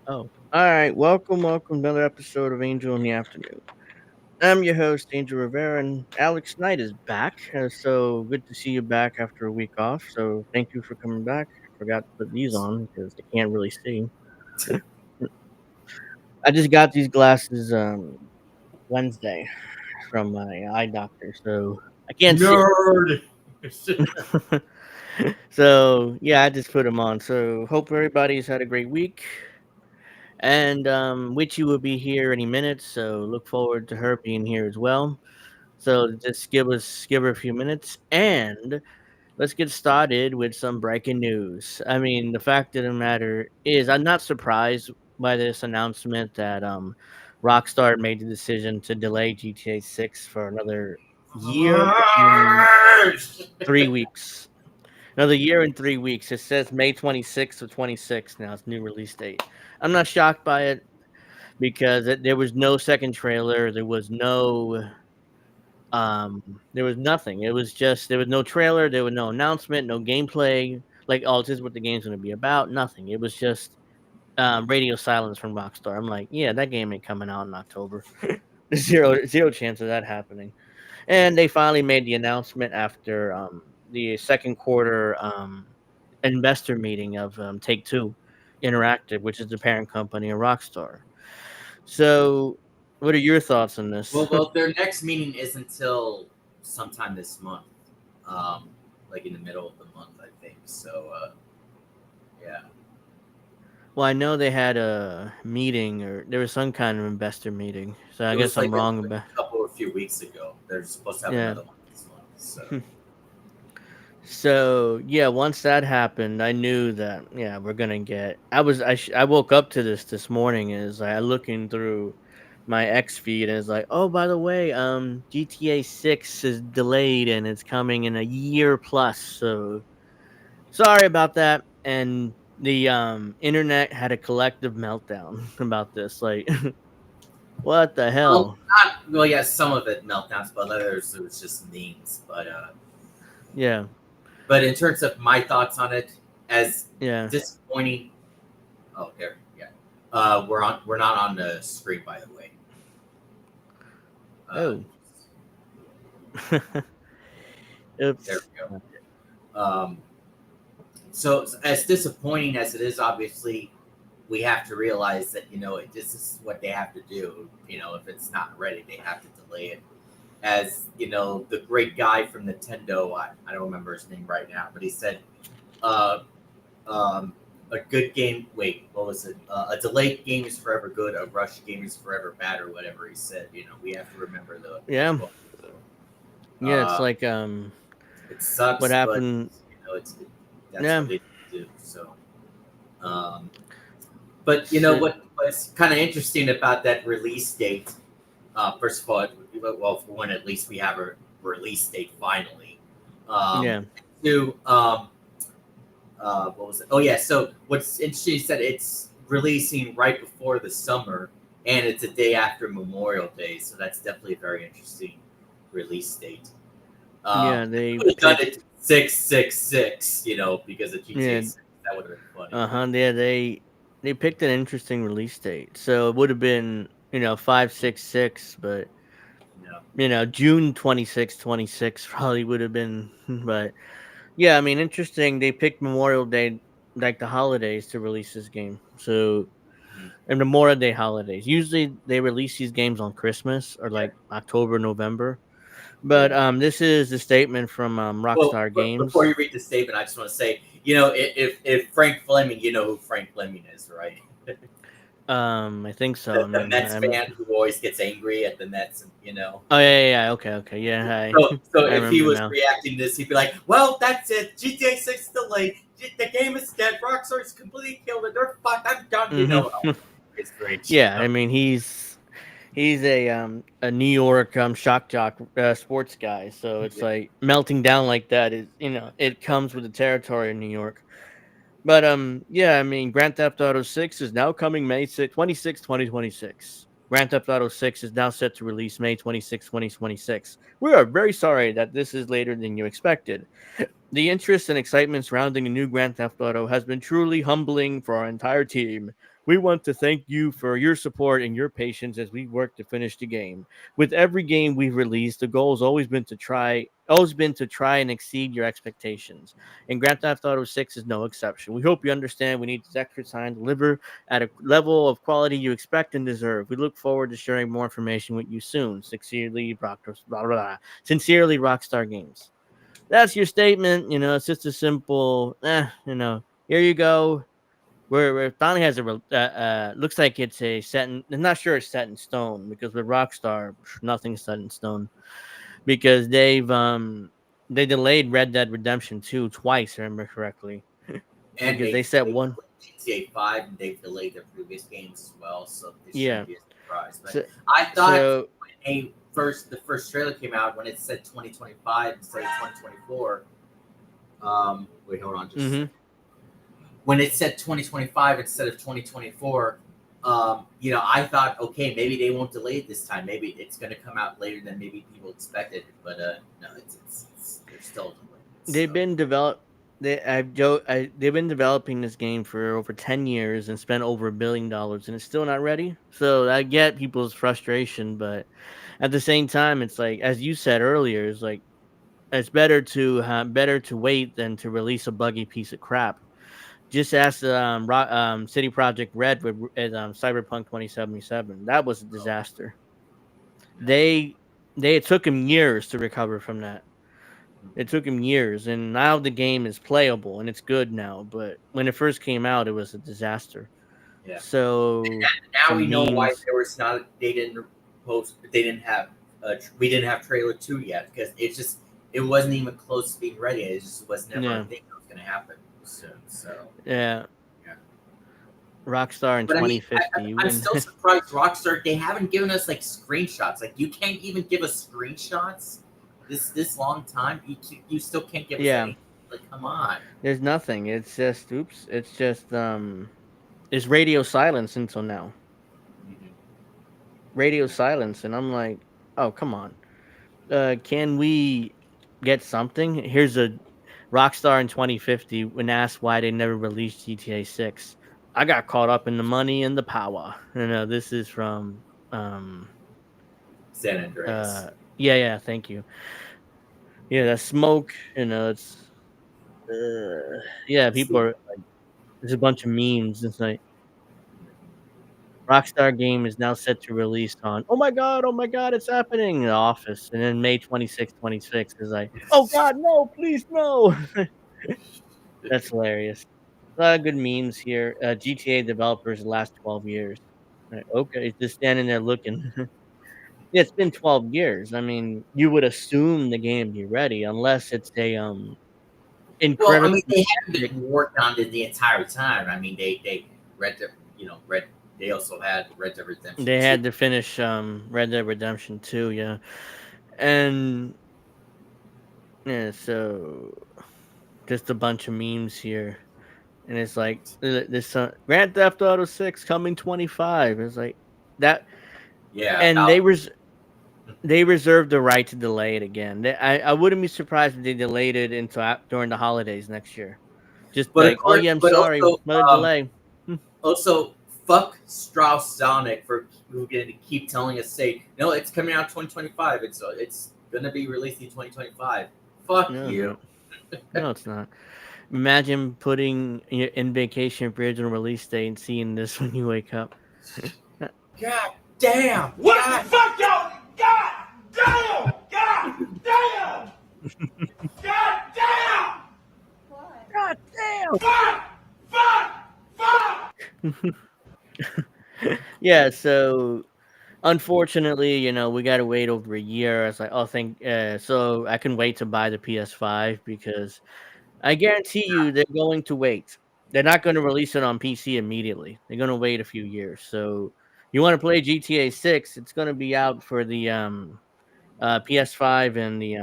Oh, all right. Welcome to another episode of Angel in the Afternoon. I'm your host, Angel Rivera, and Alex Knight is back. So good to see you back after a week off. So thank you for coming back. Forgot to put these on because they can't really see. I just got these glasses Wednesday from my eye doctor, so I can't see. Nerd. So yeah, I just put them on. So hope everybody's had a great week. And Witchy will be here any minute, so look forward to her being here as well. So just give her a few minutes, and let's get started with some breaking news. I mean, the fact of the matter is, I'm not surprised by this announcement that Rockstar made the decision to delay GTA 6 for another year and 3 weeks. Another year and 3 weeks. It says May 26th of 26 now. It's new release date. I'm not shocked by it because there was no second trailer. There was nothing. It was just there was no trailer. There was no announcement, no gameplay. Like, oh, this is what the game's going to be about. Nothing. It was just radio silence from Rockstar. I'm like, yeah, that game ain't coming out in October. Zero chance of that happening. And they finally made the announcement after the second quarter investor meeting of Take Two Interactive, which is the parent company of Rockstar. So, what are your thoughts on this? well, their next meeting is until sometime this month, um, like in the middle of the month, I think. So, yeah. Well, I know they had a meeting, or there was some kind of investor meeting. So I It guess was I'm like wrong a about. couple of few weeks ago. They're supposed to have Yeah. another one this month. So, So yeah, once that happened, I knew that we're gonna get. I woke up to this morning as I looking through my X feed and it's like, oh, by the way, GTA 6 is delayed and it's coming in a year plus. So sorry about that. And the internet had a collective meltdown about this. Like, what the hell? yeah, some of it meltdowns, but others it was just memes. Yeah, But in terms of my thoughts on it, as yeah. disappointing. Oh, there, yeah. We're not on the screen, by the way. Uh, Oh, there oops. we go. So as disappointing as it is, obviously, we have to realize that this is what they have to do. If it's not ready, they have to delay it. As the great guy from Nintendo, I don't remember his name right now, but he said, uh, um, "A good game. Wait, what was it? A delayed game is forever good. A rushed game is forever bad, or whatever." He said, we have to remember the Yeah, quote. So, yeah. It's uh, like it what sucks, but happened. that's what Yeah, they do. So, um, but so, what's kind of interesting about that release date? First of all, well, for one, at least we have a release date finally. Um, yeah, Two, what was it? Oh yeah. So what's interesting is that it's releasing right before the summer, and it's a day after Memorial Day. So that's definitely a very interesting release date. yeah. They They could have done picked. it 666, because of GTA Yeah, 6. That would have been funny. uh-huh. Yeah, they picked an interesting release date. So it would have been, 566, but You know. June 26 probably would have been but yeah, I mean interesting. They picked Memorial Day, like the holidays, to release this game. So Mhm. and Memorial Day holidays. Usually they release these games on Christmas or Yeah. like October, November. But Yeah. this is the statement from Well, Rockstar before Games. you read the statement, I just want to say, if Frank Fleming, you know who Frank Fleming is, right? I think so. I The mean, Mets fan who always gets angry at the Mets, oh yeah, yeah, yeah, okay, okay, yeah, So I if he remember was now. reacting to this, he'd be like, "Well, that's it. GTA 6 is delayed. The game is dead. Rockstar's completely killed it. They're fucked. I'm done." Hmm. It's great. Yeah, I mean he's a New York shock jock sports guy, so it's Yeah. like melting down like that is it comes with the territory in New York. But yeah, I mean Grand Theft Auto 6 is now coming May 26, 2026. Grand Theft Auto 6 is now set to release May 26, 2026. We are very sorry that this is later than you expected. The interest and excitement surrounding the new Grand Theft Auto has been truly humbling for our entire team. We want to thank you for your support and your patience as we work to finish the game. With every game we've released, the goal has always been to try and exceed your expectations. And Grand Theft Auto 6 is no exception. We hope you understand we need this extra time to deliver at a level of quality you expect and deserve. We look forward to sharing more information with you soon. Sincerely, Rockstar Games. That's your statement. It's just a simple, here you go. Where it finally has looks like it's a set in, I'm not sure it's set in stone because with Rockstar, nothing's set in stone because they delayed Red Dead Redemption 2 twice, I remember correctly, And because they they said delayed one, GTA 5, and they've delayed their previous games as well, so this shouldn't yeah. be a surprise. But So, I thought so when the first trailer came out, when it said 2025 instead of 2024. Wait, hold on just a hmm second. When it said 2025 instead of 2024, I thought, okay, maybe they won't delay it this time. Maybe it's going to come out later than maybe people expected. But no, they're still delaying it. they've So been develop they've been developing this game for over 10 years and spent over $1 billion and it's still not ready. So I get people's frustration, but at the same time it's like as you said earlier, it's like it's better to wait than to release a buggy piece of crap. Just ask City Project Red with Cyberpunk 2077. That was a disaster. yeah. They it took him years to recover from that. It took him years, and now the game is playable and it's good now. But when it first came out, it was a disaster. Yeah. So Now we some know why memes, there was not. They didn't post. They didn't have. We didn't have trailer 2 yet because it wasn't even close to being ready. It just was never a yeah, thing that was going to happen soon. So yeah. yeah. Rockstar in But I mean, 2050. I'm When still surprised. Rockstar, they haven't given us like screenshots. Like you can't even give us screenshots this long time. You still can't give us yeah, any. Like come on. there's nothing. It's just oops. It's just it's radio silence until now. Mhm. Radio silence, and I'm like, oh come on. Can we get something? Here's a Rockstar in 2050 when asked why they never released GTA 6. I got caught up in the money and the power. This is from um San Andreas. yeah, yeah, thank you. Yeah, that smoke, it's yeah, people Sleep. are there's a bunch of memes. It's like Rockstar game is now set to release on, oh my god, it's happening in the office. And then May 26th, 26 is like, oh god, no, please, no. That's hilarious. A lot of good memes here. GTA developers the last 12 years. Like, okay, just standing there looking. Yeah, it's been 12 years. I mean, you would assume the game be ready unless it's a Well, I incredibly mean, they haven't big. been working on it the entire time. I mean, they Red Dead, Red. They also had Red Dead Redemption They Two. had to finish Red Dead Redemption 2, yeah. And yeah, so just a bunch of memes here. And it's like this Grand Theft Auto 6 coming 25. It's like that, Yeah, and about. they reserved the right to delay it again. I wouldn't be surprised if they delayed it until during the holidays next year. Just But like, oh yeah, I'm but sorry, also, another delay. Hmm. also, fuck Strauss Sonic for who gonna keep telling us, say no, it's coming out 2025. It's gonna be released in 2025. Fuck No, you. no, no, it's not. Imagine putting in vacation for original release date and seeing this when you wake up. God damn. What the God. fuck, y'all? God damn! God damn! God damn! God Fuck! Fuck! Fuck! damn! Yeah, so unfortunately, we gotta wait over a year. It's like, oh, so I can wait to buy the PS5 because I guarantee you they're going to wait. They're not going to release it on PC immediately. They're going to wait a few years. So you want to play GTA 6, it's going to be out for the PS5 and the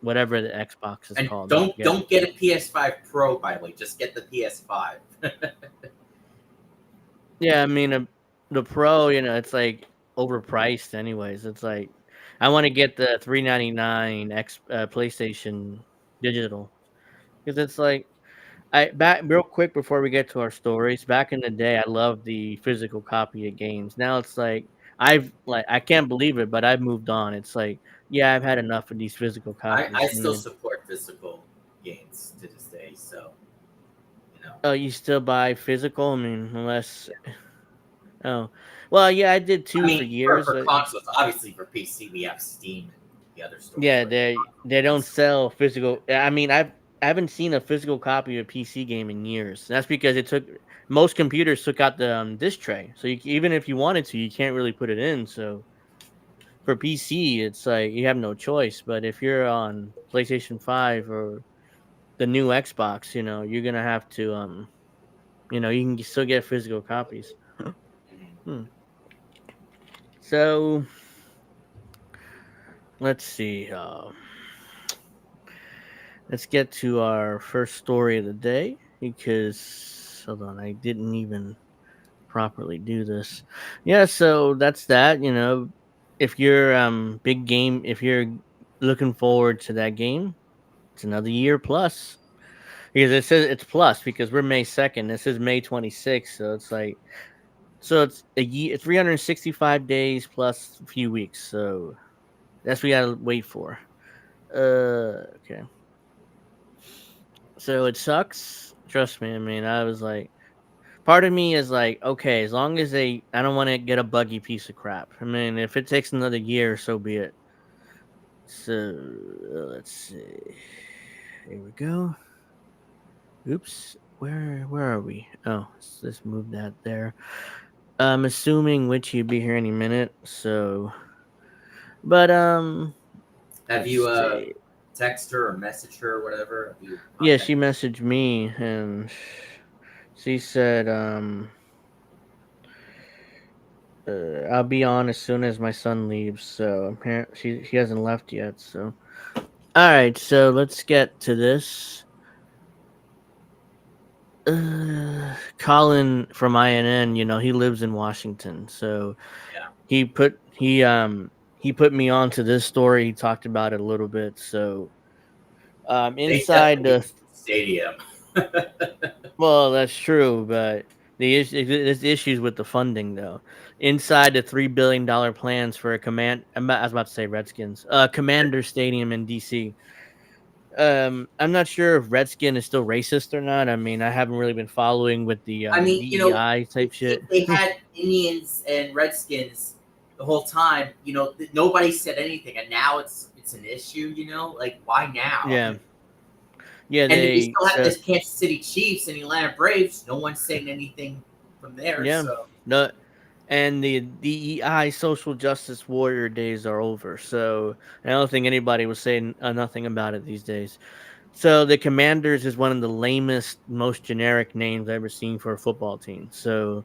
whatever the Xbox is And called. I don't forget. don't get a PS5 Pro, by the way. Just get the PS5. Yeah, I mean the Pro, it's like overpriced anyways. It's like I want to get the 399 PlayStation digital because it's like I back real quick before we get to our stories. Back in the day, I loved the physical copy of games. Now it's like I can't believe it, but I've moved on. It's like, yeah, I've had enough of these physical I copies. I still mean, support physical games to this day. So you know, oh, you still buy physical? I mean, unless oh, well, yeah, I did I too for mean, for years. for consoles, obviously for PC we have Steam and the other stores, Yeah, but they don't sell physical. I mean, I haven't seen a physical copy of a PC game in years. That's because it took most computers took out the disc tray, so even if you wanted to, you can't really put it in. So for PC, it's like you have no choice. But if you're on PlayStation 5 or the new Xbox, you're gonna have to you can still get physical copies. Hmm. So let's see. Let's get to our first story of the day because hold on, I didn't even properly do this. Yeah, so that's that. If you're if you're looking forward to that game, it's another year plus. Because it says it's plus because we're May 2nd. This is May 26th, so it's like it's a year, 365 days plus a few weeks. So that's what we gotta wait for. Okay. So it sucks. Trust me. I mean, I was like, part of me is like, okay, as long as I don't want to get a buggy piece of crap. I mean, if it takes another year, so be it. So let's see. Here we go. Oops. Where are we? Oh, let's move that there. I'm assuming Witchy will be here any minute. So, but have let's you see. text her or message her or whatever? Have you Yeah, she contacted? messaged me and she said I'll be on as soon as my son leaves. So apparently she hasn't left yet. So all right, so let's get to this. Colin from INN, he lives in Washington, so Yeah, he put me on to this story. He talked about it a little bit. So they inside definitely need the a new stadium. well, that's true, but there's issues with the funding though. Inside the $3 billion plans for a command, I was about to say Redskins, Commander Stadium in DC. I'm not sure if Redskin is still racist or not. I mean, I haven't really been following with the I mean, DEI type shit. if they had Indians and Redskins the whole time, nobody said anything, and now it's an issue. Like why now? Yeah, yeah, And we they still have this Kansas City Chiefs and Atlanta Braves. No one's saying anything from there. yeah, So no, and the DEI social justice warrior days are over. So I don't think anybody was saying nothing about it these days. So the Commanders is one of the lamest, most generic names I've ever seen for a football team. So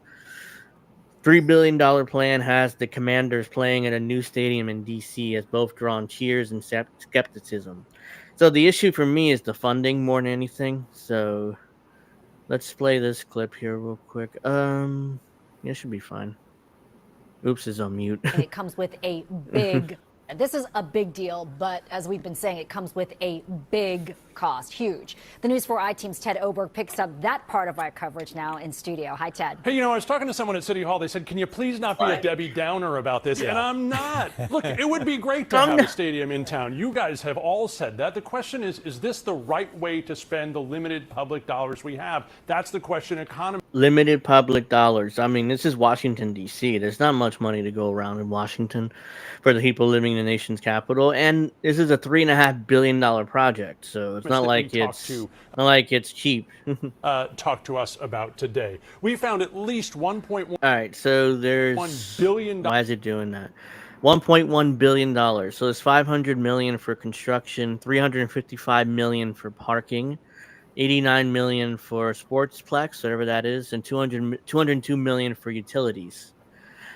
$3 billion plan has the Commanders playing at a new stadium in DC has both drawn cheers and skepticism. So the issue for me is the funding more than anything. So let's play this clip here real quick. Yeah, it should be fine. Oops, is on mute. And it comes with a big, this is a big deal, but as we've been saying, it comes with a big cost, huge. The News 4 I-Team's Ted Oberg picks up that part of our coverage now in studio. Hi, Ted. Hey, I was talking to someone at City Hall. They said, can you please not be a Debbie Downer about this? And I'm not. Look, it would be great to have a stadium in town. You guys have all said that. The question is this the right way to spend the limited public dollars we have? That's the question. Economy. Limited public dollars. I mean, this is Washington, D.C. There's not much money to go around in Washington for the people living in the nation's capital. And this is a $3.5 billion project. So it's not like it's cheap. Talk to us about today. We found at least 1.1. All right. So there's $1 billion. Why is it doing that? $1.1 billion. So there's $500 million for construction, $355 million for parking, $89 million for sportsplex, whatever that is, and $202 million for utilities.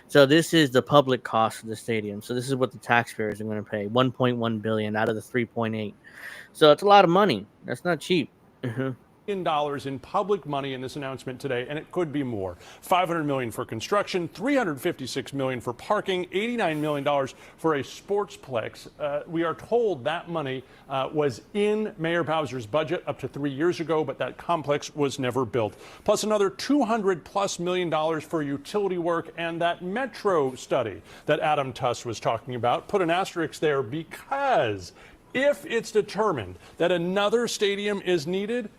So this is the public cost of the stadium. So this is what the taxpayers are going to pay: $1.1 billion out of the 3.8. So it's a lot of money. That's not cheap. Dollars in public money in this announcement today, and it could be more. $500 million for construction, $356 million for parking, $89 million for a sportsplex. We are told that money was in Mayor Bowser's budget up to 3 years ago, but that complex was never built. Plus another $200+ million for utility work and that metro study that Adam Tuss was talking about. Put an asterisk there because if it's determined that another stadium is needed,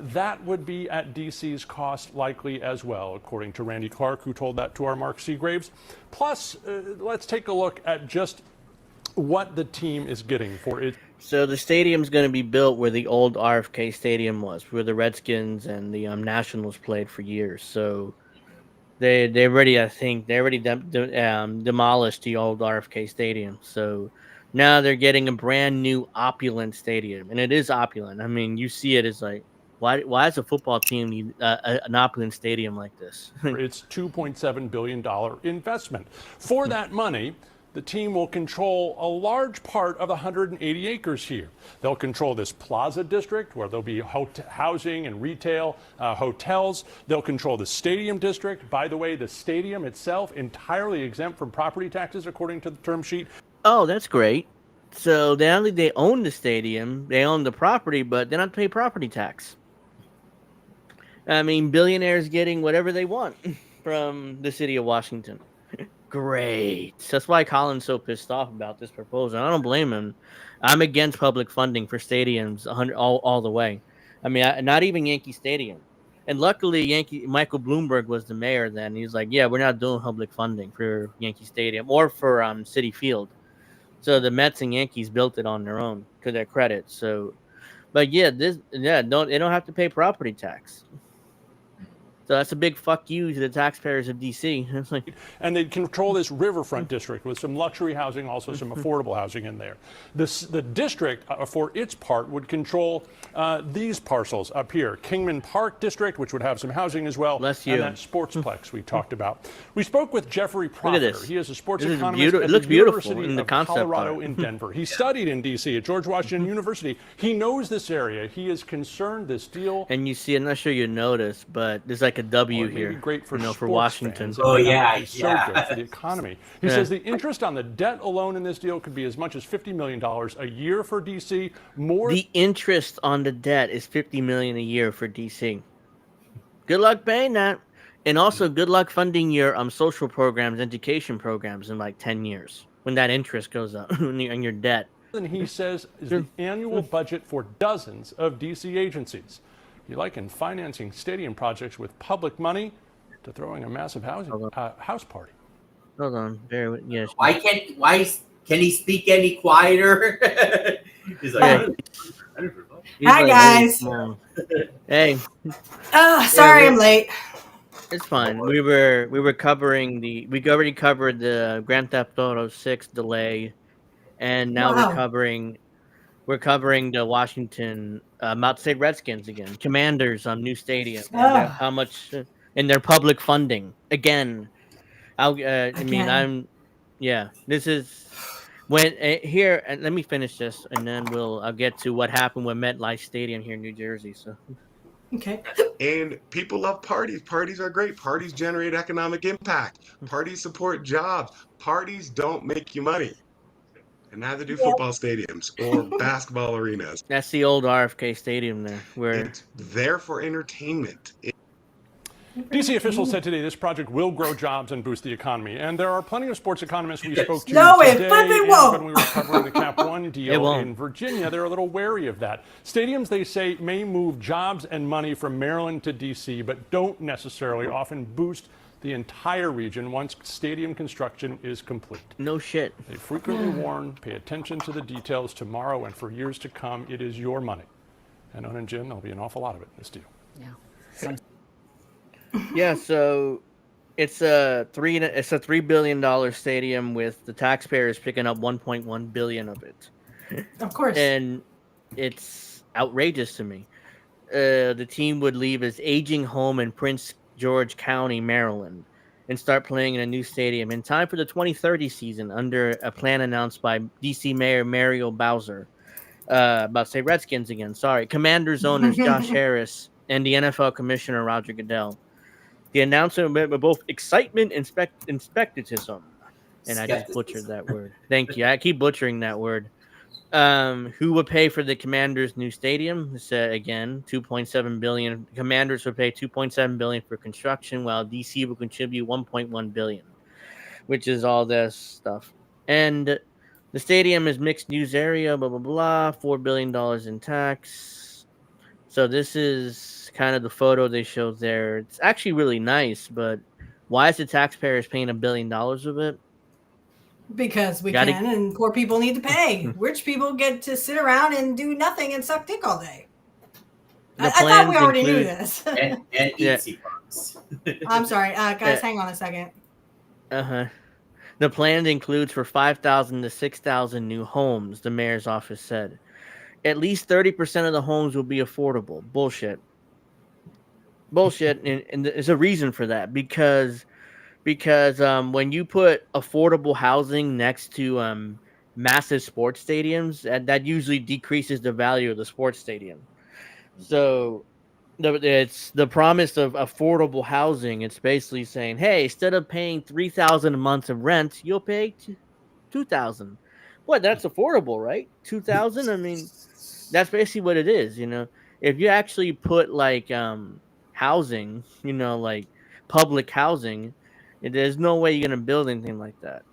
that would be at DC's cost likely as well, according to Randy Clark, who told that to our Mark Seagraves. Plus, let's take a look at just what the team is getting for it. So the stadium's going to be built where the old RFK Stadium was, where the Redskins and the Nationals played for years. So they already demolished the old RFK Stadium. So now they're getting a brand new opulent stadium, and it is opulent. I mean, you see it as like, why does a football team need an opulent stadium like this? It's $2.7 billion investment. For that money, the team will control a large part of the 180 acres here. They'll control this plaza district where there'll be housing and retail, hotels. They'll control the stadium district. By the way, the stadium itself entirely exempt from property taxes according to the term sheet. Oh, that's great. So not only they own the stadium, they own the property, but they don't pay property tax. I mean, billionaires getting whatever they want from the city of Washington. Great. That's why Colin's so pissed off about this proposal. I don't blame him. I'm against public funding for stadiums all the way. I mean, not even Yankee Stadium. And luckily, Michael Bloomberg was the mayor then. He's like, yeah, we're not doing public funding for Yankee Stadium or for Citi Field. So the Mets and Yankees built it on their own, to their credit. So, but yeah, they don't have to pay property tax. So that's a big fuck you to the taxpayers of DC. And they control this riverfront district with some luxury housing, also some affordable housing in there. The district, for its part, would control these parcels up here. Kingman Park District, which would have some housing as well. Bless you. And that sportsplex we talked about. We spoke with Jeffrey Profiter. He is a sports economist at the University in the of concept Colorado part. in Denver. He studied in DC at George Washington University. He knows this area. He is concerned this deal. And you see, I'm not sure you noticed, but there's like a W here, great for for Washington. Fans. Oh yeah, so good for the economy. He says the interest on the debt alone in this deal could be as much as $50 million a year for DC. The interest on the debt is $50 million a year for DC. Good luck paying that, and also good luck funding your social programs, education programs in like 10 years when that interest goes up on your debt. than he says is Sure. the annual budget for dozens of DC agencies. He likened financing stadium projects with public money to throwing a massive Hold on. house party. Hold on. Bear with. Yes. Why can he speak any quieter? He's like, Yeah. He's Hi like really guys. small. Hey. Oh, Yeah. sorry I'm late. It's fine. We covering the. We already covered the Grand Theft Auto 6 delay, and now Wow. we're covering the Washington Mount State Redskins again. Commanders on new stadium and Oh, how much in their public funding again. I mean, again. yeah. This is when here. And let me finish this, and then I'll get to what happened with MetLife Stadium here in New Jersey. So Okay. And people love parties. Parties are great. Parties generate economic impact. Parties support jobs. Parties don't make you money. And neither do Yeah. football stadiums or basketball arenas. that's the old RFK Stadium there, where It's there for entertainment. DC officials said today this project will grow jobs and boost the economy. And there are plenty of sports economists we spoke to No, it today. flipping And won't. when we were covering the Cap One it deal won't. in Virginia, they're a little wary of that. Stadiums, they say, may move jobs and money from Maryland to DC, but don't necessarily often boost the entire region once stadium construction is complete. No shit. They frequently warn, pay attention to the details tomorrow and for years to come. It is your money. And on and Jim, there'll be an awful lot of it in this deal. Yeah. Yeah, so it's a $3 billion stadium with the taxpayers picking up 1.1 billion of it, Of course. and it's outrageous to me. The team would leave his aging home in Prince George County, Maryland, and start playing in a new stadium in time for the 2030 season under a plan announced by DC Mayor Mario Bowser. About to say Redskins again. Sorry, Commanders owners Josh Harris and the NFL Commissioner Roger Goodell. The announcement met with both excitement and skepticism. And I just butchered that word. Thank you. I keep butchering that word. Who would pay for the Commanders' new stadium? Said again, 2.7 billion. Commanders would pay 2.7 billion for construction, while DC will contribute 1.1 billion, which is all this stuff. And the stadium is mixed use area. Blah blah blah. $4 billion in tax. So this is kind of the photo they showed there. It's actually really nice, but why is the taxpayers paying $1 billion of it? Because we Gotta- can, and poor people need to pay. Rich people get to sit around and do nothing and suck dick all day. I thought we already knew this. and eat Yeah. sea bugs. I'm sorry. Guys, hang on a second. The plan includes for 5,000 to 6,000 new homes, the mayor's office said. At least 30% of the homes will be affordable. Bullshit. And there's a reason for that because when you put affordable housing next to massive sports stadiums, that usually decreases the value of the sports stadium. So it's the promise of affordable housing. It's basically saying, hey, instead of paying $3,000 a month of rent, you'll pay $2,000. What? That's affordable, right? $2,000. I mean, that's basically what it is. If you actually put like housing, like public housing, there's no way you're gonna build anything like that.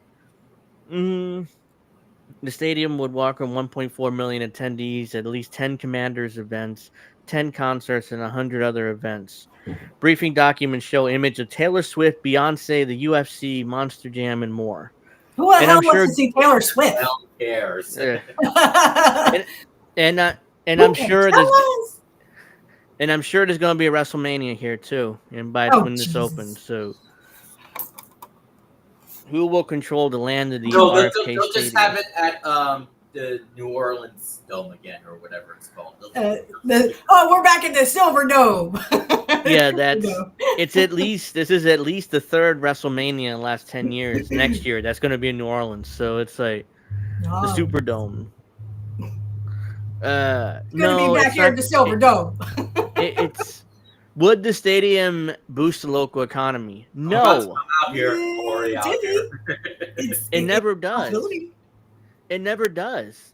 The stadium would welcome 1.4 million attendees, at least 10 Commanders events, 10 concerts, and 100 other events. Briefing documents show image of Taylor Swift, Beyonce, the UFC, Monster Jam, and more. Who the And hell I'm wants sure- to see Taylor Swift? Who cares? And I'm sure there's gonna be a WrestleMania here too, and by when this Jesus. opens. So, who will control the land of the No, they'll RFK just Stadium? have it at the New Orleans Dome again, or whatever it's called. We're back at the Silver Dome. Yeah, this is at least the third WrestleMania in the last 10 years. Next year, that's going to be in New Orleans. So it's like the Oh, Superdome. it's No, gonna be back it's here at the Silver Dome. it's would the stadium boost the local economy? No, Out here, Corey, out here. it never does. It never does.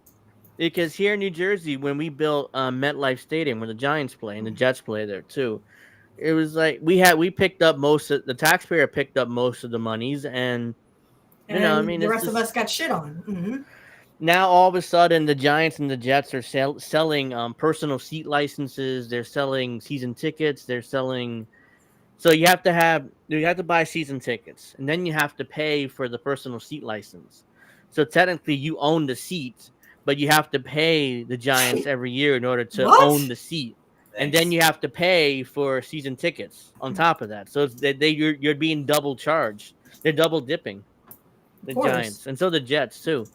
Because here in New Jersey, when we built MetLife Stadium, where the Giants play and the Jets play there too, it was like we picked up the taxpayer picked up most of the monies, and And I mean, the it's rest of just- us got shit on. Mm-hmm. now all of a sudden the Giants and the Jets are selling personal seat licenses. They're selling season tickets. They're selling. So you have to buy season tickets, and then you have to pay for the personal seat license. So technically, you own the seat, but you have to pay the Giants every year in order to own What? the seat, and then Thanks. you have to pay for season tickets on top of that. So you're being double charged. They're double dipping Of the course. Giants, and so the Jets too.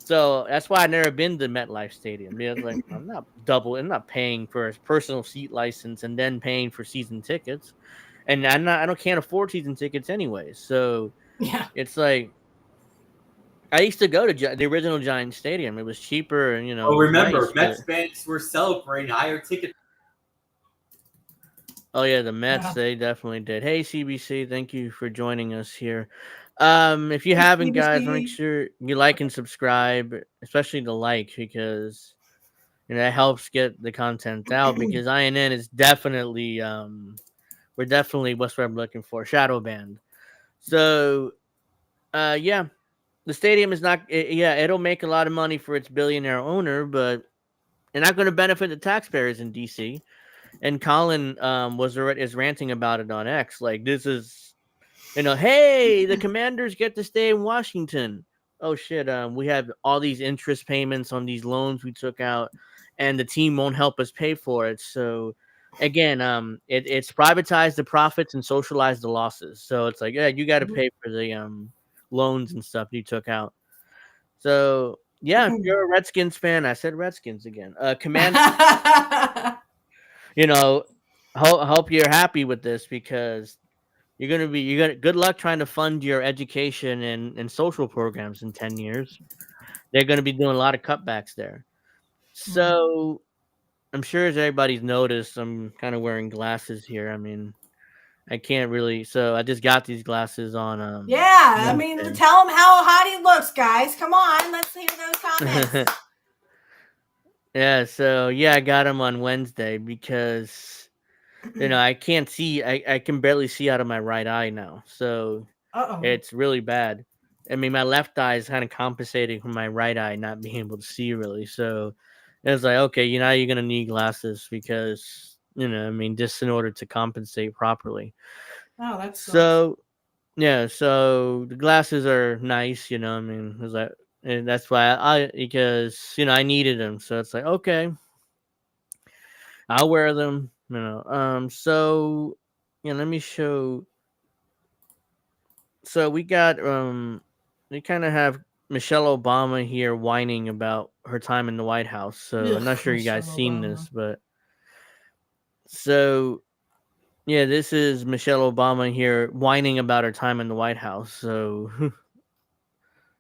So that's why I never been to MetLife Stadium. Because like I'm not paying for a personal seat license and then paying for season tickets, and I can't afford season tickets anyways. So Yeah. it's like I used to go to the original Giant Stadium. It was cheaper and Well, it was remember, nice. But Mets fans were celebrating higher ticket. oh yeah, the Mets Yeah. they definitely did. Hey CBC, thank you for joining us here. If you Hey, haven't, guys, make CBC. sure you like and subscribe, especially the like because that helps get the content out because INN is definitely we're definitely what's what I'm looking for, shadow banned. So yeah, the stadium is not yeah, it'll make a lot of money for its billionaire owner, but they're not going to benefit the taxpayers in DC. And Colin is ranting about it on X, like this is hey, the Commanders get to stay in Washington. Oh shit, we have all these interest payments on these loans we took out, and the team won't help us pay for it. So again, it's privatized the profits and socialized the losses. So it's like, yeah, you got to pay for the loans and stuff you took out. So yeah, if you're a Redskins fan, I said Redskins again. Command, you know, hope you're happy with this because you're gonna good luck trying to fund your education and social programs in 10 years. They're gonna be doing a lot of cutbacks there. So I'm sure as everybody's noticed, I'm kind of wearing glasses here. I mean, I can't really so I just got these glasses on Yeah, I mean, Wednesday. tell him how hot he looks, guys. Come on, let's hear those comments. Yeah, so yeah, I got them on Wednesday because I can't see I can barely see out of my right eye now. So Uh-oh. it's really bad. I mean, my left eye is kind of compensating for my right eye not being able to see really. So it was like, okay, you're gonna need glasses because I mean, just in order to compensate properly. Oh, that sucks. So yeah, so the glasses are nice. I mean, it was like, and that's why because I needed them. So it's like, okay, I'll wear them. So let me show. So we got we kind of have Michelle Obama here whining about her time in the White House. So I'm not Ugh, sure you guys Michelle seen Obama. this, but so yeah, this is Michelle Obama here whining about her time in the White House. So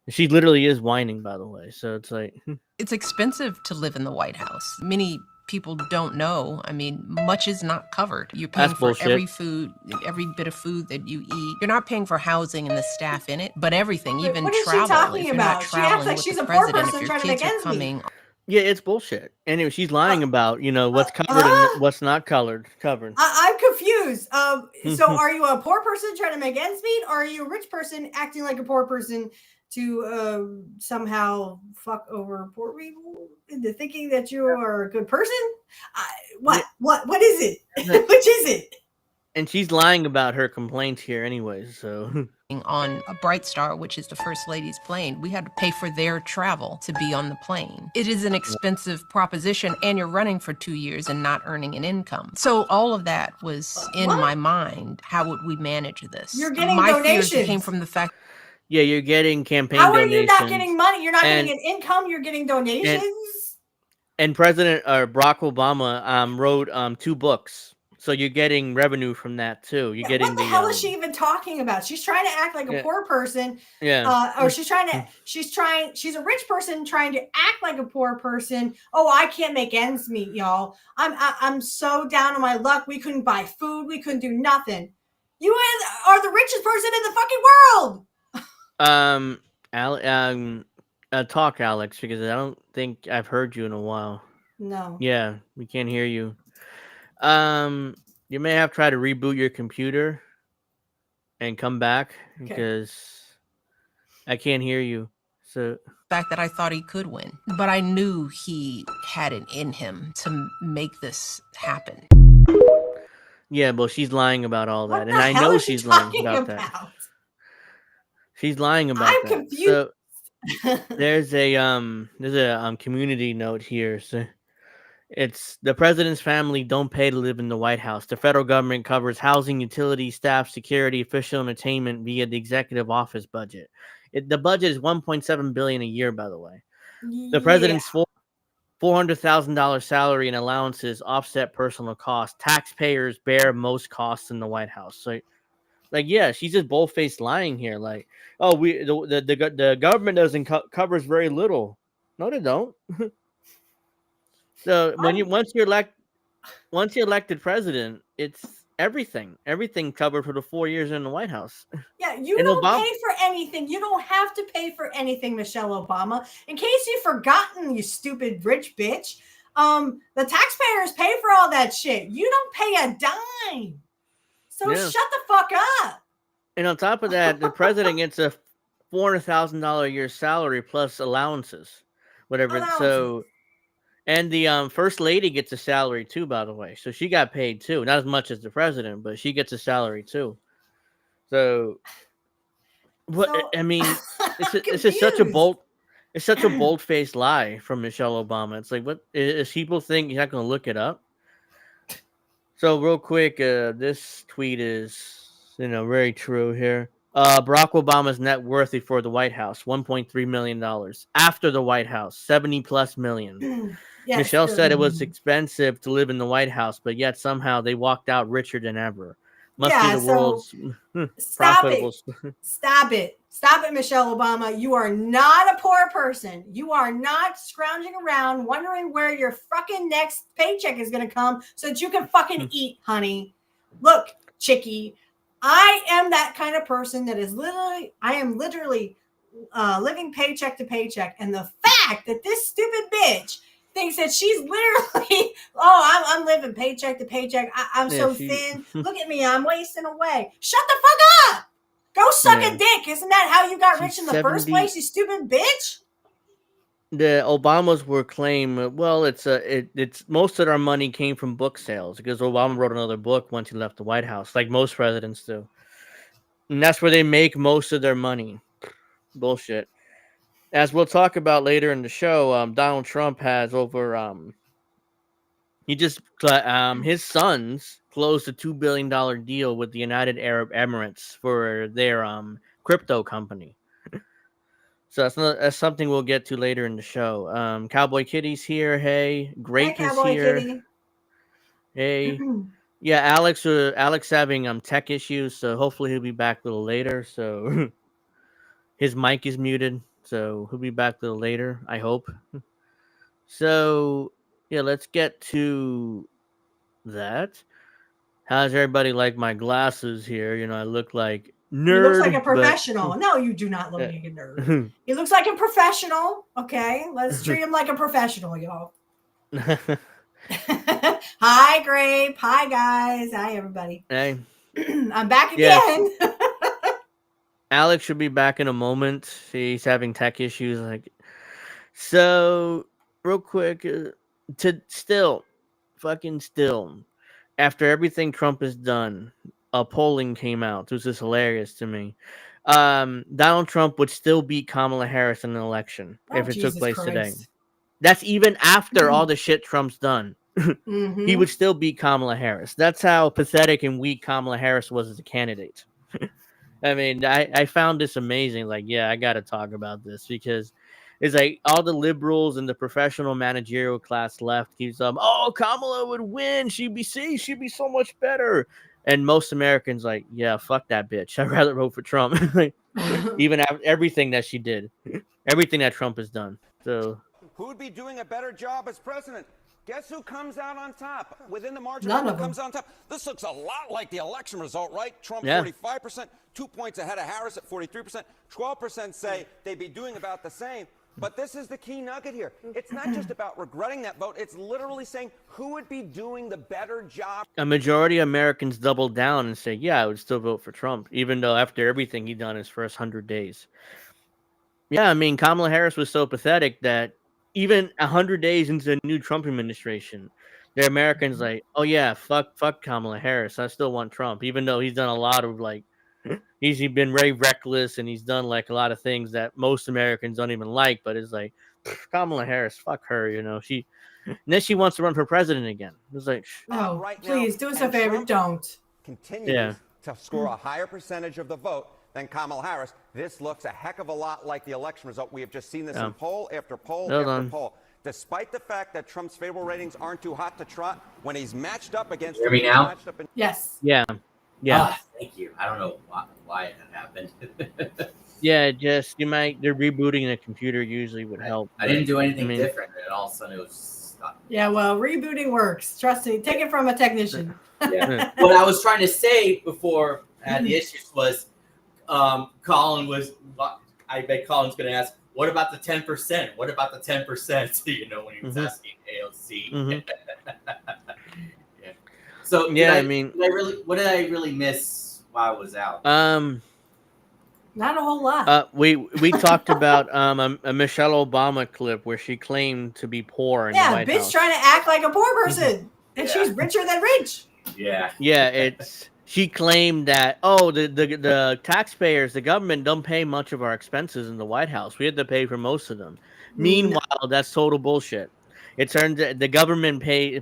she literally is whining, by the way. So it's like It's expensive to live in the White House. Many people don't know. I mean, much is not covered. You're paying that's for every bullshit. food, every bit of food that you eat. You're not paying for housing and the staff in it, but everything, Wait, even what is she travel. talking If you're not about? She acts traveling like with the she's a poor president, if person your trying to make kids are ends meet. coming. Yeah, it's bullshit. Anyway, she's lying Uh, about what's covered and huh? what's not covered. I'm confused. So are you a poor person trying to make ends meet, or are you a rich person acting like a poor person to somehow fuck over poor people into thinking that you are a good person? I, Yeah, what is it? Which is it? and she's lying about her complaints here, anyways. So On a Bright Star, which is the First Lady's plane, we had to pay for their travel to be on the plane. It is an expensive proposition, and you're running for 2 years and not earning an income. So all of that was in What? my mind. How would we manage this? You're getting My fears donations. came from the fact yeah, you're getting campaign How are donations. you not getting money? You're not and getting an income. You're getting and donations. and President Barack Obama wrote 2 books, so you're getting revenue from that too. You're Yeah, what getting the the hell is she even talking about? She's trying to act like a yeah poor person, yeah or she's a rich person trying to act like a poor person. Oh, I can't make ends meet, y'all. I'm so down on my luck. We couldn't buy food. We couldn't do nothing. You are the richest person in the fucking world. um talk Alex because I don't think I've heard you in a while. No. Yeah, we can't hear you. Um, you may have to try to reboot your computer and come back Okay. because I can't hear you. So fact that I thought he could win, but I knew he had it in him to make this happen. yeah, well, she's lying about all What that, and the I hell know is she she's lying talking about that. about? She's lying about I'm that. confused. So there's a community note here. So it's the president's family don't pay to live in the White House. The federal government covers housing, utilities, staff, security, official entertainment via the executive office budget. The budget is 1.7 billion a year, by the way. The Yeah. president's $400,000 salary and allowances offset personal costs. Taxpayers bear most costs in the White House. So, like, yeah, she's just bold-faced lying here. Like, oh, the government doesn't covers very little. No, they don't. So when you I'm once you're elected president, it's everything covered for the 4 years in the White House. Yeah, you And don't Obama, pay for anything. You don't have to pay for anything, Michelle Obama. In case you've forgotten, you stupid rich bitch, the taxpayers pay for all that shit. You don't pay a dime. So yeah. shut the fuck up. And on top of that, the president gets a $400,000 a year salary plus allowances, whatever. Allowances. So, and the first lady gets a salary too, by the way. So she got paid too, not as much as the president, but she gets a salary too. So, what So I mean, I'm it's just such a confused. bold faced lie from Michelle Obama. It's like, what is people think you're not going to look it up? So real quick, this tweet is very true here. Barack Obama's net worth before the White House, $1.3 million. After the White House, 70 plus million. Yes. Michelle said it was expensive to live in the White House, but yet somehow they walked out richer than ever. Must be Yeah, the so world's stop profitable. it. Stop it. Stop it, Michelle Obama. You are not a poor person. You are not scrounging around wondering where your fucking next paycheck is going to come so that you can fucking eat, honey. Look, chickie, I am that kind of person that is literally living paycheck to paycheck. And the fact that this stupid bitch thinks that she's literally, oh, I'm living paycheck to paycheck. I'm Yeah, so she. thin. Look at me. I'm wasting away. Shut the fuck up. Go suck Yeah, a dick. Isn't that how you got she's rich in the first 70. place, you stupid bitch? The Obamas were claim well, it's most of our money came from book sales because Obama wrote another book once he left the White House, like most presidents do, and that's where they make most of their money. Bullshit. As we'll talk about later in the show, Donald Trump has over he just his sons closed a $2 billion deal with the United Arab Emirates for their crypto company. So that's something we'll get to later in the show. Cowboy Kitty's here. Hey, Hey, Grape is cowboy here. kitty. Hey, yeah, Alex having tech issues, so hopefully he'll be back a little later. So his mic is muted, so he'll be back a little later. I hope. So yeah, let's get to that. How's everybody like my glasses here? I look like He looks like nerd, a but professional. No, you do not look like a nerd. He looks like a professional. Okay, let's treat him like a professional, y'all. Hi, Grape. Hi, guys. Hi, everybody. hey, I'm back yes. again. Alex should be back in a moment. He's having tech issues. So, real quick, fucking still, after everything Trump has done, a polling came out. This is hilarious to me. Donald Trump would still beat Kamala Harris in an election if it took Jesus place today. Christ. That's even after all the shit Trump's done. Mhm. He would still beat Kamala Harris. That's how pathetic and weak Kamala Harris was as a candidate. I mean, I found this amazing. Like, yeah, I got to talk about this because it's like all the liberals and the professional managerial class left keeps oh, Kamala would win. She'd be so much better. And most Americans like, yeah, fuck that bitch. I'd rather vote for Trump. Even after everything that she did, everything that Trump has done. So who would be doing a better job as president? Guess who comes out on top? Within the margin, None who of them. comes on top? This looks a lot like the election result, right? Trump Yeah. 45%, 2 points ahead of Harris at 43%. 12% say they'd be doing about the same. But this is the key nugget here. It's not just about regretting that vote. It's literally saying who would be doing the better job. A majority of Americans doubled down and say, yeah, I would still vote for Trump, even though after everything he done his first 100 days. Yeah, I mean, Kamala Harris was so pathetic that even 100 days into the new Trump administration, the Americans like, oh yeah, fuck Kamala Harris. I still want Trump, even though he's done a lot of like, he's been very reckless and he's done like a lot of things that most Americans don't even like. But it's like Kamala Harris, fuck her, and then she wants to run for president again. It's like, No, right now, please do us a and favor. Trump Don't. continues Yeah. to score a higher percentage of the vote than Kamala Harris. This looks a heck of a lot like the election result. We have just seen this in poll after poll Hold after on. poll. Despite the fact that Trump's favorable ratings aren't too hot to trot, when he's matched up against Hear me now? matched up in Yes. yeah, Thank you. I don't know why it happened. yeah. Just they're rebooting the computer usually would help. I didn't do anything I mean, different, and all of a sudden it was stuck. Yeah, well, rebooting works. Trust me. Take it from a technician. Yeah. What I was trying to say before I had the issues was, Colin was. I bet Colin's going to ask, "What about the 10%? What about the 10%?" You know, when he was asking AOC. Yeah. So Yeah, what did I really miss while I was out? Not a whole lot. We talked about a Michelle Obama clip where she claimed to be poor in the Yeah, White bitch House. trying to act like a poor person. And Yeah. she's richer than rich. Yeah. Yeah, she claimed that the taxpayers, the government don't pay much of our expenses in the White House. We had to pay for most of them. Meanwhile, that's total bullshit. It turns the government there's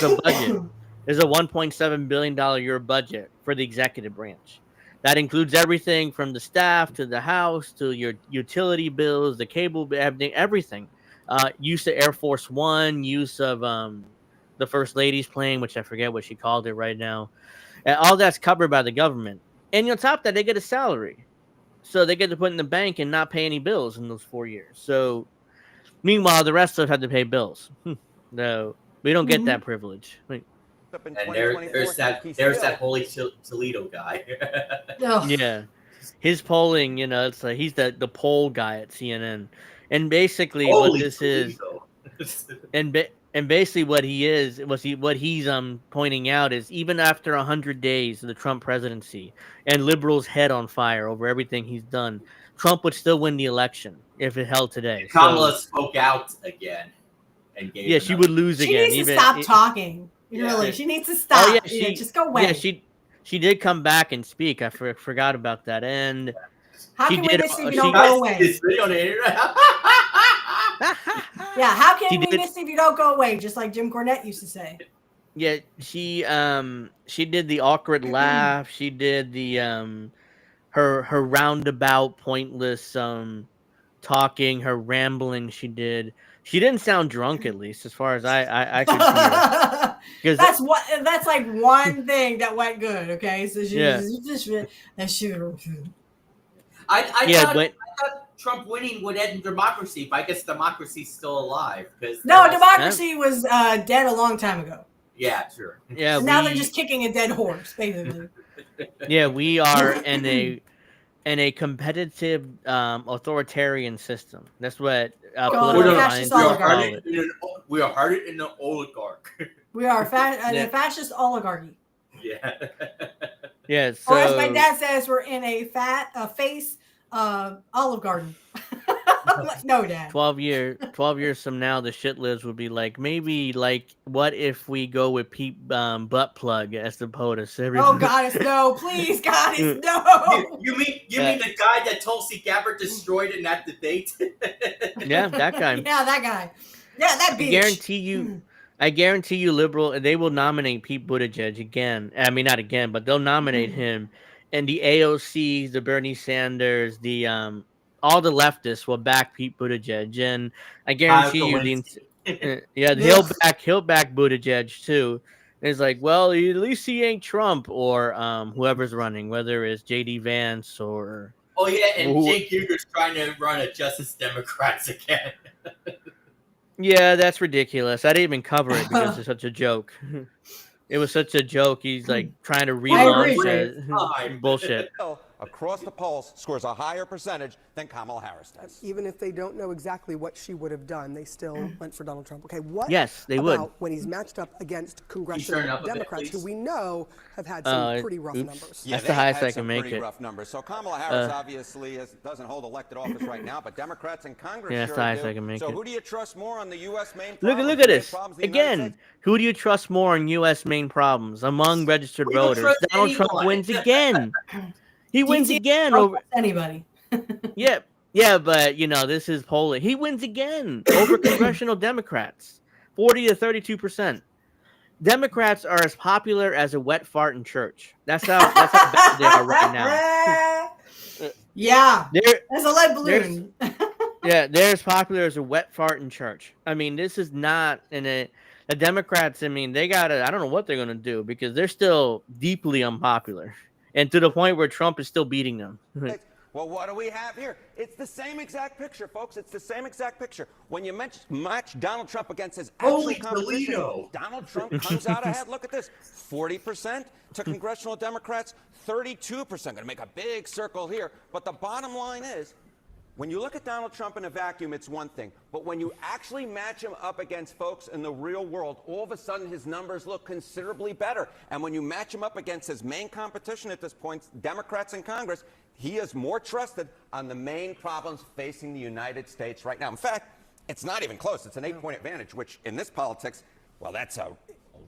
a budget. There's a $1.7 billion year budget for the executive branch. That includes everything from the staff to the house to your utility bills, the cable, everything. Use of Air Force One, use of the First Lady's plane, which I forget what she called it right now. And all that's covered by the government. And on top of that, they get a salary. So they get to put in the bank and not pay any bills in those 4 years. So meanwhile, the rest of us have to pay bills. No, we don't get that privilege. up in And 2024. there's that holy Toledo guy. Yeah. His polling, it's like he's the poll guy at CNN. And basically what Holy this is Toledo. and basically what he's pointing out is even after 100 days of the Trump presidency and liberals head on fire over everything he's done, Trump would still win the election if it held today. Kamala spoke out again and gave. Yeah, she would lose She again. needs to stop talking. Yeah. Really, she needs to stop. Oh yeah, just go away. Yeah, she did come back and speak. I forgot about that. And how she can we did. miss if you don't go away? This video on the internet. Yeah, how can She we did- miss if you don't go away? Just like Jim Cornette used to say. Yeah, she did the awkward laugh. She did the her roundabout, pointless talking, her rambling. She didn't sound drunk, at least as far as I could hear. That's like one thing that went good. Okay, so she Yeah. I Yeah, but thought Trump winning would end democracy, but I guess democracy's still alive because no, democracy was dead a long time ago. Yeah, sure. yeah, So now they're just kicking a dead horse, basically. yeah, we are in a competitive authoritarian system. That's what political fascist scientists oligarchy. call it. We are hardened in an oligarch. We are Yeah. a fascist oligarchy. Yeah. Yeah, so Or as my dad says, we're in a face Olive Garden. I'm like, no, Dad. 12 years from now, the shit lives would be like, maybe like, what if we go with Pete Butt Plug as the POTUS? Oh, Goddess, no. Please, Goddess, no. You mean the guy that Tulsi Gabbard destroyed in that debate? Yeah, that guy. Yeah, that guy. Yeah, that bitch. I guarantee you, liberal, they will nominate Pete Buttigieg again. I mean, not again, but they'll nominate him. And the AOCs, the Bernie Sanders, the all the leftists will back Pete Buttigieg, and I guarantee you, he'll back Buttigieg too. And it's like, well, at least he ain't Trump or whoever's running, whether it's JD Vance or. Oh yeah, and Jake Huger's trying to run a Justice Democrats again. Yeah, that's ridiculous. I didn't even cover it because it's such a joke. It was such a joke. He's like trying to relaunch bullshit. across the polls scores a higher percentage than Kamala Harris does. Even if they don't know exactly what she would have done, they still went for Donald Trump. Okay, what Yes, they would. about when he's matched up against turning congressional up a bit, Democrats who please. we know have had some pretty rough oops. numbers? Yeah, That's the they highest had I some can make pretty it. rough numbers. So Kamala Harris obviously doesn't hold elected office right now, but Democrats in Congress Yeah, that's sure the highest do. I can make so it. who do you trust more on the U.S. main Look problems? at The main this problems of the United again. States? Who do you trust more on U.S. main problems among registered We don't voters? trust Donald Trump anyone. wins again. He wins DT again don't over. trust anybody. Yeah, yeah, but this is polling. He wins again over congressional Democrats, 40 to 32%. Democrats are as popular as a wet fart in church. That's how bad they are right now. Yeah, They're there's a lead they're balloon. they're as popular as a wet fart in church. I mean, this is not the Democrats. I mean, they gotta. I don't know what they're gonna do because they're still deeply unpopular, and to the point where Trump is still beating them. Well, what do we have here? It's the same exact picture, folks. It's the same exact picture. When you match Donald Trump against his actual Holy competition, Toledo. Donald Trump comes out ahead. Look at this. 40% to congressional Democrats, 32%. Going to make a big circle here. But the bottom line is, when you look at Donald Trump in a vacuum, it's one thing. But when you actually match him up against folks in the real world, all of a sudden his numbers look considerably better. And when you match him up against his main competition at this point, Democrats in Congress, he is more trusted on the main problems facing the United States right now. In fact, it's not even close. It's an 8-point advantage, which in this politics, well, that's a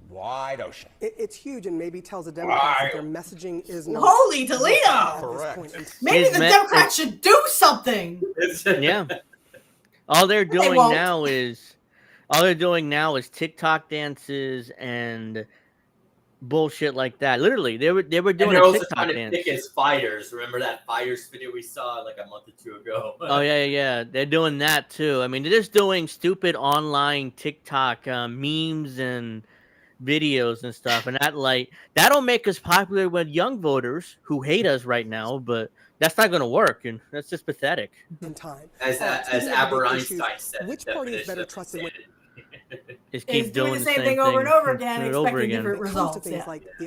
wide ocean. It's huge and maybe tells the Democrats that their messaging is not Holy Toledo! at this Correct. point. Maybe His the me- Democrats should do something. Yeah. All they're They doing won't. now is TikTok dances and bullshit like that. Literally, they were And doing they're a also TikTok trying to dance. pick as fighters. Remember that fighters video we saw like a month or two ago? Oh yeah. They're doing that too. I mean, they're just doing stupid online TikTok memes and videos and stuff, and that'll make us popular with young voters who hate us right now. But that's not going to work, and that's just pathetic. In time. As Speaking of Albert big issues, Einstein said, which the party is definition better of trusted when insanity. Just Is keep doing the same thing over and over again, do it over expecting again. different it comes to results. things Yeah. like the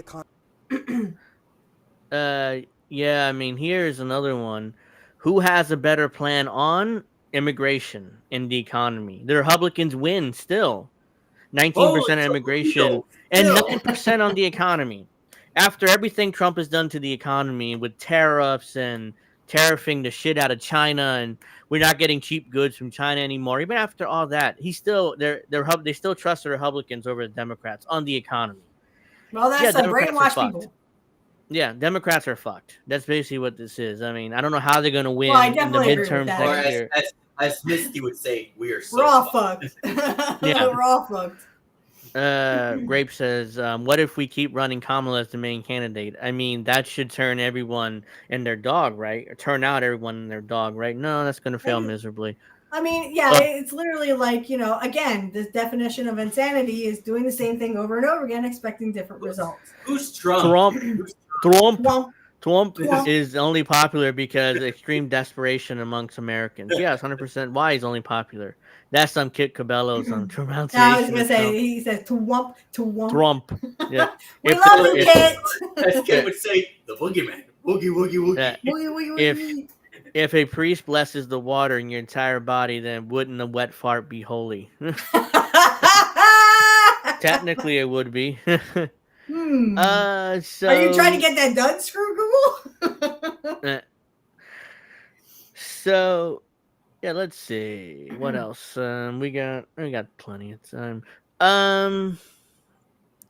economy? Yeah. I mean, here's another one. Who has a better plan on immigration and the economy? The Republicans win still. 19% Holy on immigration Toledo. and Still. 9% on the economy. After everything Trump has done to the economy with tariffs and tariffing the shit out of China, and we're not getting cheap goods from China anymore. Even after all that, they still trust the Republicans over the Democrats on the economy. Well, that's Yeah, some Democrats are brainwashed fucked. people. Yeah, Democrats are fucked. That's basically what this is. I mean, I don't know how they're going to win Well, I in the definitely agree with midterms that. Or next year. as Misty would say, we are so We're all fucked. fucked. Yeah. We're all fucked. Grape says, what if we keep running Kamala as the main candidate? I mean, that should turn everyone and their dog, right? Or turn out everyone and their dog, right? No, that's going to fail miserably. I mean, yeah, it's literally like, again, the definition of insanity is doing the same thing over and over again, expecting different results. Who's Trump? Trump Well, is only popular because extreme desperation amongst Americans. Yes, 100% why he's only popular. That's some Kit Cabello's pronunciation. I was going to say, he says, to wump. Trump. Yeah. We love you, Kit. As Kit would say, the boogeyman. Woogie, woogie, woogie. Yeah. Woogie, woogie, If a priest blesses the water in your entire body, then wouldn't a wet fart be holy? Technically, it would be. So Are are you trying to get that done, Screw Google? So, yeah, let's see what else. We got plenty of time.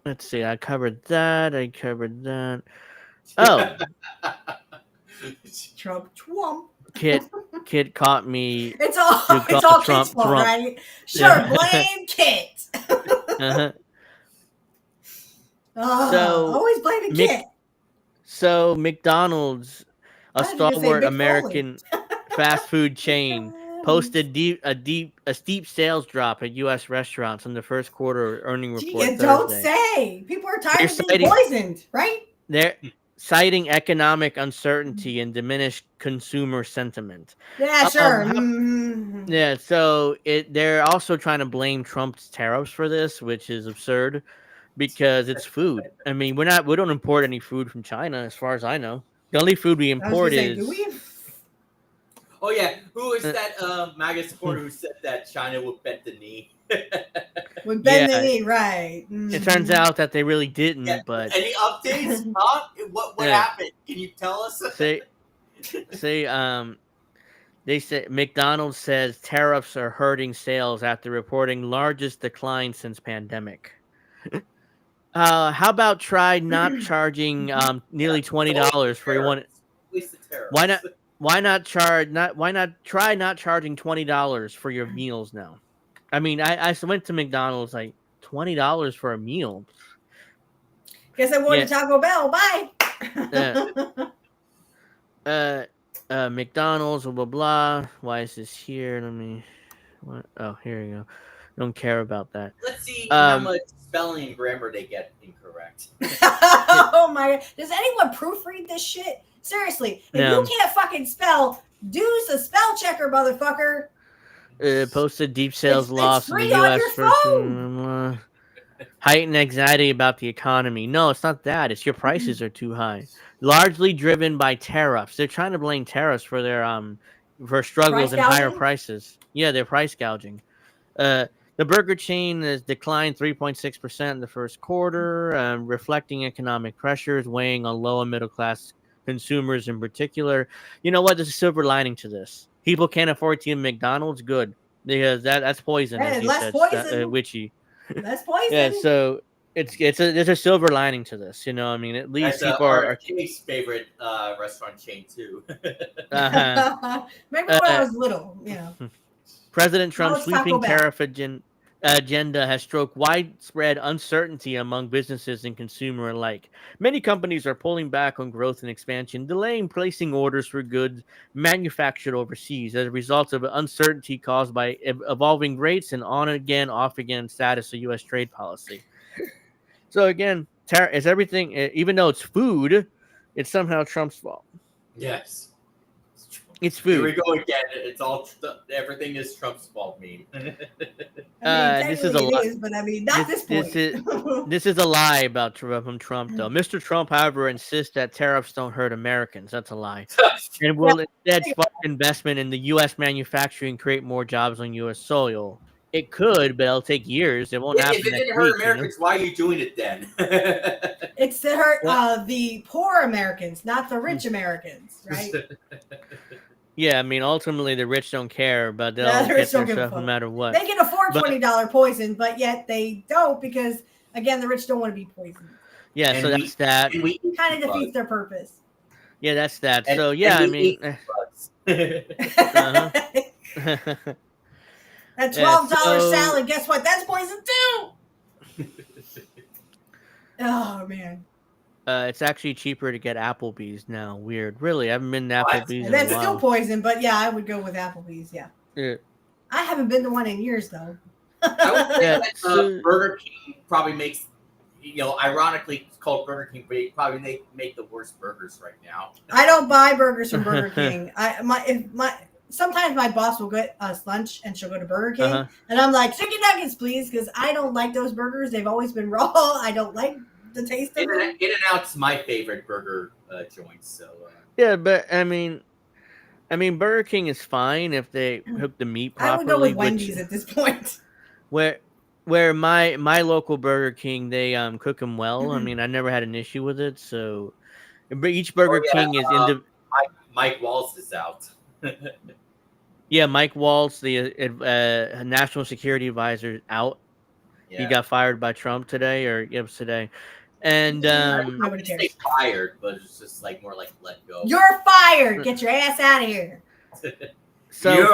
Let's see. I covered that. Oh, Trump. Kit caught me. It's all You it's call all Trump Kit's fault, Trump. right? Sure, Yeah. blame Kit. Uh-huh. Oh, always blaming Kit. So McDonald's, Why a did you just say stalwart Mick American fast food chain, posted a steep sales drop at U.S. restaurants in the first quarter earning report Gee, don't Thursday. say. People are tired They're of being poisoned, right? They're citing economic uncertainty and diminished consumer sentiment. Yeah, sure. Yeah, so they're also trying to blame Trump's tariffs for this, which is absurd because it's food. I mean, we don't import any food from China, as far as I know. The only food we I was import gonna say, is. do we? Oh yeah, who is Uh, that MAGA supporter who said that China would bend the knee? Would bend the Yeah, knee, right? it turns Mhm. out that they really didn't. Yeah. But Any updates? Huh? What yeah, happened? Can you tell us? say they said McDonald's says tariffs are hurting sales after reporting largest decline since pandemic. How about try not charging Yeah, nearly $20 waste the for your one? tariffs. Waste the Why tariffs. not? Why not charge? Not why not try not charging $20 for your meals now? I mean, I went to McDonald's like $20 for a meal. Guess I wore Yeah. to Taco Bell. Bye. Uh, uh, McDonald's, blah blah blah. Why is this here? Let me. What? Oh, here you go. Don't care about that. Let's see how Um, much spelling and grammar they get incorrect. Oh my god. Does anyone proofread this shit? Seriously, if you no. can't fucking spell, use a spell checker, motherfucker. Posted deep sales It's loss in the free on U.S. your first. phone. Heightened anxiety about the economy. No, it's not that. It's your prices are too high. Largely driven by tariffs. They're trying to blame tariffs for their for Price struggles and higher gouging? prices. Yeah, they're price gouging. Uh, the burger chain has declined 3.6% in the first quarter, reflecting economic pressures weighing on low and middle class consumers in particular. You know what? There's a silver lining to this. People can't afford to eat McDonald's. Good, because that's poison, as Hey, you less said, poison. Witchy. Less Yeah, poison. so there's a silver lining to this. You know, I mean, at least That's people are RFK's favorite restaurant chain too. uh, Maybe when I uh, was little, you know. President Now Trump's it's Taco sweeping Bell. tariff agenda has stroked widespread uncertainty among businesses and consumer alike. Many companies are pulling back on growth and expansion, delaying placing orders for goods manufactured overseas as a result of uncertainty caused by evolving rates and on again, off again status of U.S. trade policy. So again, is everything, even though it's food, it's somehow Trump's fault. Yes. It's Here we food. go again. It's all everything is Trump's fault meme. I mean, This is technically a it lot. is, but I mean, not this point. This is a lie about from Trump, though. Mr. Trump, however, insists that tariffs don't hurt Americans. That's a lie, and Yeah, will instead spark investment in the U.S. manufacturing, create more jobs on U.S. soil. It could, but it'll take years. It won't If happen it next didn't hurt week. You know. Americans, why are you doing it then? it's to hurt Well, the poor Americans, not the rich Americans, right? yeah, I mean, ultimately, the rich don't care, but Yeah, they'll the get rich their don't give a stuff no fuck. matter what. They can afford But $20 poison, but yet they don't because, again, the rich don't want to be poisoned. yeah, and so that's that. and we eat Kind of bugs. defeats their purpose. Yeah, that's that. And, So and yeah, I we mean, eat bugs. uh huh. That Yeah, $12 so salad, guess what? That's poison too. Oh man, it's actually cheaper to get Applebee's now. Weird. Really, I haven't been to What? Applebee's in and a that's still while. poison. But yeah, I would go with Applebee's. Yeah, Yeah. I haven't been to one in years though. I would say Yeah. that So Burger King probably makes, ironically, it's called Burger King, but it probably make the worst burgers right now. I don't buy burgers from Burger King. Sometimes my boss will get us lunch and she'll go to Burger King, uh-huh. and I'm like, chicken nuggets, please, because I don't like those burgers. They've always been raw. I don't like the taste of them. In-N-Out's my favorite burger joint. So Yeah, but I mean, Burger King is fine if they cook the meat I would go with properly. Wendy's at this point. Where my local Burger King, they cook them well. I mean, I never had an issue with it. So each Burger King is Mike Walls is out. Yeah, Mike Waltz, the national security advisor, out. Yeah. He got fired by Trump today, or it was today. And I Nobody wouldn't cares. say fired, but it's just like more like let go. You're fired. Get your ass out of here. so You're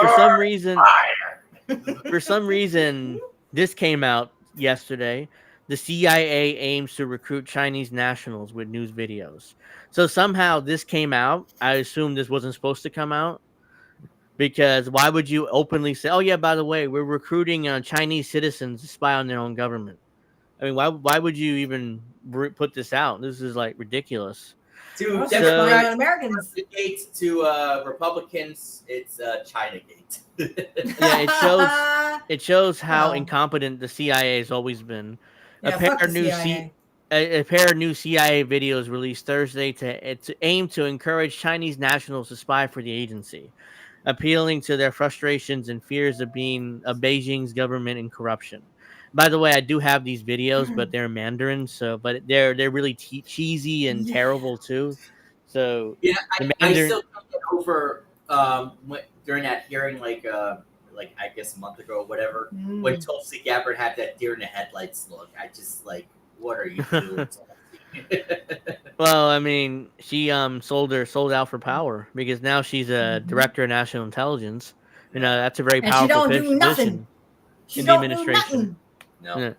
for some reason, this came out yesterday. The CIA aims to recruit Chinese nationals with news videos. So somehow this came out. I assume this wasn't supposed to come out. Because why would you openly say, "Oh yeah, by the way, we're recruiting Chinese citizens to spy on their own government"? I mean, why would you even put this out? This is like ridiculous. To Also So- spying on Democrats, Americans. gate to Republicans, it's China gate. Yeah, it shows how Oh. incompetent the CIA has always been. Yeah, fuck the new CIA. a pair of new CIA videos released Thursday to aim to encourage Chinese nationals to spy for the agency, appealing to their frustrations and fears of being of Beijing's government and corruption. By the way, I do have these videos, but they're in Mandarin, so but they're really cheesy and Yeah. terrible too. So Yeah, the I Mandarin, still can't get over during that hearing, like I guess a month ago or whatever, when Tulsi Gabbard had that deer in the headlights look. I just like, what are you doing, Tulsi? well, I mean, she sold out for power because now she's a director of national intelligence. You know, that's a very And she powerful don't do nothing. position She in the don't do administration. nothing. No. Yeah.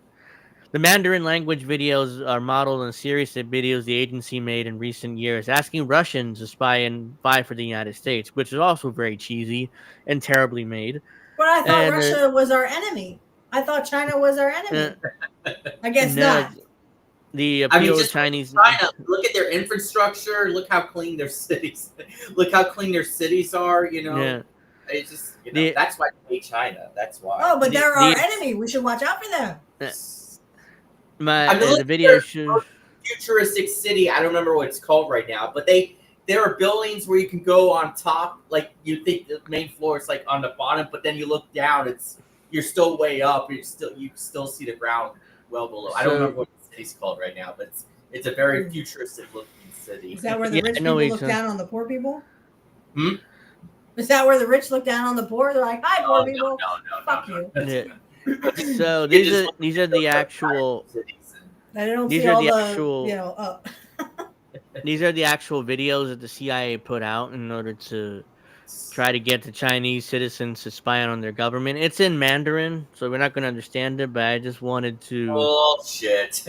The Mandarin language videos are modeled on a series of videos the agency made in recent years, asking Russians to spy for the United States, which is also very cheesy and terribly made. But I thought And Russia was our enemy. I thought China was our uh, enemy. I guess no, not. the I mean, appeal to just Chinese. China. Look at their infrastructure. Look how clean their cities. Look how clean their cities are. You know, Yeah, it's just the that's why they hate China. That's why. Oh, but the they're our the enemy. We should watch out for them. I mean, look the at video their shows. futuristic city. I don't remember what it's called right now, but there are buildings where you can go on top. Like you think the main floor is like on the bottom, but then you look down. You're still way up. You still see the ground well below. I don't remember what the city's called right now, but it's a very futuristic looking city. Is that where the Yeah, rich I know people what look you're down on the poor people? Hmm? Is that where the rich look down on the poor? They're like, "Hi, poor Oh, people. Fuck no. you." Yeah. So You just these are the actual I don't these see are all the the actual these are the actual videos that the CIA put out in order to try to get the Chinese citizens to spy on their government. It's in Mandarin, so we're not going to understand it, but I just wanted to bullshit.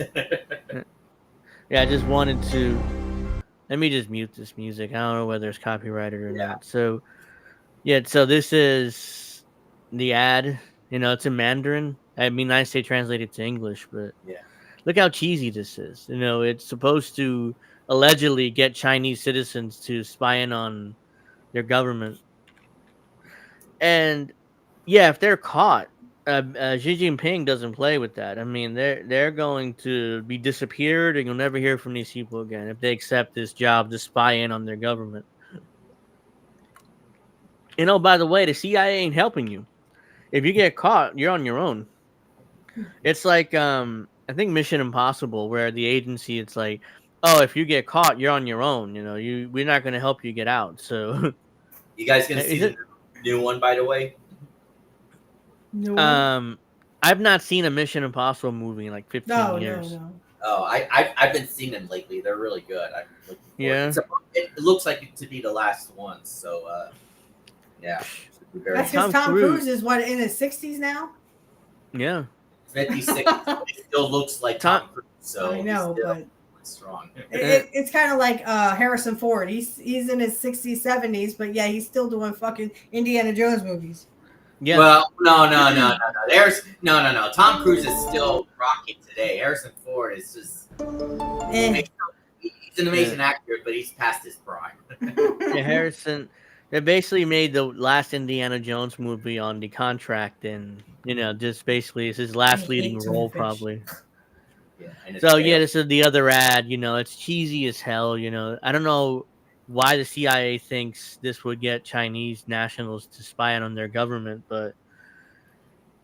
yeah, I just wanted to let me just mute this music. I don't know whether it's copyrighted or not. So, yeah, so this is the ad. You know, it's in Mandarin. I mean, I say translated to English, but Yeah. look how cheesy this is. You know, it's supposed to allegedly get Chinese citizens to spy in on their government. And yeah, if they're caught, Xi Jinping doesn't play with that. I mean, they're going to be disappeared, and you'll never hear from these people again if they accept this job to spy in on their government. You know, by the way, the CIA ain't helping you. If you get caught, you're on your own. It's like I think Mission Impossible, where the agency, it's like, oh, if you get caught, you're on your own. You know, we're not going to help you get out. So, You guys gonna see is the it? new one, by the way? I've not seen a Mission Impossible movie in like 15 years. No. Oh, I've been seeing them lately. They're really good. I'm looking forward. Yeah. It looks like it to be the last one. So yeah, should be very That's because Tom Cruise is what, in his 60s now? Yeah. 56. It still looks like Tom Cruise. So I know, he's still but strong. it's kind of like Harrison Ford. He's in his 60s, 70s, but yeah, he's still doing fucking Indiana Jones movies. Yeah. Well, no. No. Tom Cruise is still rocking today. Harrison Ford is just. He's an amazing actor, but he's past his prime. Yeah, Harrison. They basically made the last Indiana Jones movie on the contract, and you know, just basically it's his last leading role, probably. Yeah, So yeah, this is the other ad. You know, it's cheesy as hell. You know, I don't know why the CIA thinks this would get Chinese nationals to spy on their government, but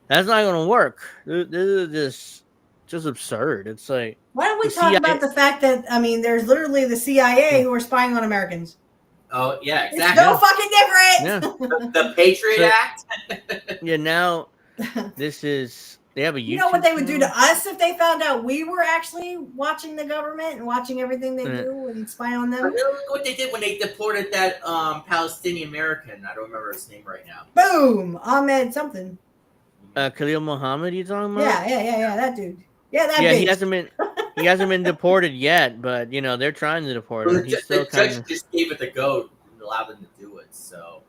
that's not going to work. This is just absurd. It's like, why don't we talk about the fact that there's literally the CIA who are spying on Americans? Oh yeah, exactly. It's no fucking different. The Patriot Act. Yeah, now this is they have a YouTube. You know what they would do to us if they found out we were actually watching the government and watching everything they do and spy on them? Look what they did when they deported that Palestinian American. I don't remember his name right now. Boom, Ahmed something. Khalil Muhammad, you talking about? Yeah, that dude. Yeah, that. Yeah, bitch. he hasn't been deported yet, but you know they're trying to deport him. The judge just gave it the go and allowed them to do it. So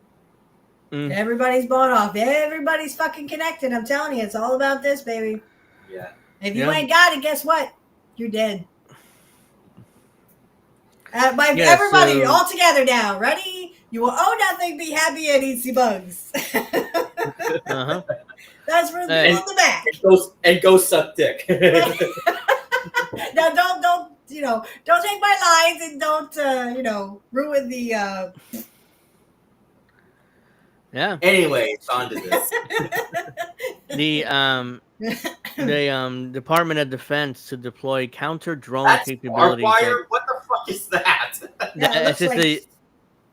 everybody's bought off. Everybody's fucking connected. I'm telling you, it's all about this, baby. Yeah. If you ain't got it, guess what? You're dead. Everybody all together now. Ready? You will owe nothing, be happy, and eat the bugs. Uh-huh. That's really on the back. And go suck dick. Now, don't don't take my lines and don't ruin the. Yeah. Anyways, on to this. The Department of Defense to deploy counter drone That's barbed capabilities at wire. What the fuck is that? Yeah, it it's looks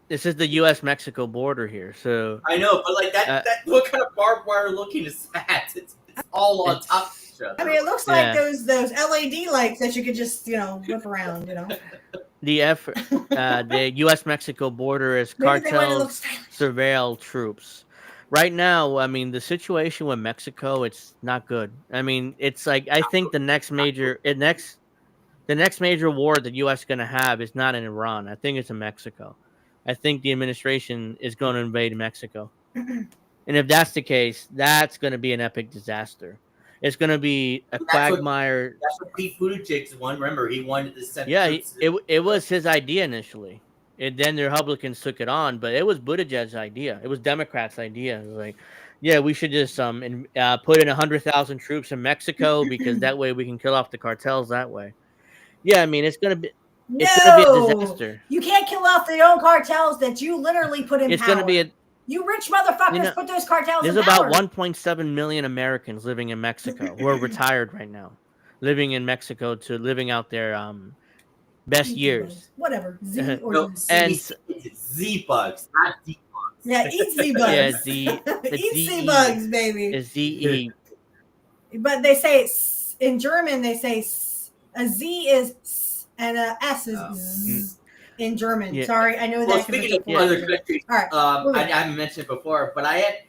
just like. the U.S. Mexico border here. So I know, but like uh, that what kind of barbed wire looking is that? It's all on top of it's each other. I mean, it looks like those LED lights that you could just whip around. the U.S. Mexico border is Maybe they want to look cartels stylish. surveil troops. Right now, I mean, the situation with Mexico, it's not good. I mean, it's like I think the next major war the U.S. is going to have is not in Iran. I think it's in Mexico. I think the administration is going to invade Mexico, and if that's the case, that's going to be an epic disaster. It's going to be a quagmire. That's what Pete Buttigieg's one. Remember, he wanted to send Yeah, troops. it was his idea initially. And then the Republicans took it on, but it was Buttigieg's idea. It was Democrats' idea. It was like, yeah, we should just put in 100,000 troops in Mexico because that way we can kill off the cartels that way. Yeah, I mean it's gonna be a No, disaster. you can't kill off the own cartels that you literally put in It's power. gonna be You rich motherfuckers put those cartels there's in about power. 1.7 million Americans living in Mexico who are retired right now, living in Mexico to living out their best years. Whatever. Z or No, and Z bugs, not D bugs. yeah, eat Z bugs. Yeah, eat Z bugs, baby. It's ZE. But they say in German, they say a Z is s and a S is z in German. Yeah. Sorry, I know Well, that. speaking of Yeah. other countries, All right, I haven't mentioned it before, but I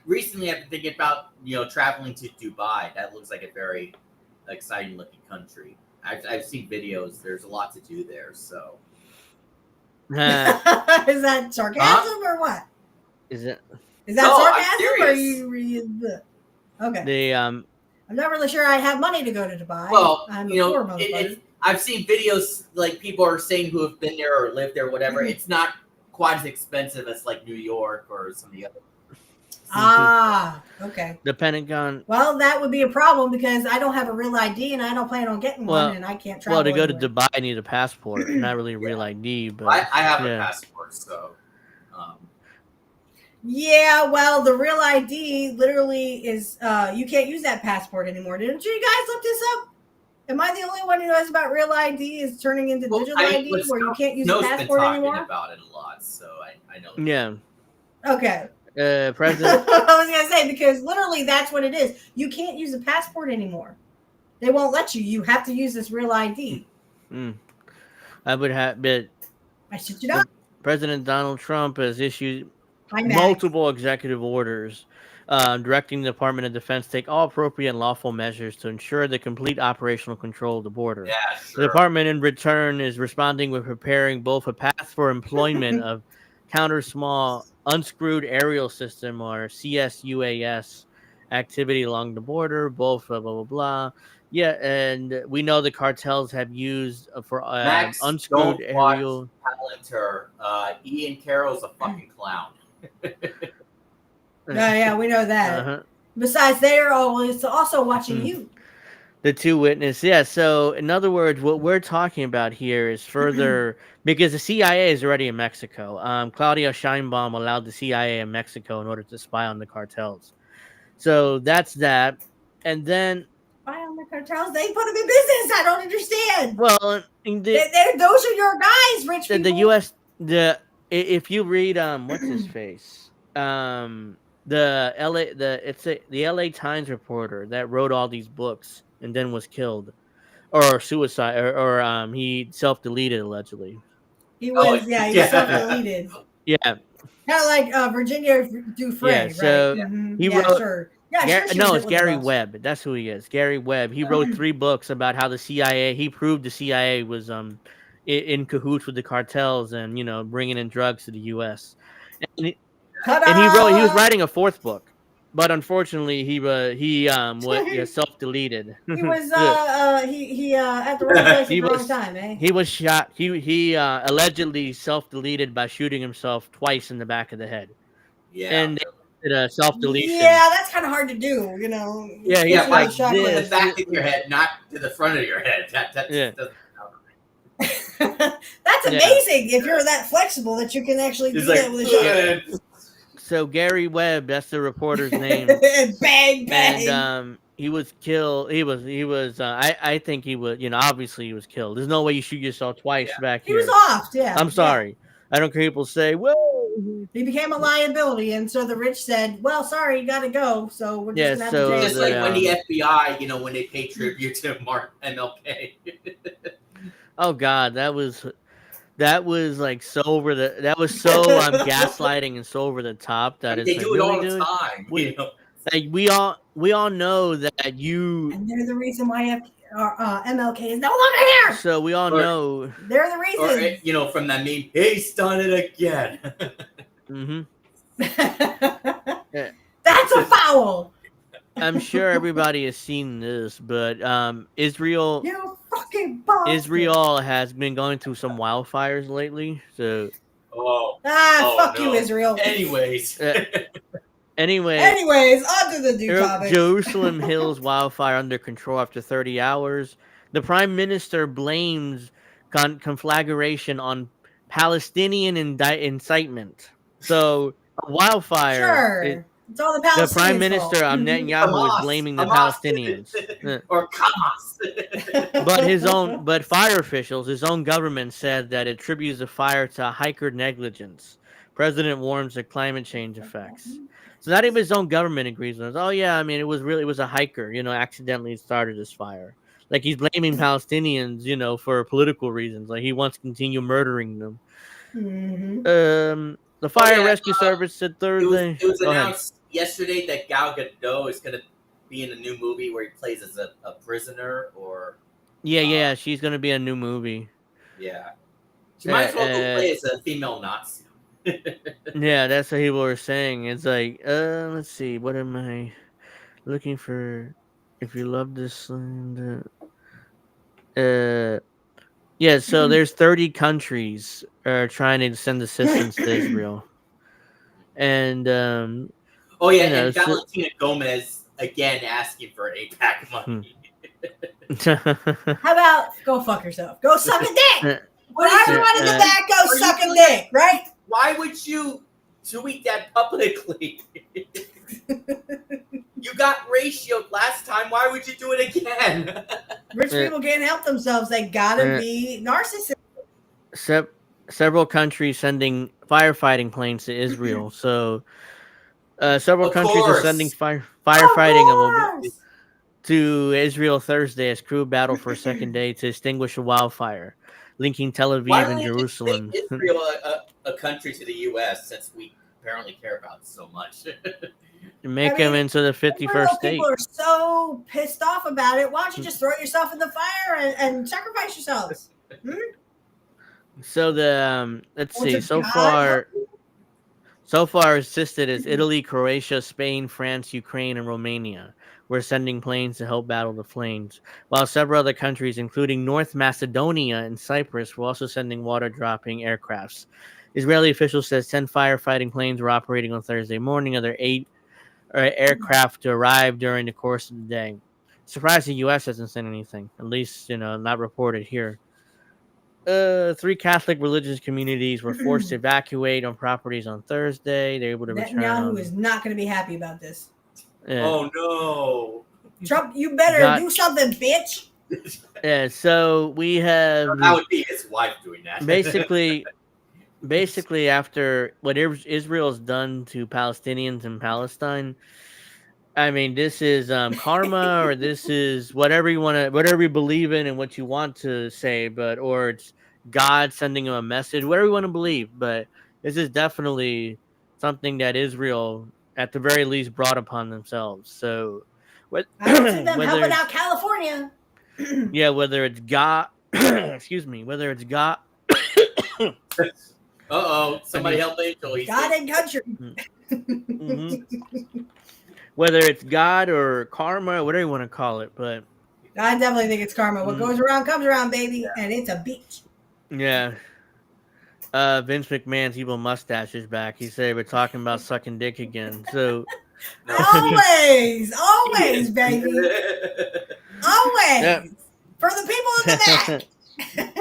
recently have been thinking about traveling to Dubai. That looks like a very exciting looking country. I've seen videos. There's a lot to do there. So Is that sarcasm or what? Is it? Is that No, I'm sarcasm or serious. okay? The I'm not really sure I have money to go to Dubai. Well, I'm a poor motherfucker. I've seen videos like people are saying who have been there or lived there, or whatever. It's not quite as expensive as like New York or some of the other. Ah, okay. The Pentagon. Well, that would be a problem because I don't have a real ID and I don't plan on getting one, and I can't travel. Well, to go anywhere. to Dubai, I need a passport, not really a real ID. But I have a passport, so. Yeah, well, the real ID literally is you can't use that passport anymore. Didn't you guys look this up? Am I the only one who knows about real ID is turning into digital ID where you can't use a passport been anymore? talking about it a lot, so I know. Yeah. Okay. President. I was gonna say because literally that's what it is. You can't use a passport anymore. They won't let you. You have to use this real ID. I would have, but I should you not. President Donald Trump has issued multiple executive orders directing the Department of Defense to take all appropriate and lawful measures to ensure the complete operational control of the border. Yeah, sure. The department, in return, is responding with preparing both a path for employment of counter small unscrewed aerial system or CSUAS activity along the border, both blah blah blah blah. Yeah, and we know the cartels have used for Max, unscrewed don't watch aerial. Palantir. Ian Carroll's a fucking clown. Yeah, we know that. Besides, they're always also watching you. The two witnesses, yeah. So, in other words, what we're talking about here is further because the CIA is already in Mexico. Claudio Sheinbaum allowed the CIA in Mexico in order to spy on the cartels. So that's that, and then spy on the cartels. They put them in business. I don't understand. Well, those are your guys, rich people. The U.S. If you read what's his face the LA Times reporter that wrote all these books and then was killed or suicide or he self-deleted allegedly. He was he was self-deleted. Yeah. Kind of like Virginia Dufresne, yeah, so right? he wrote, sure. No, it's Gary Webb. That's who he is. Gary Webb. He wrote 3 books about how the CIA. He proved the CIA was in cahoots with the cartels and bringing in drugs to the U.S. And he was writing a 4th book, but unfortunately he self-deleted. He was he at the wrong place at the wrong time, eh? He was shot. He allegedly self-deleted by shooting himself twice in the back of the head. Yeah. And a self deletion. Yeah, that's kind of hard to do. You know. Yeah, Push he's it Yeah, in like the shotgun. to the this. back of your head, not to the front of your head. That Yeah, just doesn't sound That's yeah. amazing if you're that flexible that you can actually right. do that with a shotgun. So Gary Webb, that's the reporter's name, Bang, and bang. he was killed. He was. I think he was. Obviously he was killed. There's no way you shoot yourself Yeah. twice back He was here. off. Yeah, I'm yeah. sorry. I don't care. People say, well, He became a liability, and so the rich said, "Well, sorry, you got to go. So we're just yeah. gonna have to So take Just you." like when the FBI, when they pay tribute to Mark MLK. oh god, that was like so over the. That was so gaslighting and so over the top I that mean, it's they like do it really, all the dude. time. We like we all know that you. And they're the reason why MLK is no longer here. So we all Or- know. They're the Or, reason. from that meme, he's done it again. Mm-hmm. Yeah. That's a foul. I'm sure everybody has seen this, but Israel You fucking bastard. Israel has been going through some wildfires lately. So Oh, fuck you, no. Israel. Anyways. anyway, Anyways, on to the new topic. Jerusalem Hills wildfire under control after 30 hours. The prime minister blames conflagration on Palestinian incitement. So a wildfire. Sure. It's all the The Palestinians' prime minister fault. Netanyahu is blaming the Hamas. Palestinians. Or Hamas. But fire officials, his own government said that it attributes the fire to hiker negligence. President warns of climate change effects. So not even his own government agrees with us. Oh yeah, I mean it was a hiker, accidentally started this fire. Like he's blaming Palestinians, for political reasons. Like he wants to continue murdering them. Mm-hmm. The fire rescue service said Thursday. It was Go ahead. announced yesterday that Gal Gadot is going to be in a new movie where he plays as a prisoner or. Yeah, she's gonna be a new movie. Yeah. She might as well go play as a female Nazi. Yeah, that's what people were saying. It's like, let's see, what am I looking for? If you love this land, yeah. So there's 30 countries are trying to send assistance to Israel, and Oh yeah, you know, and Valentina Gomez again asking for APAC money. How about go fuck yourself? Go suck a dick. When everybody's in the back, go Are suck you a dick, right? Why would you tweet that publicly? You got ratioed last time. Why would you do it again? Rich people can't help themselves. They gotta be narcissists. Several countries sending firefighting planes to Israel. So several Of countries are course. sending firefighting to Israel Thursday as crew battle for a second day to extinguish a wildfire linking Tel Why Aviv don't and we just Jerusalem. make Israel a country to the U.S. since we apparently care about it so much? Make them into the 51st state. People are so pissed off about it. Why don't you just throw yourself in the fire and sacrifice yourselves? So the let's see. So far assisted is Italy, Croatia, Spain, France, Ukraine, and Romania. We're sending planes to help battle the flames, while several other countries, including North Macedonia and Cyprus, were also sending water-dropping aircrafts. Israeli officials said 10 firefighting planes were operating on Thursday morning. Other 8 aircraft to arrive during the course of the day. Surprised the U.S. hasn't sent anything. At least, not reported here. 3 Catholic religious communities were forced to evacuate on properties on Thursday. They're able to return. Netanyahu is not going to be happy about this. Oh no, Trump! You better do something, bitch. Yeah. So we have. That would be his wife doing that. Basically, after what Israel's done to Palestinians in Palestine, I mean, this is karma, or this is whatever you believe in and what you want to say, or it's God sending them a message, whatever you want to believe. But this is definitely something that Israel, at the very least, brought upon themselves. So, I don't see them helping out California. Yeah, whether it's God, excuse me, whether it's God. Somebody help Angel. God and country. Mm-hmm. Whether it's God or karma, whatever you want to call it, but I definitely think it's karma. What goes around comes around, baby, and it's a bitch. Yeah. Vince McMahon's evil mustache is back. He said we're talking about sucking dick again. So No, Always, always, baby. yeah. Always. For the people in the back.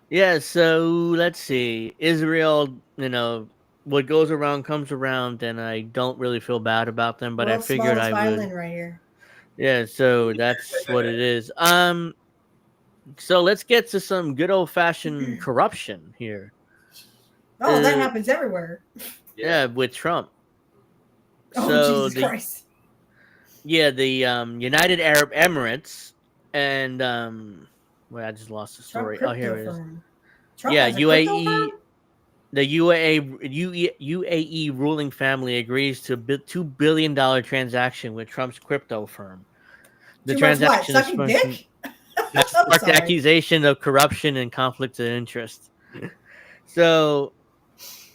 Yeah, so let's see. Israel, what goes around comes around, and I don't really feel bad about them, but I World's figured smallest I would. violin right here. Yeah, so that's what it is. So let's get to some good old fashioned corruption here. Oh, that Uh, happens everywhere. yeah, with Trump. Oh, So Jesus the Christ. the United Arab Emirates and wait, I just lost the Trump story. Oh, here crypto it is. firm. Trump Yeah, has a crypto firm? The UAE ruling family agrees to $2 billion transaction with Trump's crypto firm. The Too much what? transaction is Sucking sparked, dick? I'm sparked sorry. accusation of corruption and conflict of interest. So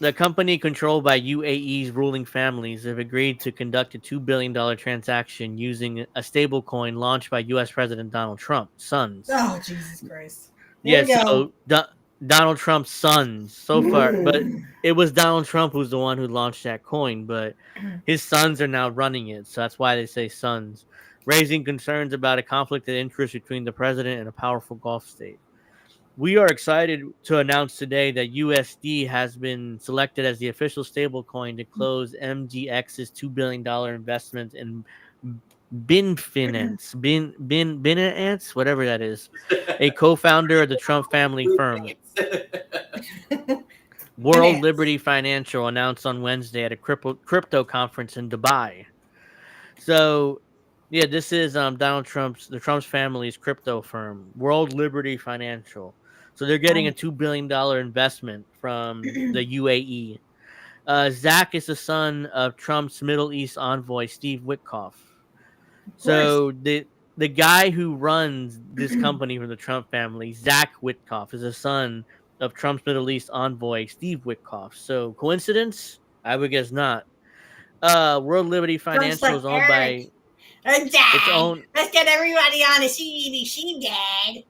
the company controlled by UAE's ruling families have agreed to conduct a $2 billion transaction using a stablecoin launched by U.S. President Donald Trump, Sons. Oh, Jesus Christ. Here Yeah, we go. so Donald Trump's sons so far, but it was Donald Trump who's the one who launched that coin, but his sons are now running it, so that's why they say sons, raising concerns about a conflict of interest between the president and a powerful Gulf state. We are excited to announce today that USD has been selected as the official stablecoin to close MGX's $2 billion investment in Binance, whatever that is, a co-founder of the Trump family firm. World Finance. Liberty Financial announced on Wednesday at a crypto conference in Dubai. So, yeah, this is the Trump's family's crypto firm, World Liberty Financial. So they're getting a $2 billion investment from the UAE. Zach is the son of Trump's Middle East envoy Steve Witkoff. Of course. So the guy who runs this company from the Trump family, Zach Witkoff, is a son of Trump's Middle East envoy Steve Witkoff. So coincidence? I would guess not. World Liberty Trump's Financial like, is owned Eric, by its Dad, own. let's get everybody on a CBDC, Dad.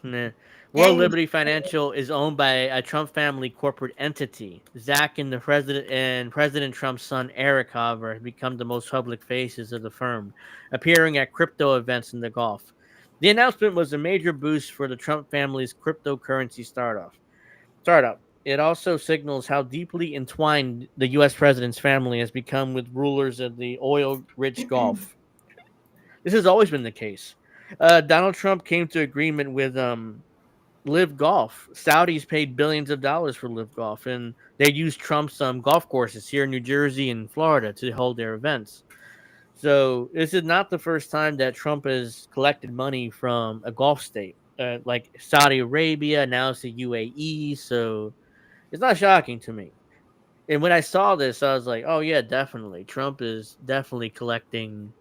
Nah. World Dang. Liberty Financial is owned by a Trump family corporate entity. Zach and President Trump's son Eric, however, have become the most public faces of the firm, appearing at crypto events in the Gulf. The announcement was a major boost for the Trump family's cryptocurrency startup. It also signals how deeply entwined the U.S. president's family has become with rulers of the oil-rich Gulf. This has always been the case. Donald Trump came to agreement with Live Golf. Saudis paid billions of dollars for Live Golf, and they used Trump's golf courses here in New Jersey and Florida to hold their events. So this is not the first time that Trump has collected money from a Gulf state, like Saudi Arabia. Now it's the UAE. So it's not shocking to me. And when I saw this, I was like, "Oh yeah, definitely. Trump is definitely collecting.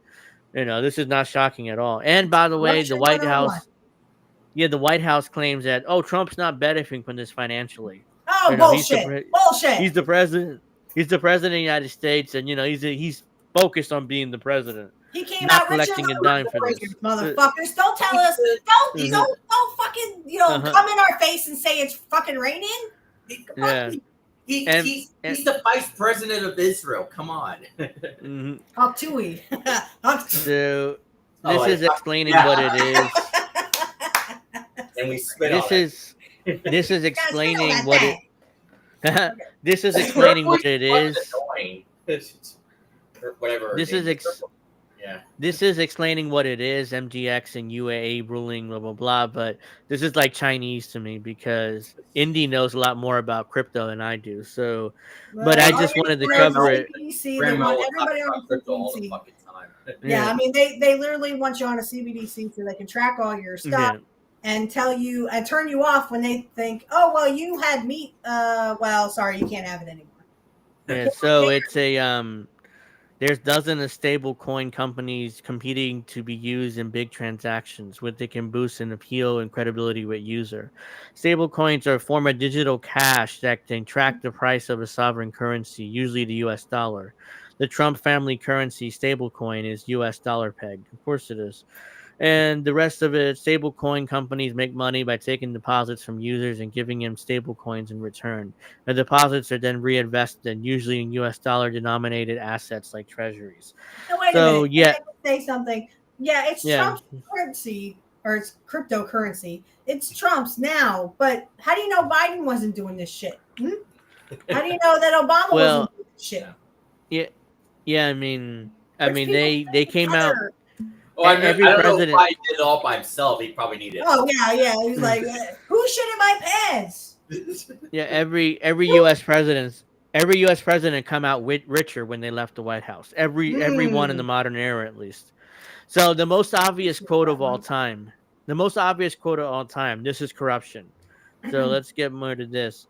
This is not shocking at all." And by the way, the Corruption White 101. House Yeah, the White House claims that Trump's not benefiting from this financially. Oh, He's the bullshit. Bullshit. he's the president. He's the president of the United States, and he's focused on being the president, He came not out richer than collecting a the dime for breakers, this. motherfuckers. Don't tell us. Mhm. Don't fucking, Uh-huh. come in our face and say it's fucking raining. Yeah, and, He's and the vice president of Israel. Come on. mhm. Talk to we. So Oh, this is yeah. explaining Yeah. what it is. And we spit on This it. is Guys, we know explaining about what that. it. This is explaining what it is. Annoying. Or whatever. This her is name ex- Yeah. This is explaining what it is, MGX and UAE ruling, blah blah blah. But this is like Chinese to me because Indy knows a lot more about crypto than I do. So, but I Well, all just your wanted to friends cover on it. CBDC, they Grandma want will talk everybody on about crypto all the CBDC. fucking time. Yeah, I mean, they literally want you on a CBDC so they can track all your stuff Yeah. and tell you and turn you off when they think, oh, well, you had meat. Well, sorry, you can't have it anymore. Yeah. So it's there's dozens of stable coin companies competing to be used in big transactions, which they can boost in appeal and credibility with user. Stable coins are a form of digital cash that can track the price of a sovereign currency, usually the US dollar. The Trump family currency stablecoin is US dollar pegged. Of course it is. And the rest of it, stablecoin companies make money by taking deposits from users and giving them stablecoins in return. The deposits are then reinvested, usually in US dollar denominated assets like treasuries. Now, wait a So, minute. Can yeah, I just say something? Yeah, it's yeah. Trump's currency or it's cryptocurrency. It's Trump's now, but how do you know Biden wasn't doing this shit? How do you know that Obama Well, wasn't doing this shit? yeah, yeah. I Rich mean, people they pay each came out. other. Well, Every I don't know if president, Biden did it all by himself. He probably needed Oh help. yeah. He's like, who shit in my pants? yeah, every U.S. president come out richer when they left the White House. Every one in the Hmm. modern era, at least. So the most obvious quote of all time. The most obvious quote of all time. This is corruption. So let's get more to this.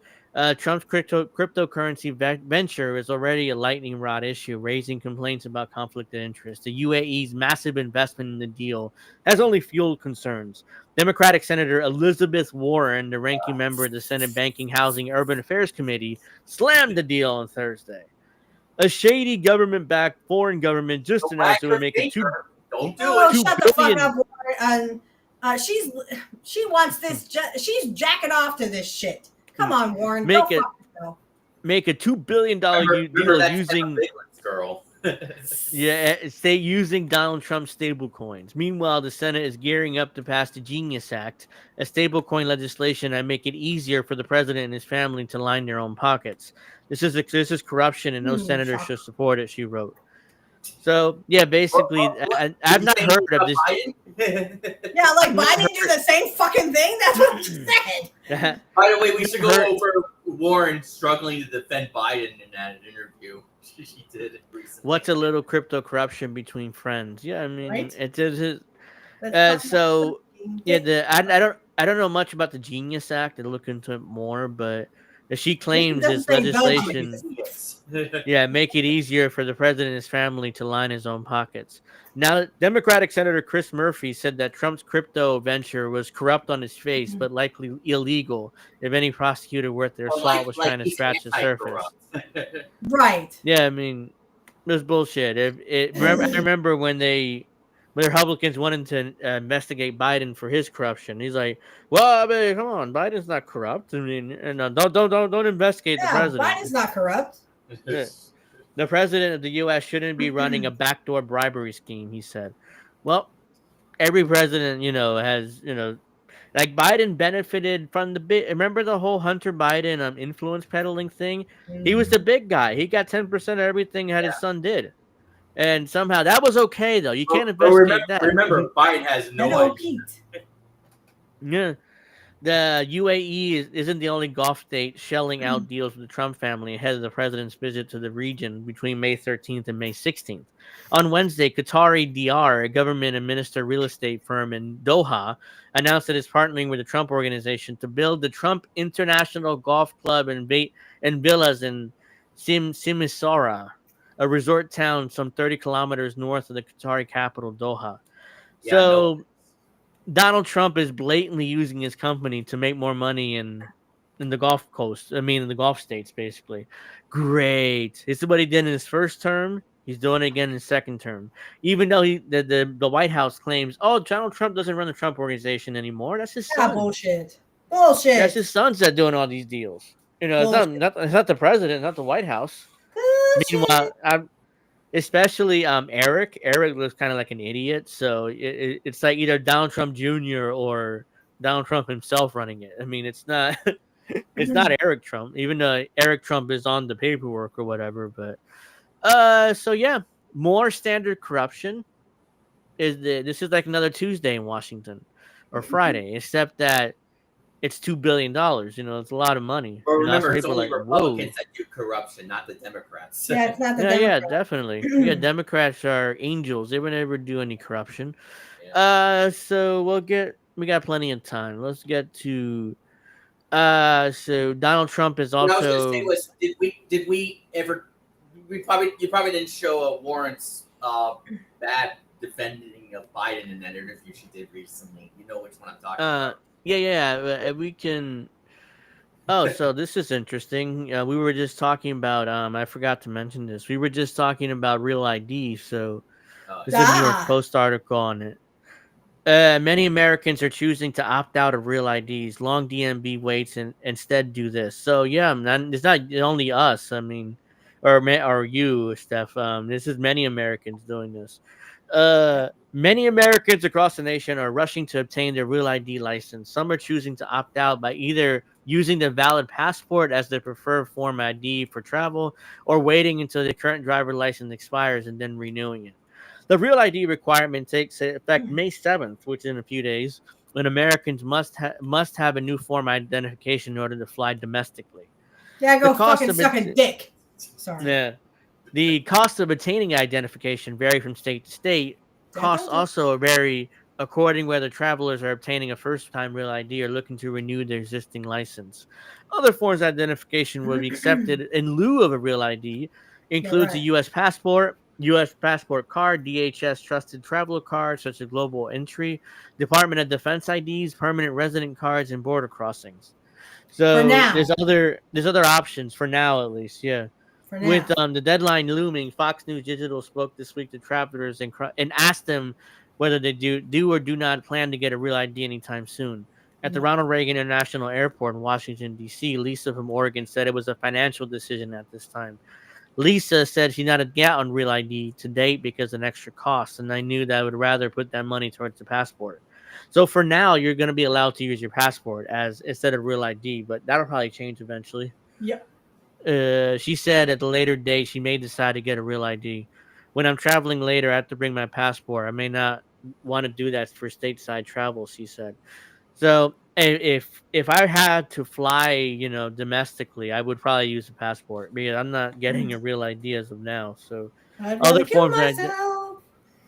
Trump's cryptocurrency venture is already a lightning rod issue, raising complaints about conflict of interest. The UAE's massive investment in the deal has only fueled concerns. Democratic Senator Elizabeth Warren, the ranking member of the Senate Banking, Housing, Urban Affairs Committee, slammed the deal on Thursday. A shady government-backed foreign government just Don't announced wag it would your make a finger. Don't do Oh, it. two shut the fuck billion up, Warren. She wants this. She's jacking off to this shit. Come on, Warren. Go make it fuck yourself. make a $2 billion Remember deal that using girl. state using Donald Trump stablecoins. Meanwhile, the Senate is gearing up to pass the Genius Act, a stablecoin legislation that make it easier for the president and his family to line their own pockets. This is corruption, and no senator Shocker. should support it. She wrote. So yeah, basically, I've Did you not say heard anything of about this. Biden? Yeah, like Biden do the same fucking thing. That's what I just said. By the way, we should go Her- over Warren struggling to defend Biden in that interview. She did it recently. What's a little crypto corruption between friends? Yeah, I mean, Right? it is. That's So fucking yeah, I don't know much about the Genius Act. I'll look into it more, but she It claims doesn't this say the legislation, Yes. make it easier for the president and his family to line his own pockets. Now, Democratic Senator Chris Murphy said that Trump's crypto venture was corrupt on his face, but likely illegal if any prosecutor worth their Well, salt was trying to he's scratch the surface. anti-corrupt. Right. Yeah, I mean, it was bullshit. I remember when the Republicans wanted to investigate Biden for his corruption. He's like, "Well, I mean, come on, Biden's not corrupt. I mean, and don't investigate the Yeah, president. Biden's not corrupt. Yeah. The president of the U.S. shouldn't be running a backdoor bribery scheme," he said. Well, every president, has like Biden benefited from the big. Remember the whole Hunter Biden influence peddling thing? He was the big guy. He got 10% of everything that his son did, and somehow that was okay though. You can't But investigate that. remember, Biden has no No, idea. Pete. Yeah. The UAE isn't the only Gulf state shelling out deals with the Trump family ahead of the president's visit to the region between May 13th and May 16th. On Wednesday, Qatari DR, a government-administered real estate firm in Doha, announced that it's partnering with the Trump Organization to build the Trump International Golf Club and villas in Simisara, a resort town some 30 kilometers north of the Qatari capital, Doha. Yeah, So Donald Trump is blatantly using his company to make more money in the Gulf Coast. I mean, in the Gulf states, basically. Great. This is what he did in his first term. He's doing it again in his second term. Even though the White House claims, oh, Donald Trump doesn't run the Trump Organization anymore. That's his Yeah, son. bullshit. Bullshit. That's his sons that doing all these deals. It's not the president, not the White House. Meanwhile, especially Eric. Eric looks kind of like an idiot. So it's like either Donald Trump Jr. or Donald Trump himself running it. I mean, it's not it's not Eric Trump, even though Eric Trump is on the paperwork or whatever. But so yeah, more standard corruption this is like another Tuesday in Washington or Friday, except that it's $2 billion. It's a lot of money. But remember, it's people are only like, whoa. Republicans that do corruption, not the Democrats. Yeah, it's not the Yeah, Democrats. definitely. Yeah, Democrats are angels. They would never do any corruption. So we got plenty of time. Let's get to so Donald Trump is What I was also going to say was, did we ever? You probably didn't show Warren's bad defending of Biden in that interview she did recently. You know which one I'm talking about. yeah, we can. Oh, so this is interesting. We were just talking about. I forgot to mention this. We were just talking about Real ID. So this is a New York Post article on it. Many Americans are choosing to opt out of real IDs, long DMB waits, and instead do this. So yeah, it's not only us. I mean, or you, Steph. This is many Americans doing this. Many Americans across the nation are rushing to obtain their real ID license. Some are choosing to opt out by either using the valid passport as their preferred form ID for travel, or waiting until their current driver license expires and then renewing it. The Real ID requirement takes effect May 7th, which is in a few days, when Americans must have a new form of identification in order to fly domestically. Yeah, The go cost fucking of suck a it, dick. Sorry. yeah, the cost of obtaining identification vary from state to state. See, I Costs told you. also vary according whether travelers are obtaining a first-time Real ID or looking to renew their existing license. Other forms of identification will be accepted in lieu of a Real ID, Yeah, includes a right. U.S. passport card, DHS trusted traveler cards such as Global Entry, Department of Defense IDs, permanent resident cards, and border crossings. For So now. there's other options for now, at least. Yeah. For With now. the deadline looming, Fox News Digital spoke this week to travelers and asked them whether they do or do not plan to get a real ID anytime soon. At the No. Ronald Reagan International Airport in Washington, D.C., Lisa from Oregon said it was a financial decision at this time. Lisa said she not get on Real ID to date because of an extra cost, and I knew that I would rather put that money towards the passport. So for now, you're going to be allowed to use your passport as instead of Real ID, but that'll probably change eventually. Yep. She said at the later date she may decide to get a Real ID. When I'm traveling later, I have to bring my passport. I may not want to do that for stateside travel, she said. So if I had to fly, domestically, I would probably use a passport because I'm not getting a Real ID as of now. So I'd rather other kill forms of myself.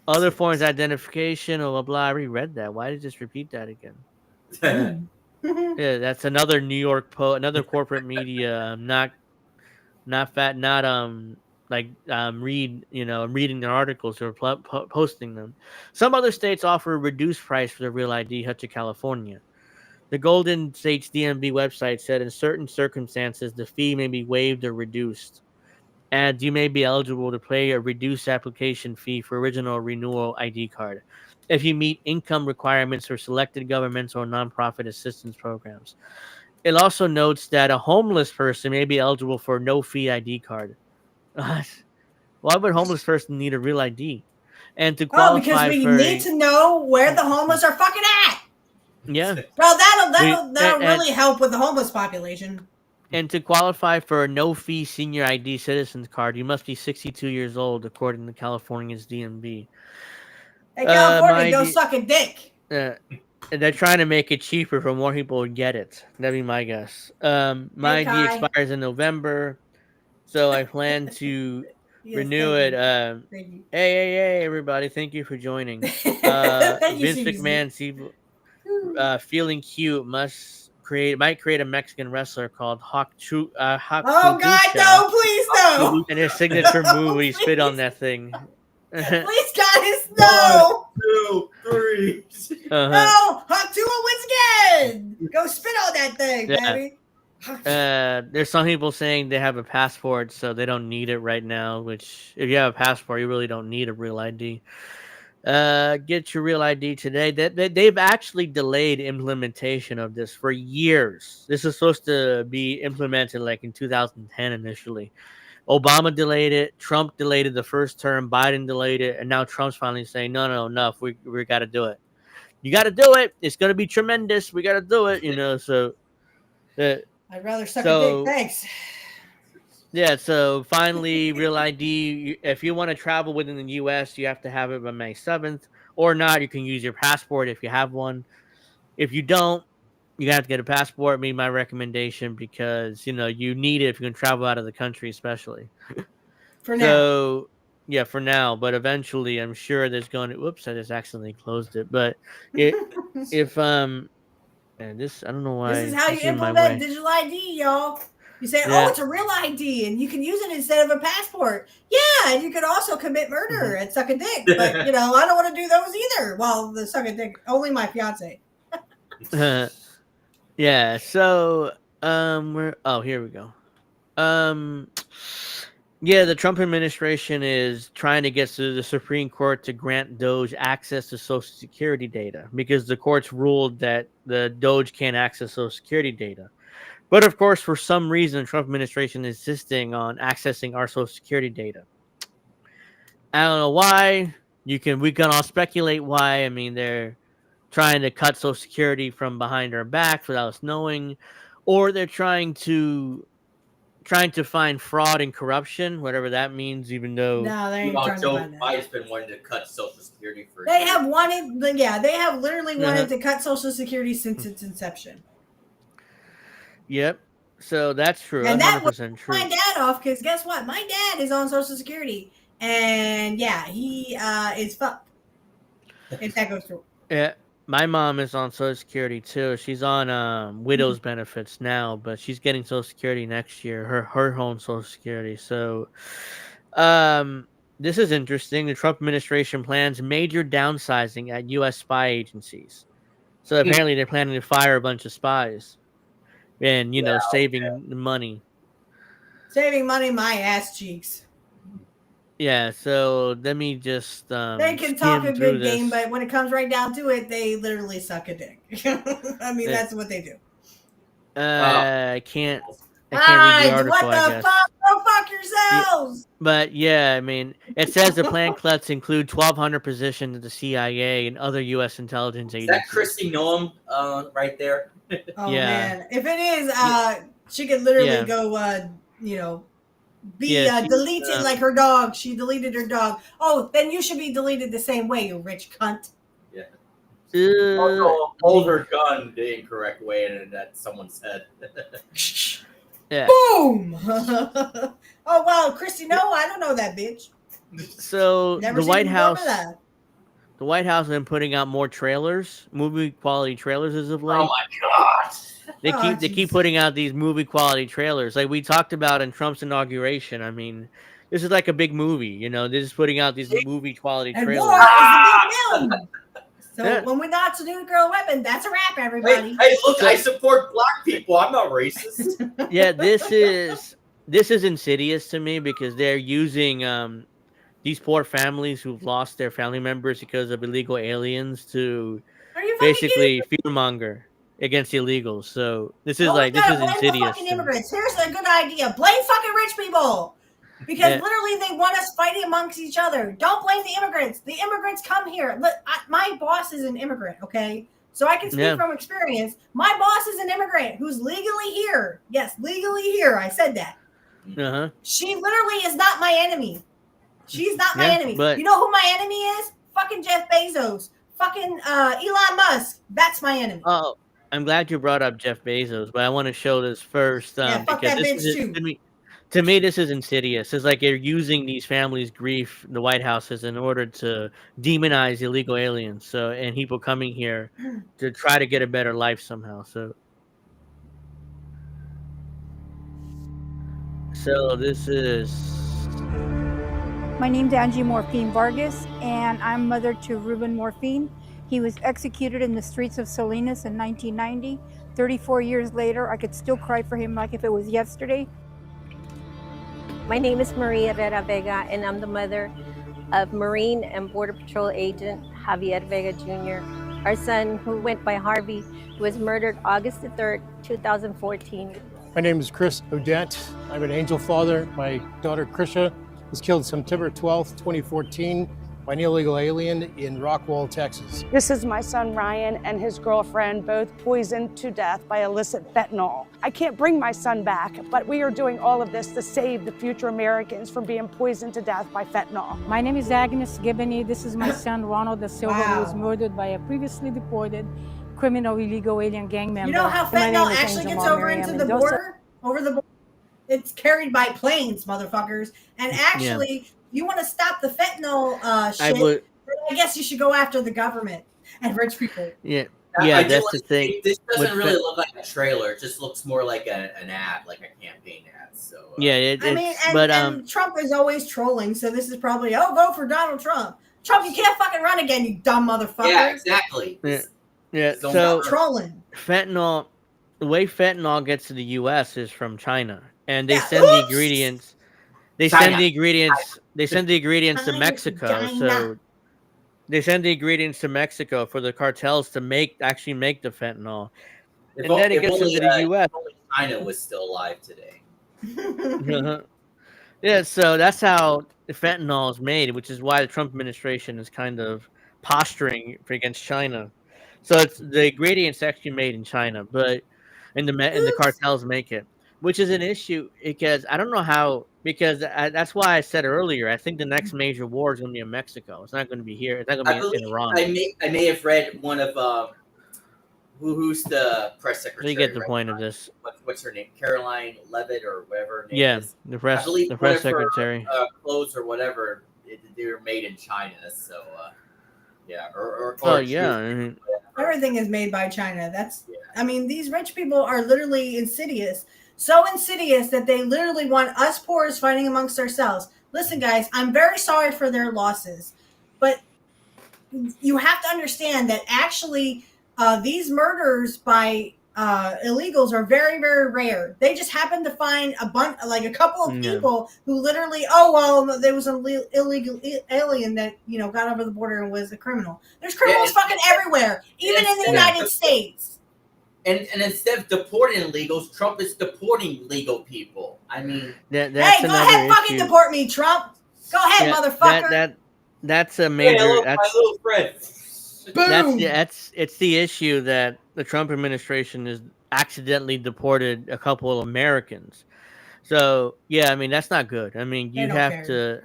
other forms of identification, blah blah blah. I already read that. Why did you just repeat that again? Yeah, that's another New York another corporate media. Not fat, not read reading their articles or posting them. Some other states offer a reduced price for the Real ID, such as California. The Golden State's DMV website said in certain circumstances the fee may be waived or reduced, and you may be eligible to pay a reduced application fee for original renewal ID card if you meet income requirements for selected governmental or nonprofit assistance programs. It also notes that a homeless person may be eligible for a no-fee ID card. Why would a homeless person need a real ID? And to Oh, because qualify we for need a to know where the homeless are fucking at. yeah, Well, that'll we that'll and, that'll and really help with the homeless population. and to qualify for a no-fee senior ID citizens card, you must be 62 years old, according to California's DMV. Hey, My California, go ID, suck a dick. they're trying to make it cheaper for more people to get it. That'd be my guess. My Hey, ID Kai. expires in November, so I plan to Yes, renew thank it. you. Thank you. Hey, everybody! Thank you for joining. Thank you, Vince CBC. McMahon, feeling cute, might create a Mexican wrestler called Hawk Oh God, Chuducha, no! Please no! and his signature move No, when he spit on please, that thing. please, guys, One, no! 2, 3. Uh-huh. No! Hatua wins again! Go spit on that thing, Yeah. baby. There's some people saying they have a passport, so they don't need it right now. Which, if you have a passport, you really don't need a real ID. Get your real ID today. They've actually delayed implementation of this for years. This is supposed to be implemented like in 2010 initially. Obama delayed it. Trump delayed it the first term. Biden delayed it, and now Trump's finally saying, "No, enough. We got to do it. You got to do it. It's gonna be tremendous. We got to do it." So. Uh, I'd rather suck a dick. so Thanks. yeah, so finally, Real ID. If you want to travel within the U.S., you have to have it by May 7th, or not. You can use your passport if you have one. If you don't, you have to get a passport. Be my recommendation because you need it if you're gonna travel out of the country, especially. For now. So yeah, for now, but eventually, I'm sure there's going to. Whoops, I just accidentally closed it. But if and this I don't know This is why how this you is in my implement way. digital ID, y'all. You say, oh, Yeah. it's a real ID, and you can use it instead of a passport. Yeah, and you could also commit murder and suck a dick. But, I don't want to do those either. Well, the suck a dick, only my fiance. Yeah, so here we go. Um Yeah, the Trump administration is trying to get to the Supreme Court to grant Doge access to Social Security data because the courts ruled that the Doge can't access Social Security data. But of course, for some reason, the Trump administration is insisting on accessing our Social Security data. I don't know why. We can all speculate why. I mean, they're trying to cut Social Security from behind our backs without us knowing, or they're trying to find fraud and corruption, whatever that means. Even though, No, they You ain't know, trying to Joe find that. Biden's been wanting to cut Social Security for They years. have wanted, yeah, they have literally wanted Uh-huh. to cut Social Security since its inception. Yep. So that's true, And that would 100% piss my true. dad off because guess what? My dad is on Social Security. And yeah, he is fucked if that goes through. Yeah, my mom is on Social Security too. She's on widow's benefits now, but she's getting Social Security next year. Her home Social Security. So, um, this is interesting. The Trump administration plans major downsizing at U.S. spy agencies. So apparently, they're planning to fire a bunch of spies, and saving the money. Saving money, my ass cheeks. Yeah. So let me just They can talk skim a through good game, this. but when it comes right down to it, they literally suck a dick. I mean, Uh, that's what they do. I can't. I can't read the Alright, article. what I the fuck? guess. Go fuck Yeah, yourselves! but yeah, I mean, it says the plan cuts include 1,200 positions at the CIA and other U.S. intelligence Is that agencies. Christy Noam right there? Oh Yeah, man. If it is, yeah, she could literally yeah, go you know, be yeah. She's deleted like her dog. She deleted her dog. Oh, then you should be deleted the same way, you rich cunt. Yeah. uh, Also, hold her gun the incorrect way, and that someone said. yeah. Boom! Oh wow, Christy, no, I don't know that bitch. So Never seen her before for that. The White House has been putting out more trailers, movie quality trailers as of Oh late. my god! They keep putting out these movie quality trailers, like we talked about in Trump's inauguration. I mean, this is like a big movie. They're just putting out these movie quality And war trailers. is the big film. So Yeah. when we got to nuclear weapon, that's a wrap, Hey, everybody. hey, look! So- I support black people. I'm not racist. Yeah, this is insidious to me because they're using these poor families who've lost their family members because of illegal aliens to Are you fucking kidding basically me? fearmonger against illegals. So this is No, we like this gotta is blame the insidious fucking to me. immigrants. Here's a good idea: blame fucking rich people. Because Yeah, literally, they want us fighting amongst each other. Don't blame the immigrants. The immigrants come here. Look, my boss is an immigrant, okay? So I can speak yeah, from experience. My boss is an immigrant who's legally here. Yes, legally here. I said that. uh-huh. She literally is not my enemy. She's not my Yeah, enemy. but You know who my enemy is? Fucking Jeff Bezos. Fucking Elon Musk. That's my enemy. oh, I'm glad you brought up Jeff Bezos, but I want to show this first Yeah, fuck because that this bitch is too. to me this is insidious. It's like they're using these families' grief, the White House, is in order to demonize illegal aliens. So and people coming here to try to get a better life somehow. So this is My name's Angie Morphine Vargas, and I'm mother to Ruben Morphine. He was executed in the streets of Salinas in 1990. 34 years later, I could still cry for him like if it was yesterday. My name is Maria Rivera Vega, and I'm the mother of Marine and Border Patrol agent Javier Vega Jr. Our son, who went by Harvey, was murdered August the 3rd, 2014. My name is Chris Odette. I'm an angel father. My daughter Krisha was killed September 12th, 2014 by an illegal alien in Rockwall, Texas. This is my son Ryan and his girlfriend, both poisoned to death by illicit fentanyl. I can't bring my son back, but we are doing all of this to save the future Americans from being poisoned to death by fentanyl. My name is Agnes Gibney. This is my son Ronald Da Silva, who was Wow. murdered by a previously deported criminal illegal alien gang member. You know how My name fentanyl is actually Angel gets Ma over Maria into the Mendoza. border? Over the border? It's carried by planes, motherfuckers. And actually, you want to stop the fentanyl I shit, would then I guess you should go after the government and rich people. yeah I do that's want the to thing. say, this doesn't with really fe- look like a trailer. It just looks more like an ad, like a campaign ad. So yeah I mean, it's but and Trump is always trolling, so this is probably, oh, vote for Donald Trump. Trump, you can't fucking run again, you dumb motherfucker. yeah, exactly. yeah Don't so stop Trolling. fentanyl the way fentanyl gets to the US is from China and they Yeah, send the oops. ingredients they China. send the ingredients. They send the ingredients to Mexico. China. So they send the ingredients to Mexico for the cartels to actually make the fentanyl, and then it gets into the U.S. If only China was still alive today. Uh-huh. Yeah, so that's how the fentanyl is made, which is why the Trump administration is kind of posturing against China. So it's the ingredients actually made in China, but and the cartels make it, which is an issue because I don't know how. Because that's why I said earlier, I think the next major war is going to be in Mexico. It's not going to be here. It's not going to I be believe in Iran. I may have read one of who's the press So secretary. you get the right point now? of this. What's her name? Caroline Levitt or whatever her name Yeah, is. the I press believe the one press of her secretary. clothes or whatever they were made in China. So yeah, or Oh she yeah, was I mean, Everything is made by China. I mean, these rich people are literally insidious. So insidious that they literally want us poors fighting amongst ourselves. Listen, guys, I'm very sorry for their losses, but you have to understand that actually these murders by illegals are very, very rare. They just happen to find a couple of Yeah. people who literally, oh well, there was an illegal alien that got over the border and was a criminal. There's criminals fucking everywhere, even in the United States. And instead of deporting illegals, Trump is deporting legal people. I mean, that's Hey, go another ahead, fucking issue. deport me, Trump. Go ahead, Yeah, motherfucker. that's a hey, major. hello, That's my little friend. Boom. it's the issue that the Trump administration has accidentally deported a couple of Americans. So yeah, I mean that's not good. I mean They you don't have care. to.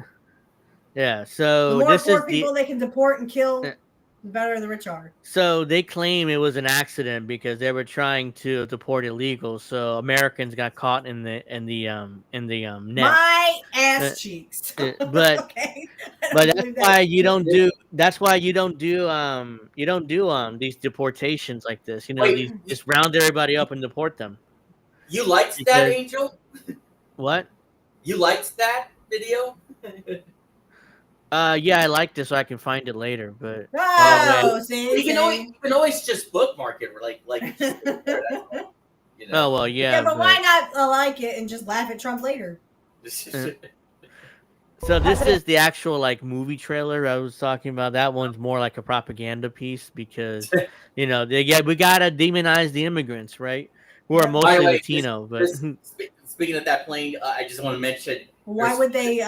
Yeah. The So more this is poor the. people they can deport and kill, the better the rich are. So they claim it was an accident because they were trying to deport illegals. So Americans got caught in the net. My ass cheeks. But Okay. but that's believe that. why you don't do. That's why you don't do these deportations like this. You know, Wait, these just round everybody up and deport them. You liked that, Because Angel? what? You liked that video? Yeah, I liked it, so I can find it later. But Oh, see, you can always just bookmark it, like just there, that's all. You know? oh well, yeah, yeah. but why not like it and just laugh at Trump later? So this is the actual like movie trailer I was talking about. That one's more like a propaganda piece because we gotta demonize the immigrants, right? Who are By the mostly way, Latino. But speaking of that plane, I just want to mention Why would they?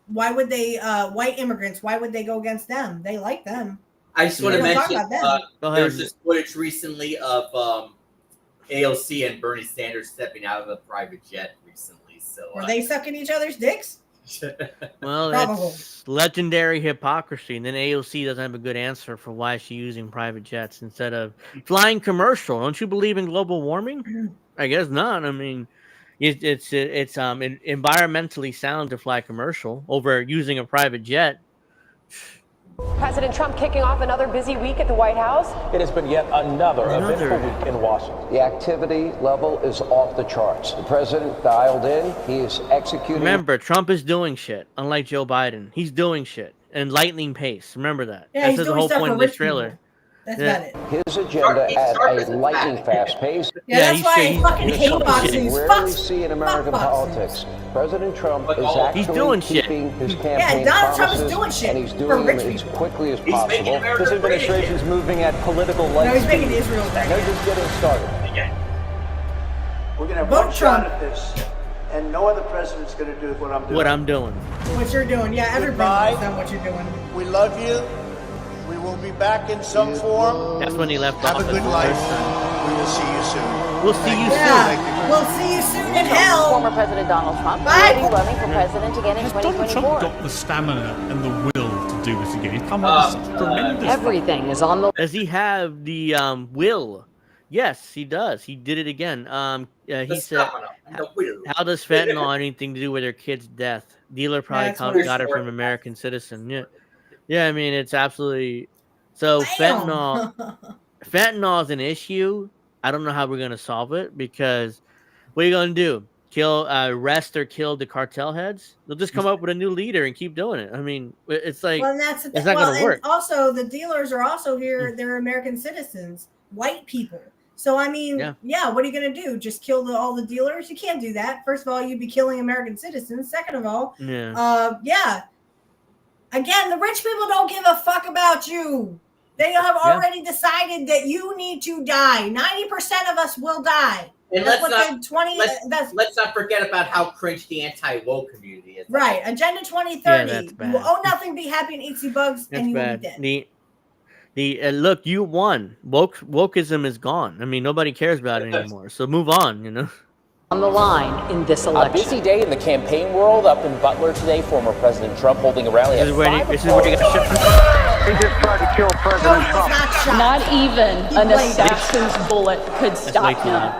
White immigrants? Why would they go against them? They like them. I just want to They don't talk mention about them. there was this footage recently of AOC and Bernie Sanders stepping out of a private jet recently. So Were they sucking each other's dicks? well, Probably. it's legendary hypocrisy. And then AOC doesn't have a good answer for why she's using private jets instead of flying commercial. Don't you believe in global warming? I guess not. I mean, it's environmentally sound to fly commercial over using a private jet. President Trump kicking off another busy week at the White House. It has been yet another eventful week in Washington. The activity level is off the charts. The president dialed in. He is executing. Remember, Trump is doing shit, unlike Joe Biden. He's doing shit in lightning pace. Remember that. Yeah, That's he's the doing whole stuff point for of this rich people. trailer. That's about it. His agenda at a lightning fast pace. Yeah, that's why I fucking hate Fox You News. rarely see in American politics. President Trump is actually doing shit. keeping his campaign Donald Trump is promises, doing shit and he's for doing rich them as people. quickly as He's making possible. America This great administration is moving at political light No, he's making speed. Israel great. They're just getting started. We're going to have Vote one shot Trump. at this, and no other president's going to do what I'm doing. What I'm doing. What you're doing. Yeah, everybody's done what you're doing. We love you. We will be back in some form. That's when he left Have office. a good life. We will see you soon. We'll see you Yeah, we'll see you soon in hell. Former President Donald Trump Bye. already running for president again in Has Donald 2024. Trump got the stamina and the will to do this again? He's come up with such tremendous. Everything is on the. Does he have the will? Yes, he does. He did it again. He said, "How does fentanyl have anything to do with her kid's death? Dealer probably That's what I got it said. from American citizen." Yeah. I mean, it's absolutely so. Damn. Fentanyl is an issue. I don't know how we're gonna solve it because what are you gonna do? Arrest or kill the cartel heads? They'll just come up with a new leader and keep doing it. I mean, it's like Well, and that's the it's thing. not gonna work. And also, the dealers are also here. They're American citizens, white people. So I mean, what are you going to do? Just kill all the dealers? You can't do that. First of all, you'd be killing American citizens. Second of all, again, the rich people don't give a fuck about you. They have already decided that you need to die. 90% of us will die. And let's not forget about how cringe the anti-woke community is. Right. Agenda 2030. Yeah, that's bad. You will own nothing, be happy, and eat sea bugs, and you will be dead. Look, you won. Wokeism is gone. I mean, nobody cares about it anymore. So move on, On the line in this election. A busy day in the campaign world up in Butler today. Former President Trump holding a rally at 5 o'clock. This is where you got shot. He just tried to kill President Trump. Not even an assassin's bullet could stop him.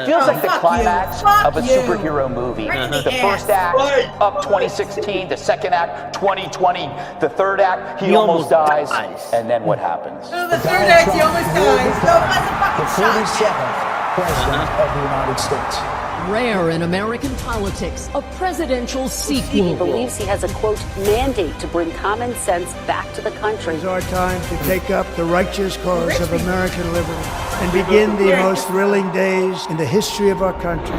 Feels like the climax of a superhero movie. The first act, up 2016. The second act, 2020. The third act, he almost dies. And then what happens? The third act, he almost dies. The 47th President of the United States. Rare in American politics, a presidential sequel. He believes he has a, quote, mandate to bring common sense back to the country. It's our time to take up the righteous cause of American liberty and begin the most thrilling days in the history of our country.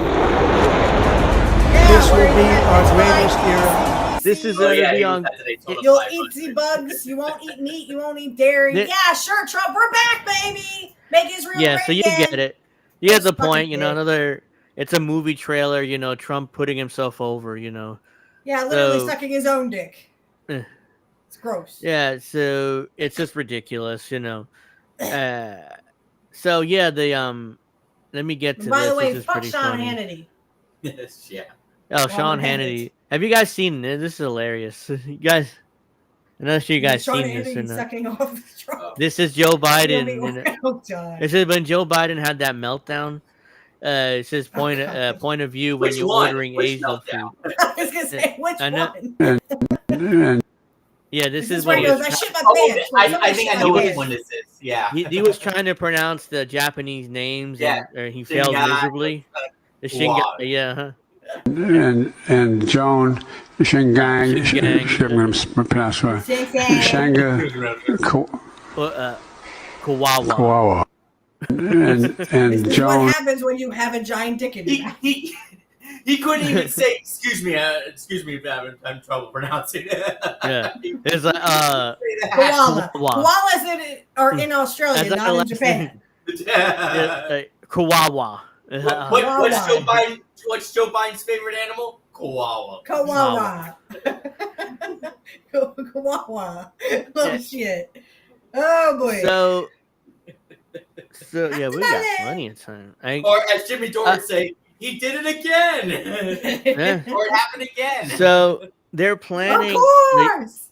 This will be our greatest era. This is going to be on. You'll eat sea bugs. You won't eat meat. You won't eat dairy. Yeah, sure, Trump. We're back, baby. Make Israel great So you again. get it. You get the point. It's a movie trailer. Trump putting himself over. Yeah, literally sucking his own dick. It's gross. Yeah, so it's just ridiculous. So yeah, let me get to By this. the way, this is fuck pretty Sean funny. Hannity. Yeah. Oh, Sean Hannity. Have you guys seen this? This is hilarious. You guys, I'm not sure you guys Sean seen this. sucking off Trump. This is Joe Biden. Oh, God. This is when Joe Biden had that meltdown. It says point of view when you're ordering Asian food. I was gonna say which one. Yeah, this is where when he goes, I shit my pants. I think I know which one this is. Yeah. He was trying to pronounce the Japanese names, and he failed miserably. The Shingai, yeah. And Joan Shingang, Kawawa. And Joan. What happens when you have a giant dick in your mouth? He couldn't even say, excuse me if I'm having trouble pronouncing it. Yeah. It's like, koala. Koalas are in Australia, not in Japan. Kawawa. What's Joe Biden's favorite animal? Koala. Kawawa. Kawawa. Oh, shit. Oh, boy. So yeah, we got plenty of time. Or as Jimmy Dore would say, he did it again. Or it happened again. So they're planning. Of course.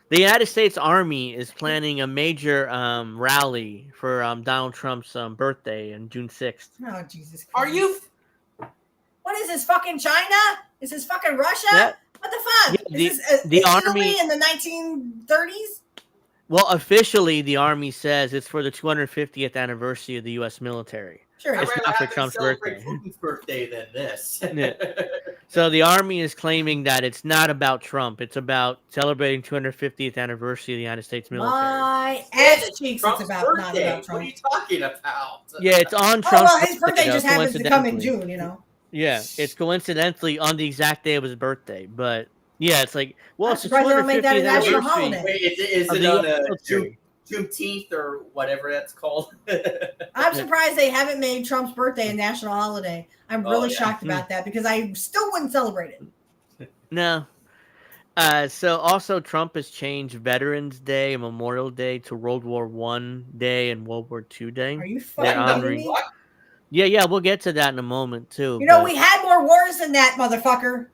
The United States Army is planning a major rally for Donald Trump's birthday on June 6th. Oh, Jesus Christ. Are you? What is this, fucking China? Is this fucking Russia? Yeah. What the fuck? Yeah, is this the Italy Army in the 1930s? Well, officially, the Army says it's for the 250th anniversary of the U.S. military. Sure, it's not for Trump's birthday. Putin's birthday than this. Yeah. So the Army is claiming that it's not about Trump. It's about celebrating 250th anniversary of the United States military. My ass cheeks. It's about birthday. not about Trump. What are you talking about? Yeah, it's on Trump's his birthday just happens to come in June, Yeah, it's coincidentally on the exact day of his birthday, but yeah, it's like, well, it's the surprised they don't make that a 250th national anniversary. holiday. Wait, is it on a Juneteenth or whatever that's called? I'm surprised they haven't made Trump's birthday a national holiday. I'm really shocked about that because I still wouldn't celebrate it. No. So also Trump has changed Veterans Day and Memorial Day to World War I Day and World War II Day. Are you fucking kidding me? Yeah, we'll get to that in a moment too. We had more wars than that, motherfucker.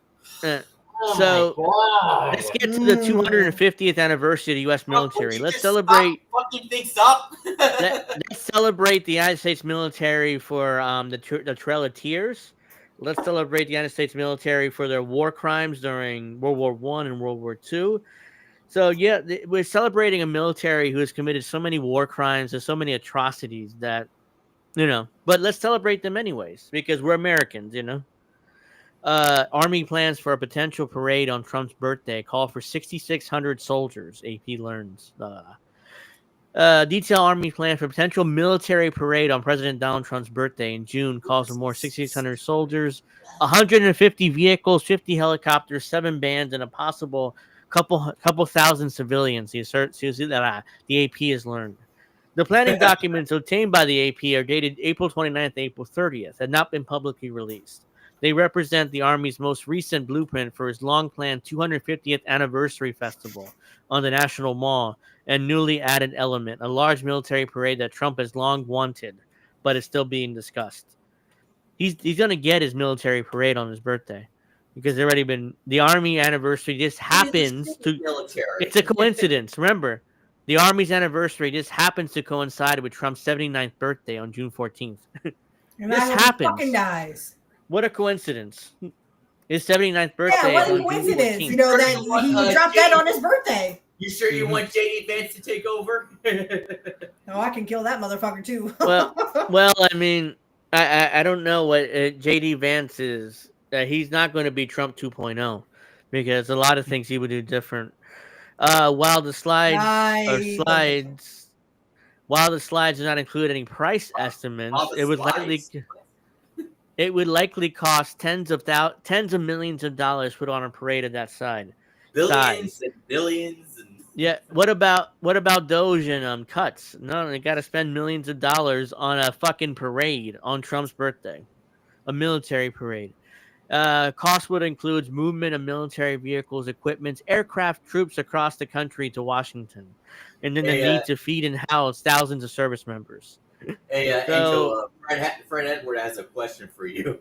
Let's get to the 250th anniversary of the U.S. military. Let's celebrate. Fucking things up. Let's celebrate the United States military for the Trail of Tears. Let's celebrate the United States military for their war crimes during World War I and World War II. So yeah, we're celebrating a military who has committed so many war crimes and so many atrocities that, but let's celebrate them anyways because we're Americans, Army plans for a potential parade on Trump's birthday call for 6,600 soldiers, AP learns. Detail Army plan for potential military parade on President Donald Trump's birthday in June calls for more 6,600 soldiers, 150 vehicles, 50 helicopters, 7 bands, and a possible couple thousand civilians. The AP has learned. The planning documents obtained by the AP are dated April 29th to April 30th and not been publicly released. They represent the Army's most recent blueprint for its long-planned 250th anniversary festival on the National Mall and newly added element, a large military parade that Trump has long wanted, but is still being discussed. He's going to get his military parade on his birthday because already been the Army anniversary just happens to military. It's a coincidence. Remember, the Army's anniversary just happens to coincide with Trump's 79th birthday on June 14th. And this that's happens. Fucking dies. What a coincidence. His 79th birthday. Yeah, what is a on coincidence. June 14th. You know, that he dropped that on his birthday. You sure you want JD Vance to take over? Oh, I can kill that motherfucker too. well, I mean, I don't know what JD Vance is. He's not going to be Trump 2.0 because a lot of things he would do different. While the slides do not include any price estimates, it would likely cost tens of millions of dollars put on a parade of that size. Billions and billions. Yeah. What about Doge and cuts? No, they got to spend millions of dollars on a fucking parade on Trump's birthday, a military parade. Cost would include movement of military vehicles, equipment, aircraft, troops across the country to Washington, and then the need to feed and house thousands of service members. Hey, Angel, Fred Edward has a question for you.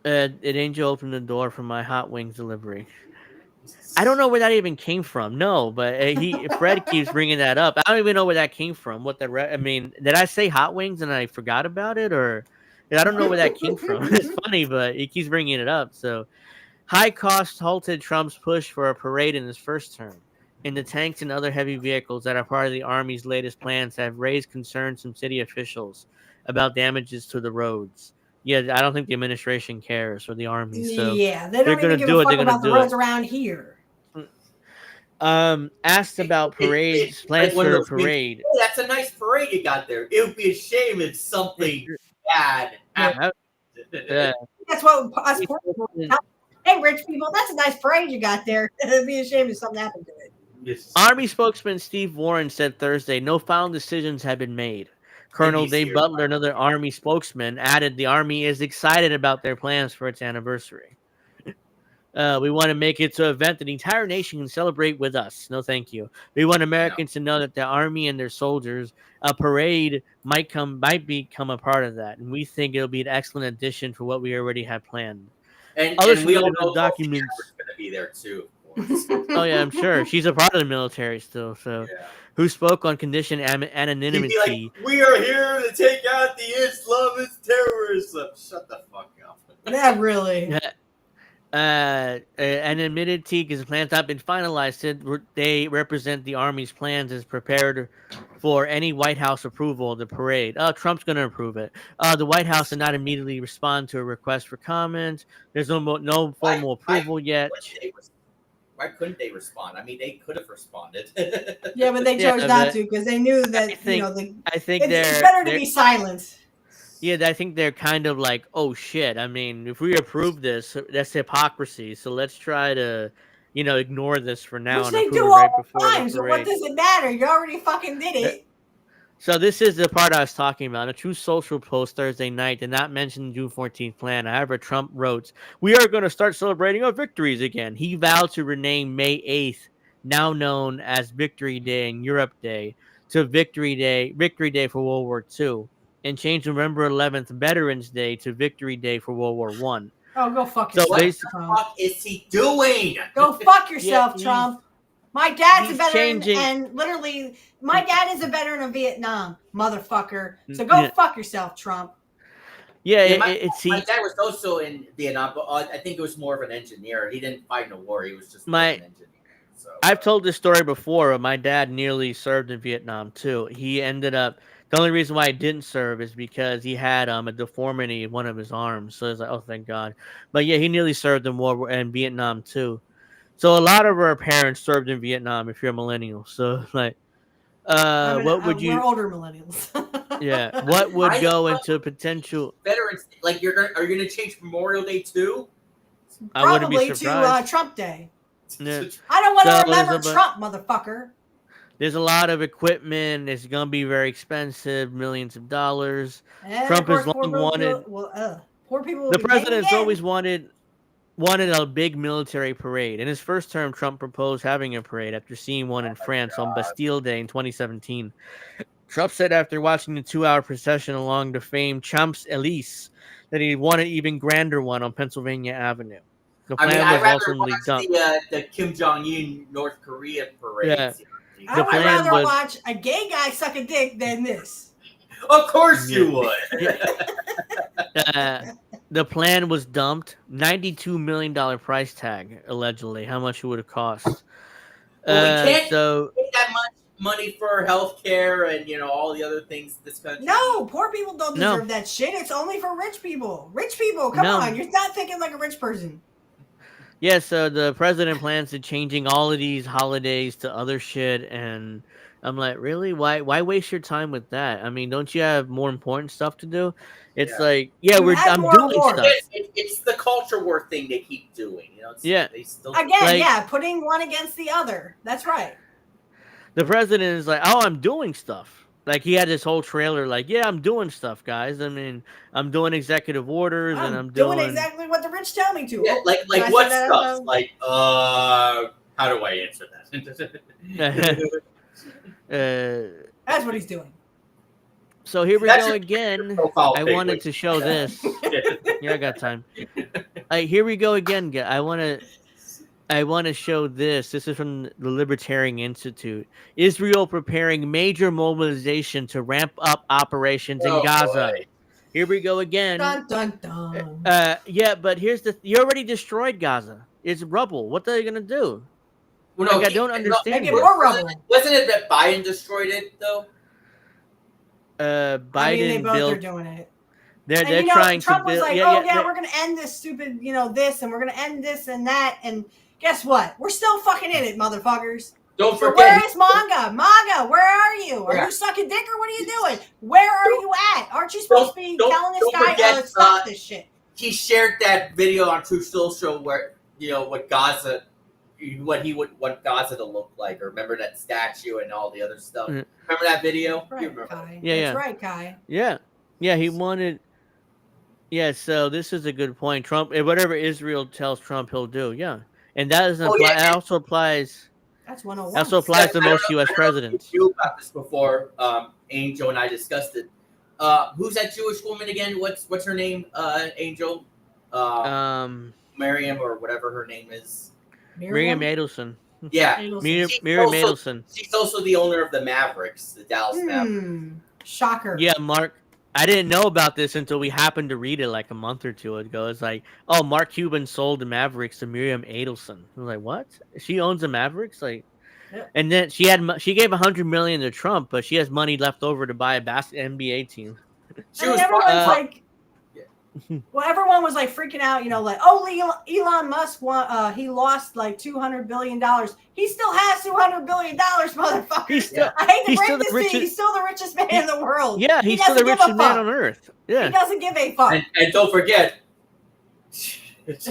Did Angel open the door for my hot wings delivery? I don't know where that even came from. No, but Fred keeps bringing that up. I don't even know where that came from. I mean, did I say hot wings and I forgot about it, or I don't know where that came from. It's funny, but he keeps bringing it up. So, high cost halted Trump's push for a parade in his first term. And the tanks and other heavy vehicles that are part of the Army's latest plans have raised concerns from city officials about damages to the roads. Yeah, I don't think the administration cares or the Army. So yeah, they don't even give a fuck about the roads around here. Asked about parades, plans for a parade. Oh, that's a nice parade you got there. It would be a shame if something bad happened. That's what us poor people. Hey, rich people, that's a nice parade you got there. It'd be a shame if something happened to it. Yes. Army spokesman Steve Warren said Thursday no final decisions have been made. Colonel Dave Butler, another Army spokesman, added the Army is excited about their plans for its anniversary. We want to make it so an event that the entire nation can celebrate with us. No, thank you. We want Americans to know that the Army and their soldiers, a parade might become a part of that, and we think it'll be an excellent addition for what we already have planned. And Others we all know documents going to be there too. Oh yeah, I'm sure she's a part of the military still. So, who spoke on condition anonymity? Like, we are here to take out the Islamist terrorism. Shut the fuck up. Yeah, really. And admitted Teague's plans have been finalized. They represent the Army's plans as prepared for any White House approval of the parade. Trump's going to approve it. The White House did not immediately respond to a request for comment. There's no formal approval yet. Why couldn't they respond? I mean, they could have responded. Yeah, but they chose not to because they knew that it's better to be silent. Yeah, I think they're kind of like, oh shit. I mean, if we approve this, that's hypocrisy. So let's try to, ignore this for now. Which they do all the time. So what does it matter? You already fucking did it. So this is the part I was talking about. A True Social post Thursday night did not mention the June 14th plan. However, Trump wrote, "We are going to start celebrating our victories again." He vowed to rename May 8th, now known as Victory Day and Europe Day, to Victory Day for World War II, and change November 11th, Veterans Day, to Victory Day for World War I. Oh, go fuck yourself. What the fuck is he doing? Go fuck yourself, Trump. My dad's a veteran, and literally, my dad is a veteran of Vietnam, motherfucker. So go fuck yourself, Trump. Yeah, my dad was also in Vietnam, but I think it was more of an engineer. He didn't fight in a war. He was just an engineer. So, I've told this story before. My dad nearly served in Vietnam, too. He ended up... The only reason why he didn't serve is because he had a deformity in one of his arms. So it's like, oh, thank God. But yeah, he nearly served in Vietnam, too. So a lot of our parents served in Vietnam. If you're a millennial, so like, what would we're you? older millennials. Yeah, what would go into potential? Veterans, like are you gonna change Memorial Day too? I wouldn't be Probably to surprised. Trump Day. Yeah. I don't want So to remember Trump, motherfucker. there's a lot of equipment. It's gonna be very expensive, millions of dollars. And of Trump has course, long wanted. poor people will The be paying president's again. always wanted a big military parade. In his first term, Trump proposed having a parade after seeing one in France on Bastille Day in 2017. Trump said after watching the 2-hour procession along the famed Champs-Élysées that he wanted an even grander one on Pennsylvania Avenue. The plan I'd was rather ultimately watch dumped. the Kim Jong Un North Korea Yeah. parades. The I would plan rather was watch a gay guy suck a dick than this. Of course you would. the plan was dumped. $92 million price tag, allegedly. How much it would have cost. Well, we can't So get that much money for health care and all the other things this country. No, poor people don't No. deserve that shit. It's only for rich people. Rich people, come No. on. You're not thinking like a rich person. yeah, so the president plans to changing all of these holidays to other shit, and I'm like, really? Why waste your time with that? I mean, don't you have more important stuff to do? It's like, yeah, You had I'm more doing wars. stuff. It's the culture war thing they keep doing. Yeah. They still Again, putting one against the other. That's right. The president is like, oh, I'm doing stuff. Like he had this whole trailer, like, yeah, I'm doing stuff, guys. I mean, I'm doing executive orders, and I'm doing doing exactly what the rich tell me to. Yeah, Oh, like did I what say that stuff? out loud? Like how do I answer that? That's what he's doing. So here we That's go your again. profile I pic, wanted like- to show this. Yeah, I got time. Here we go again. I want to show this. This is from the Libertarian Institute. Israel preparing major mobilization to ramp up operations in Gaza. Boy. Here we go again. Dun dun dun. Yeah, but here's you already destroyed Gaza. It's rubble. What are they gonna do? Well, I don't understand. Make it more rubble. Wasn't it that Biden destroyed it though? Biden I mean, they both built. are doing it. They're And, trying Trump to was build. like, we're going to end this stupid, this, and we're going to end this and that. And guess what? We're still fucking in it, motherfuckers. Don't So forget. where is Manga? Manga, where are you? Are Yeah. you sucking dick or what are you doing? Where are you at? Aren't you supposed to be telling this guy, forget, stop this shit? He shared that video on True Social where what Gaza to look like, or remember that statue and all the other stuff. Mhm. Remember that video? Right, You remember? Kai. Yeah, That's yeah. right, Kai. Yeah, he wanted. Yeah, so this is a good point. Trump, whatever Israel tells Trump, he'll do. Yeah, and that doesn't apply. Yeah. It also applies. That's 101. Also applies to I don't most know- U.S. I don't know if presidents. you knew about this before. Angel and I discussed it. Who's that Jewish woman again? What's her name? Angel. Miriam or whatever her name is. Miriam Adelson. Yeah, Miriam She's Adelson. She's also the owner of the Mavericks, the Dallas Mavericks. Shocker. Yeah, Mark. I didn't know about this until we happened to read it like a month or two ago. It's like, oh, Mark Cuban sold the Mavericks to Miriam Adelson. I was like, what? She owns the Mavericks? Like, Yeah. and then she gave $100 million to Trump, but she has money left over to buy a NBA team. Well, everyone was like freaking out, like, oh, Elon Musk he lost like $200 billion. He still has $200 billion, motherfucker. I hate to break this to you. He's still the richest man in the world. Yeah, He he's still the doesn't give a richest man fuck. on earth. Yeah. He doesn't give a fuck. And don't forget. These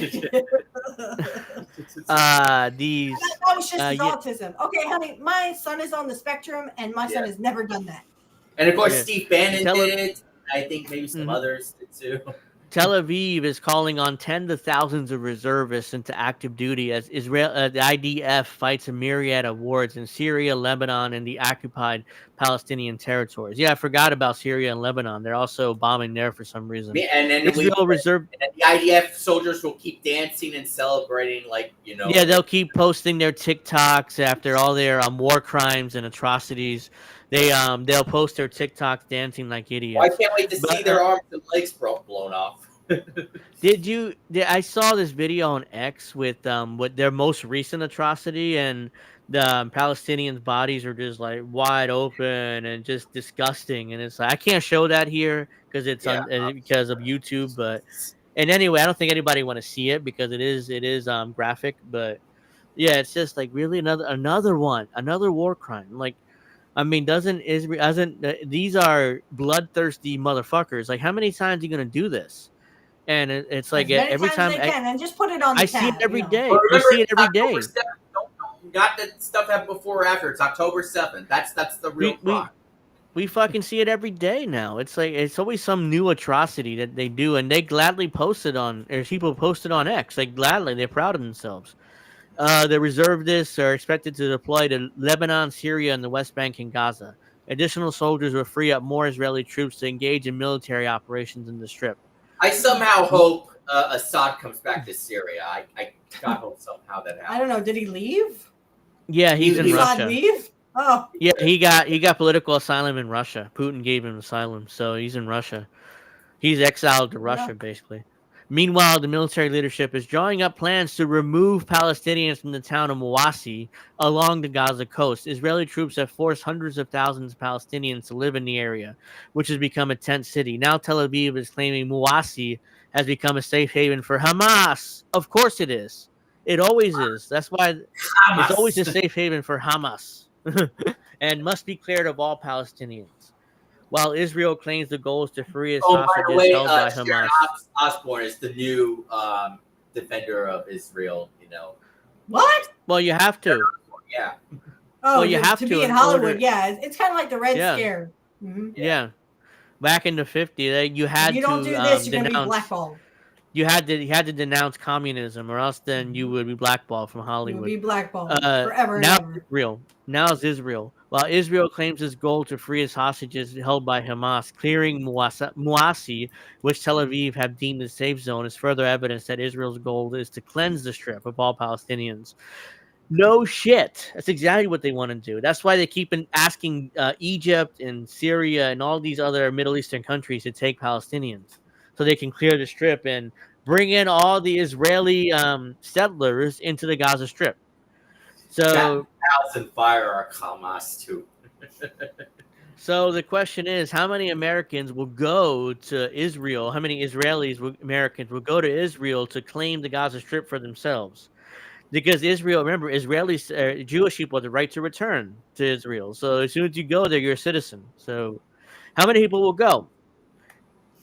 That was just his yeah. autism. Okay, honey, my son is on the spectrum, and my son has never done that. And of course, Yeah. Steve Bannon Tell did him- it. I think maybe some others did too. Tel Aviv is calling on tens of thousands of reservists into active duty as the IDF fights a myriad of wars in Syria, Lebanon, and the occupied Palestinian territories. Yeah, I forgot about Syria and Lebanon. They're also bombing there for some reason. Yeah, and then Israel reserve. and the IDF soldiers will keep dancing and celebrating, Yeah, they'll keep posting their TikToks after all their war crimes and atrocities. They'll post their TikToks dancing like idiots. I can't wait to see their arms and legs blown off. I saw this video on X with their most recent atrocity, and the Palestinians' bodies are just like wide open and just disgusting. And it's like I can't show that here because it's because of YouTube. But anyway, I don't think anybody want to see it because it is graphic. But Yeah, it's just like really another one, another war crime. Like, I mean, doesn't Israel doesn't these are bloodthirsty motherfuckers? Like, how many times are you gonna do this? And it's like As many every times as time they can, and just put it on I the see it tab. every But day. You remember, see it it's every October day. 7th. Not that stuff happened before or after. It's October 7th. That's the real We crime. we we fucking see it every day now. It's like it's always some new atrocity that they do, and they gladly post it on, or people post it on X. Like gladly, they're proud of themselves. The reservists are expected to deploy to Lebanon, Syria, and the West Bank and Gaza. Additional soldiers will free up more Israeli troops to engage in military operations in the Strip. I somehow hope Assad comes back to Syria. I God hope somehow that happens. I don't know. Did he leave? Yeah, he's Did in Assad Russia. leave? Oh. Yeah, he got political asylum in Russia. Putin gave him asylum, so he's in Russia. He's exiled to Russia, basically. Meanwhile, the military leadership is drawing up plans to remove Palestinians from the town of Mawasi along the Gaza coast. Israeli troops have forced hundreds of thousands of Palestinians to live in the area, which has become a tent city. Now Tel Aviv is claiming Mawasi has become a safe haven for Hamas. Of course it is. It always is. That's why it's always a safe haven for Hamas and must be cleared of all Palestinians. While Israel claims the goal is to free its Oh, by the hostages way, held by Sharon Hamas. Osbourne is the new defender of Israel. What? Well, you have to. Yeah. Oh, Well, you have to to be in in Hollywood. order- Yeah, it's kind of like the Red Yeah. Scare. Mhm. Yeah. Back in the 50s, you had If you don't to do this, you're gonna be denounce. blackballed. You had to denounce communism, or else then you would be blackballed from You Hollywood. will be blackballed forever and Now ever. Israel. Now it's Israel. While Israel claims its goal to free its hostages held by Hamas, clearing Muasi, which Tel Aviv have deemed a safe zone, is further evidence that Israel's goal is to cleanse the Strip of all Palestinians. No shit. That's exactly what they want to do. That's why they keep asking Egypt and Syria and all these other Middle Eastern countries to take Palestinians so they can clear the Strip and bring in all the Israeli settlers into the Gaza Strip. That So, house and fire are Hamas too. so the question is, how many Americans will go to Israel? How many Americans will go to Israel to claim the Gaza Strip for themselves? Because Israel, remember, Israelis, Jewish people have the right to return to Israel. So as soon as you go there, you're a citizen. So how many people will go?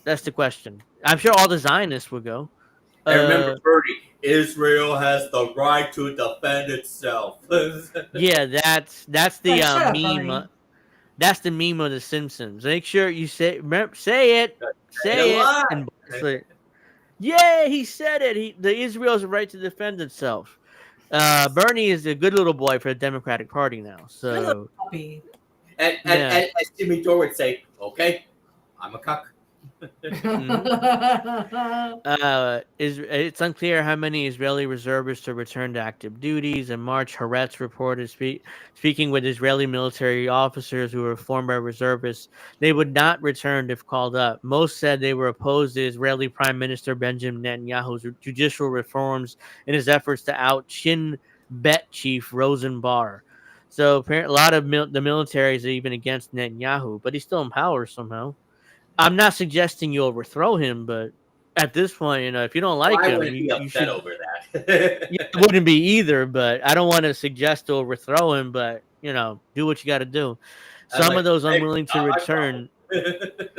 That's the question. I'm sure all the Zionists will go. And remember, Bertie, Israel has the right to defend itself. Yeah, that's the Shut up, meme. Bernie. That's the meme of The Simpsons. Make sure you say it, say it, and yeah, he said it. The Israel has a right to defend itself. Bernie is a good little boy for the Democratic Party now. So, puppy. And as Jimmy Dore would say, okay, I'm a cuck. It's unclear how many Israeli reservists to return to active duties. In March, Haaretz reported speaking with Israeli military officers who were former reservists, they would not return if called up. Most said they were opposed to Israeli Prime Minister Benjamin Netanyahu's judicial reforms in his efforts to out Shin Bet chief Rosenbar. So apparently, a lot of the military is even against Netanyahu, but he's still in power somehow. I'm not suggesting you overthrow him, but at this point, if you don't like I him, wouldn't be you upset should. over that. Yeah, it wouldn't be either, but I don't want to suggest to overthrow him. But do what you got to do. Some of those unwilling to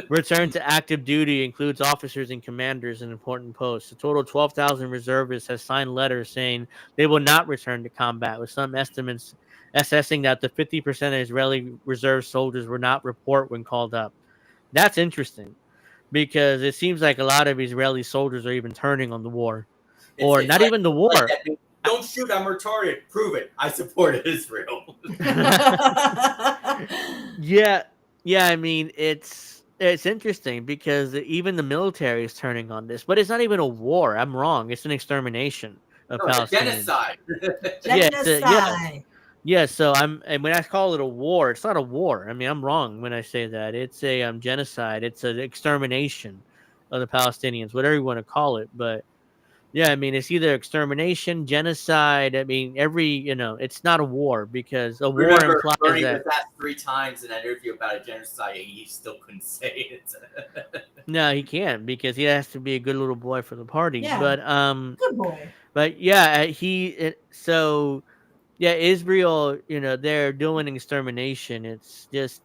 return to active duty includes officers and commanders in important posts. A total of 12,000 reservists have signed letters saying they will not return to combat, with some estimates assessing that the 50% of Israeli reserve soldiers will not report when called up. That's interesting because it seems like a lot of Israeli soldiers are even turning on the war, or It's not like, even the war. Like that, don't shoot, I'm retarded. Prove it. I support Israel. Yeah. I mean, it's interesting because even the military is turning on this, but it's not even a war. I'm wrong. It's an extermination of Palestinians. Genocide. Genocide. Yeah, so and when I call it a war, it's not a war. I mean, I'm wrong when I say that. It's a genocide. It's an extermination of the Palestinians, whatever you want to call it. But yeah, I mean, it's either extermination, genocide. I mean, it's not a war because a war implies Bernie that. was asked 3 times in an interview about a genocide, and he still couldn't say it. No, he can't because he has to be a good little boy for the party. Yeah, But good boy. But yeah, so Yeah, Israel, they're doing extermination. It's just,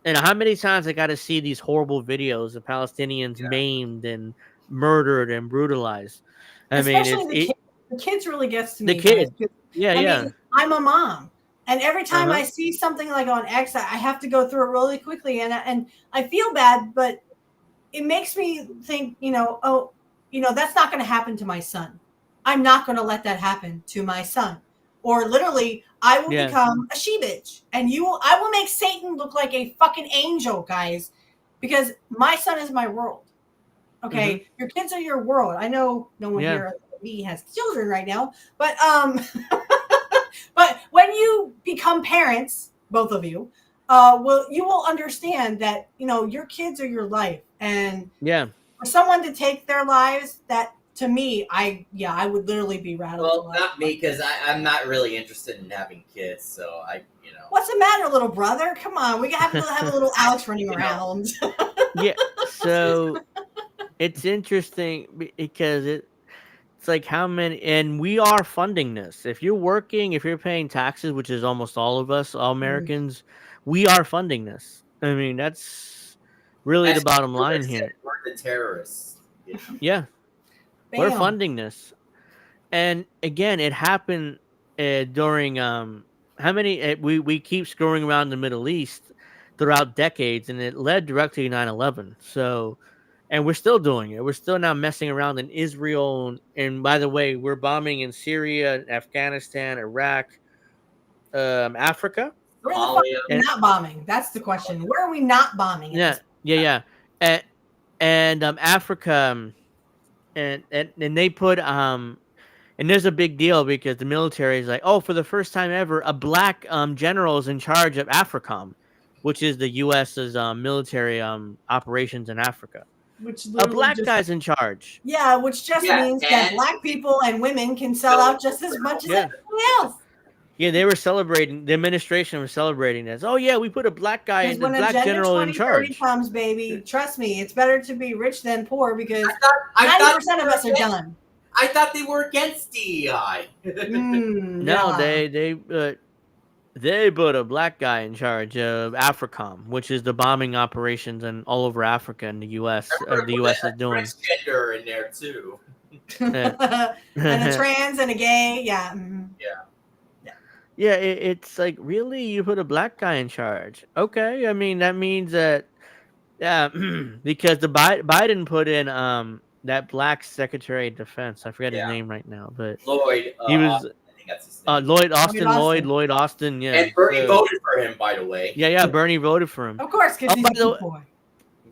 how many times I got to see these horrible videos of Palestinians maimed and murdered and brutalized. I mean, Especially the kids. The kids really gets to the me, guys. kid. Yeah, I yeah. mean, I'm a mom, and every time I Uh-huh. see something like on X, I have to go through it really quickly, and I feel bad, but it makes me think, oh, that's not going to happen to my son. I'm not going to let that happen to my son. Or literally, I will Yeah. become a she bitch, and I will make Satan look like a fucking angel, guys, because my son is my world. Okay, your kids are your world. I know no one Yeah. here but me has children right now, but but when you become parents, both of you, you will understand that your kids are your life, and Yeah. for someone to take their lives, that to me, I would literally be rattled. Well, not me, because I'm not really interested in having kids. So What's the matter, little brother? Come on, we have to have a little Alex running around. Yeah. So it's interesting because it's like how many, and we are funding this. If you're working, if you're paying taxes, which is almost all of us, all Americans, we are funding this. I mean, that's really the As bottom Rivera line said, here. we're the terrorists. Yeah, we're Bam. funding this, and again, it happened during how many we keep screwing around the Middle East throughout decades, and it led directly to 9/11. So, and we're still doing it. We're still now messing around in Israel, and by the way, we're bombing in Syria, Afghanistan, Iraq, Africa. Where the fuck are we not bombing? That's the question. Where are we not bombing at Yeah, this? yeah. And Africa, and they put and there's a big deal because the military is like, oh, for the first time ever, a black general is in charge of AFRICOM, which is the U.S.'s military operations in Africa. Which A literally black just guy's in charge. yeah, which just means that black people and women can sell out just as much as everyone else. Yeah, they were celebrating. The administration was celebrating this. Oh yeah, we put a black guy, Because the when black Agenda general in 2030 charge. comes, baby, trust me, it's better to be rich than poor because I thought 90% of us are done. I thought they were against DEI. No, they put a black guy in charge of AFRICOM, which is the bombing operations and all over Africa and the U.S. The U.S. is doing. Transgender in there too. And a trans and a gay, yeah. Yeah, it's like, really, you put a black guy in charge? Okay, I mean that means that because the Biden put in that black Secretary of Defense. I forget his name right now, but Lloyd. he was I think that's his name. Lloyd Austin. Yeah, And Bernie voted for him, by the way. Yeah, Bernie voted for him. Of course, because he's a good boy.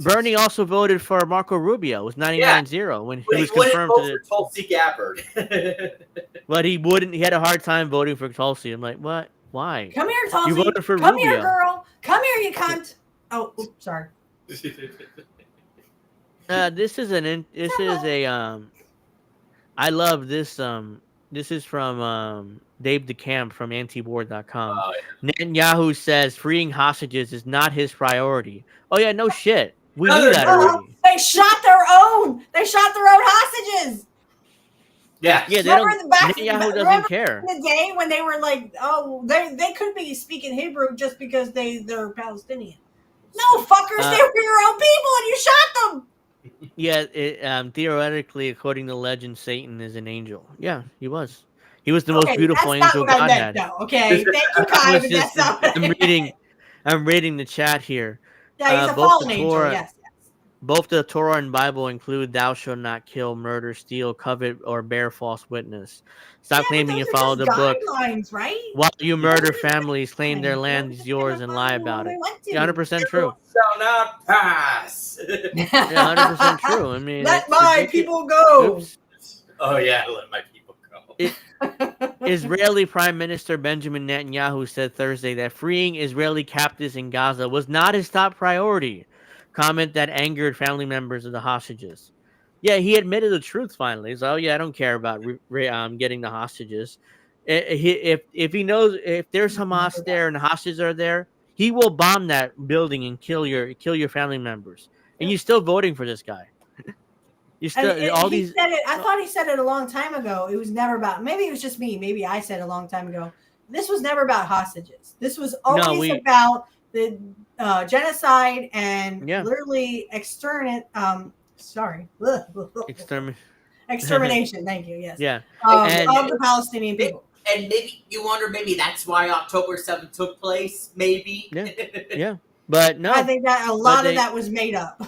Bernie also voted for Marco Rubio. It was 99-0 when he was wouldn't confirmed vote to for Tulsi Gabbard. But he wouldn't. He had a hard time voting for Tulsi. I'm like, what? Why? Come here, Tulsi. You voted for Come Rubio. here, girl. Come here, you cunt. Oh, oops, sorry. This is a I love this this is from Dave DeCamp from antiwar.com. Netanyahu says freeing hostages is not his priority. Oh yeah, no shit. We knew that already. They shot their own. They shot their own hostages. Yeah. Yeah, Netanyahu doesn't care. In the day when they were like, oh, they could be speaking Hebrew just because they're Palestinian. No, fuckers, they were your own people and you shot them. Yeah, theoretically, according to legend, Satan is an angel. Yeah, he was. He was the most beautiful angel God had. Okay, thank you, Kai, but that's not what I'm reading the chat here. Yeah, he's a fallen angel, yes. Both the Torah and Bible include "Thou shalt not kill, murder, steal, covet, or bear false witness." Stop claiming you follow the book. Right? While you murder families, claim their land is yours, and lie about it. Yeah, 100% true. Shall not pass. Yeah, 100% true. I mean, let my people go. Oops. Oh yeah, let my people go. Israeli Prime Minister Benjamin Netanyahu said Thursday that freeing Israeli captives in Gaza was not his top priority. Comment that angered family members of the hostages. Yeah, he admitted the truth finally. He's like, oh yeah, I don't care about getting the hostages. If he knows if there's Hamas there and the hostages are there, he will bomb that building and kill your family members. And you're still voting for this guy. You still he said it. I thought he said it a long time ago. It was never about. Maybe it was just me. Maybe I said a long time ago. this was never about hostages. This was No, always about the genocide and Yeah. literally extermination. Thank you. Yes. Yeah. Of the Palestinian people. And maybe you wonder, maybe that's why October 7th took place. Maybe. Yeah. But no, I think that a lot of that was made up.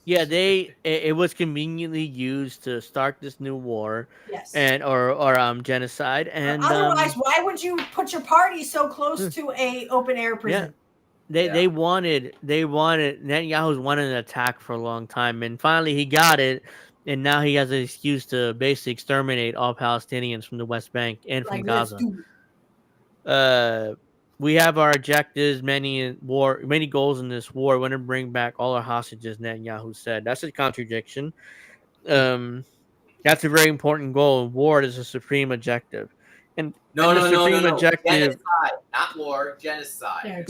Yeah, it was conveniently used to start this new war, Yes. and or genocide, and Otherwise, why would you put your party so close to a open air prison? They wanted Netanyahu's wanted an attack for a long time, and finally he got it, and now he has an excuse to basically exterminate all Palestinians from the West Bank and from Let's Gaza. do it. We have our objectives, many goals in this war. We want to bring back all our hostages, Netanyahu said. That's a contradiction. That's a very important goal. War is a supreme objective. And No. objective. Genocide, not war. Genocide.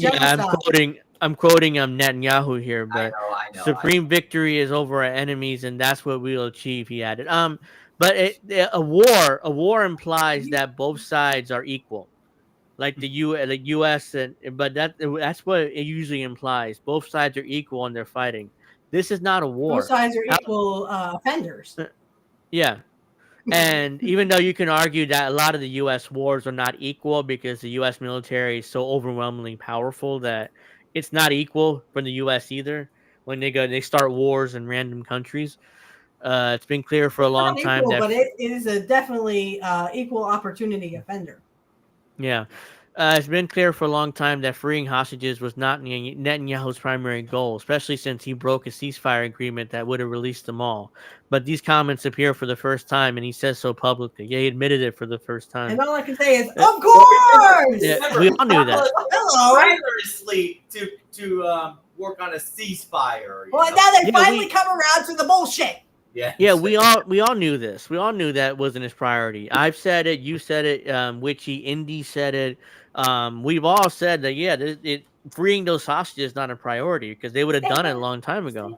I'm quoting Netanyahu here, but I know. supreme victory is over our enemies, and that's what we'll achieve. He added. But a war implies that both sides are equal, like the U.S. but that's what it usually implies. Both sides are equal and they're fighting. This is not a war. Both sides are equal offenders. Yeah. And even though you can argue that a lot of the U.S. wars are not equal because the U.S. military is so overwhelmingly powerful that it's not equal for the U.S. either. When they start wars in random countries, it's been clear for a long time that but it is a definitely equal opportunity offender. Yeah. It's been clear for a long time that freeing hostages was not Netanyahu's primary goal, especially since he broke a ceasefire agreement that would have released them all. But these comments appear for the first time, and he says so publicly. Yeah, he admitted it for the first time. And all I can say is, of course! Yeah, we all knew that. Hello! Tirelessly to work on a ceasefire. Well, now they finally come around to the bullshit. Yeah, we all knew this. We all knew that wasn't his priority. I've said it. You said it. Witchy, Indy said it. We've all said that. Freeing those hostages is not a priority because they would have done it a long time ago.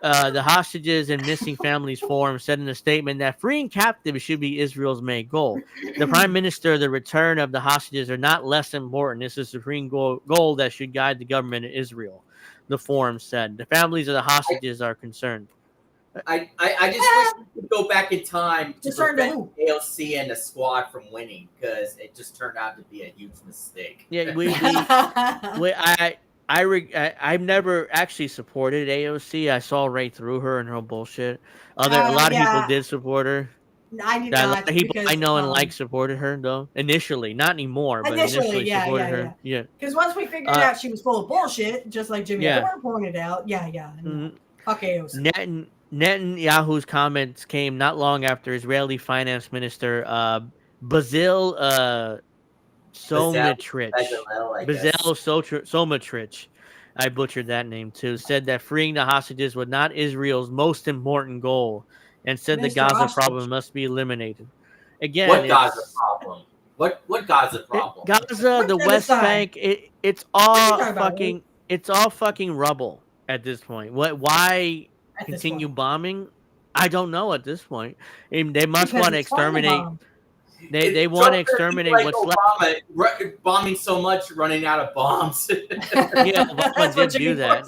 The hostages and missing families forum said in a statement that freeing captives should be Israel's main goal. The prime minister, the return of the hostages are not less important. This is the supreme goal that should guide the government of Israel. The forum said the families of the hostages are concerned. I just wish we could go back in time to prevent AOC and the squad from winning because it just turned out to be a huge mistake. Yeah, I've never actually supported AOC. I saw right through her and her bullshit. A lot of people did support her. I did not. A lot of people I know and supported her though initially, not anymore, but initially supported her. Yeah. Because once we figured out she was full of bullshit, just like Jimmy Dore pointed out. Fuck AOC. Netanyahu's comments came not long after Israeli Finance Minister Bezalel Smotrich, I butchered that name too, said that freeing the hostages was not Israel's most important goal, and said the Gaza problem must be eliminated. Again, what Gaza problem? What Gaza problem? Gaza, the West Bank, it's all fucking rubble at this point. Why continue bombing? I don't know at this point. They must want to exterminate. They want to exterminate what's left. Bombing so much, running out of bombs. Yeah, Obama did do that.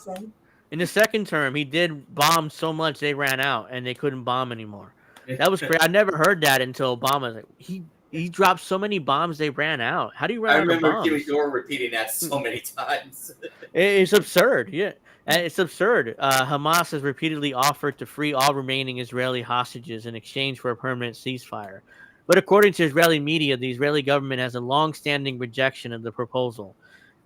In the second term, he did bomb so much they ran out and they couldn't bomb anymore. That was crazy. I never heard that until Obama. He dropped so many bombs they ran out. How do you run out of bombs? I remember Jimmy Dore repeating that so many times. It's absurd. Yeah. It's absurd. Hamas has repeatedly offered to free all remaining Israeli hostages in exchange for a permanent ceasefire. But according to Israeli media, the Israeli government has a long-standing rejection of the proposal.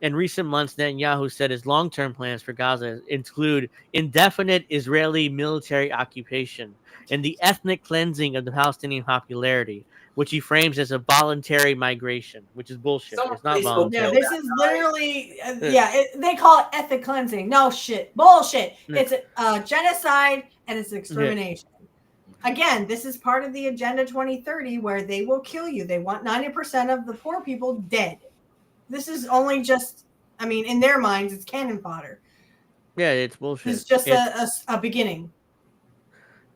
In recent months, Netanyahu said his long-term plans for Gaza include indefinite Israeli military occupation and the ethnic cleansing of the Palestinian popularity, which he frames as a voluntary migration, which is bullshit. It's not voluntary. Yeah, this is literally, they call it ethnic cleansing. No shit. Bullshit. It's a genocide and it's extermination. Again, this is part of the Agenda 2030 where they will kill you. They want 90% of the poor people dead. This is only just, in their minds, it's cannon fodder. Yeah, it's bullshit. It's just a beginning.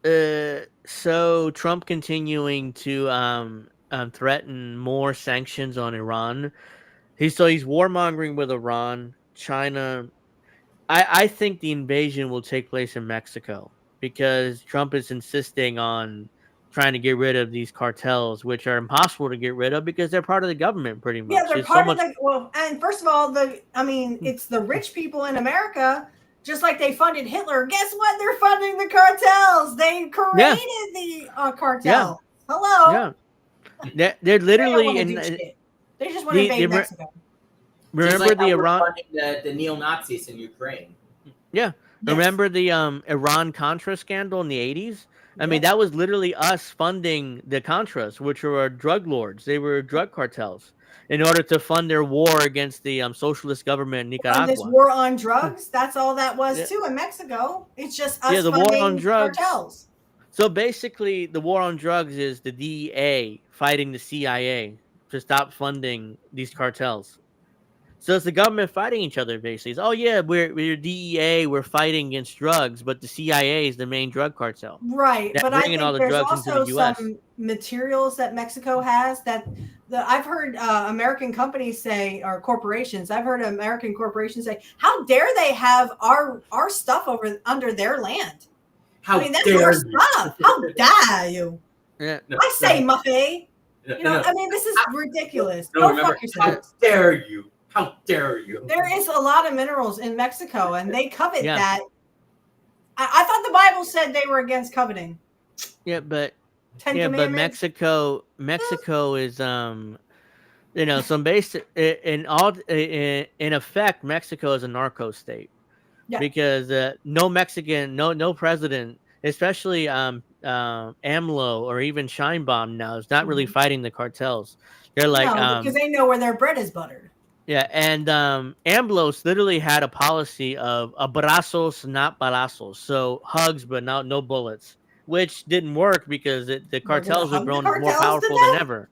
So Trump continuing to threaten more sanctions on Iran. He's warmongering with Iran, China. I think the invasion will take place in Mexico because Trump is insisting on trying to get rid of these cartels, which are impossible to get rid of because they're part of the government, pretty Yeah, much. they're It's so part of much. the and first of all, it's the rich people in America, just like they funded Hitler. Guess what? They're funding the cartels. They created the cartel. Hello. They're They don't literally want to in do shit. They just want to invade Mexico. Just remember like the how we're Iran. funding the neo-Nazis in Ukraine. Yeah. Yes. Remember the Iran Contra scandal in the 80s? I mean, Yes. that was literally us funding the Contras, which were drug lords. They were drug cartels in order to fund their war against the socialist government in On this Nicaragua. war on drugs, that's all that was too in Mexico. It's just us the war on funding drugs. cartels. So basically, the war on drugs is the DEA fighting the CIA to stop funding these cartels. So it's the government fighting each other, basically. It's, oh, yeah, we're DEA, we're fighting against drugs, but the CIA is the main drug cartel. Right, They're but I bringing all think the there's drugs into also the U.S. some materials that Mexico has that I've heard American companies say, or corporations. I've heard American corporations say, "How dare they have our stuff under their land?" How I mean, that's dare our you. stuff. How dare you? Yeah. I say, Muffy. No, You know, no. I mean, this is ridiculous. No, Go remember, fuck yourself. how dare you? How dare you? There is a lot of minerals in Mexico, and they covet Yeah. that. I thought the Bible said they were against coveting. Yeah, but Ten but Commandments. Mexico is some basic in effect, Mexico is a narco state. Yeah. Because no president, especially AMLO or even Scheinbaum now, is not really fighting the cartels. They're like no, because they know where their bread is buttered. yeah, and AMLO's literally had a policy of abrazos, not balazos, so hugs but no bullets, which didn't work because the cartels have grown more powerful than ever.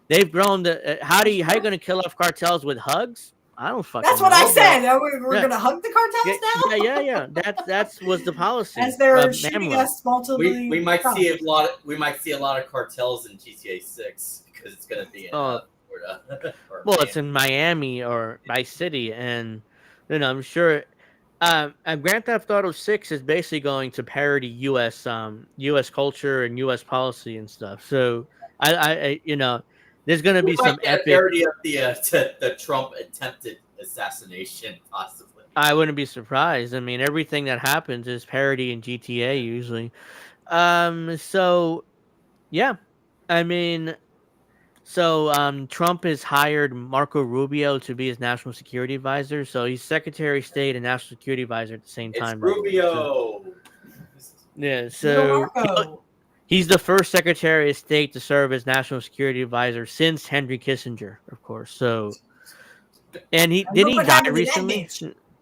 They've grown. How are you going to kill off cartels with hugs? I don't fucking. That's what know, I said. We're going to hug the cartels now. Yeah. That's was the policy. As they're shooting us multiply. We might see a lot. We might see a lot of cartels in GTA 6 because it's going to be in Florida. Well, it's in Miami or Vice City, and I'm sure. Grand Theft Auto 6 is basically going to parody U.S. culture and U.S. policy and stuff. So I there's going to be some epic parody of the Trump attempted assassination, possibly. I wouldn't be surprised. I mean, everything that happens is parody in GTA usually. So yeah, I mean. So Trump has hired Marco Rubio to be his national security advisor. So he's Secretary of State and national security advisor at the same time. Rubio. Yeah, so he's the first Secretary of State to serve as national security advisor since Henry Kissinger, of course. So, and he died recently.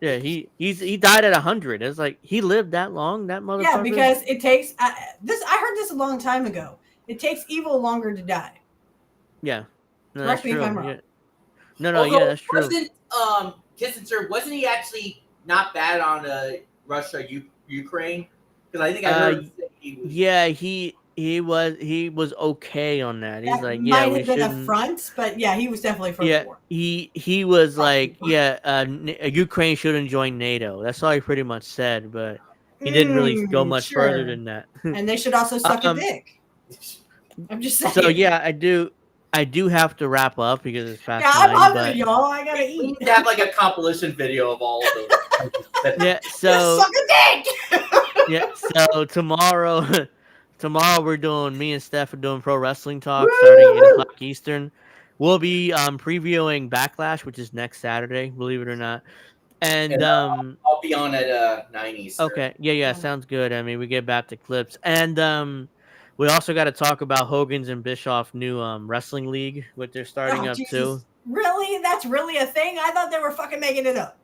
Yeah, he died at 100. It's like he lived that long. That motherfucker. Yeah, because it takes this. I heard this a long time ago. It takes evil longer to die. Yeah. No, correct me if I'm wrong. Yeah. No, yeah, that's true. Wasn't Kissinger, wasn't he actually not bad on Russia Ukraine? Because I think I heard he was. Yeah, he was okay on that. He's like, yeah, might we have been shouldn't. a front, but yeah, he was definitely for the war. He was like, Ukraine shouldn't join NATO. That's all he pretty much said, but he didn't really go much further than that. And they should also suck a dick. I'm just saying. So yeah, I do have to wrap up because it's past 9. I'm hungry, y'all. I gotta eat. We need to have like a compilation video of all of those. Yeah, so suck a dick. Yeah, so tomorrow me and Steph are doing pro wrestling talk starting 8:00 Eastern. We'll be previewing Backlash, which is next Saturday, believe it or not. And I'll be on at 9 Eastern. Okay, yeah, sounds good. I mean, we get back to clips, and we also got to talk about Hogan's and Bischoff new wrestling league, what they're starting up too. Really? That's really a thing? I thought they were fucking making it up.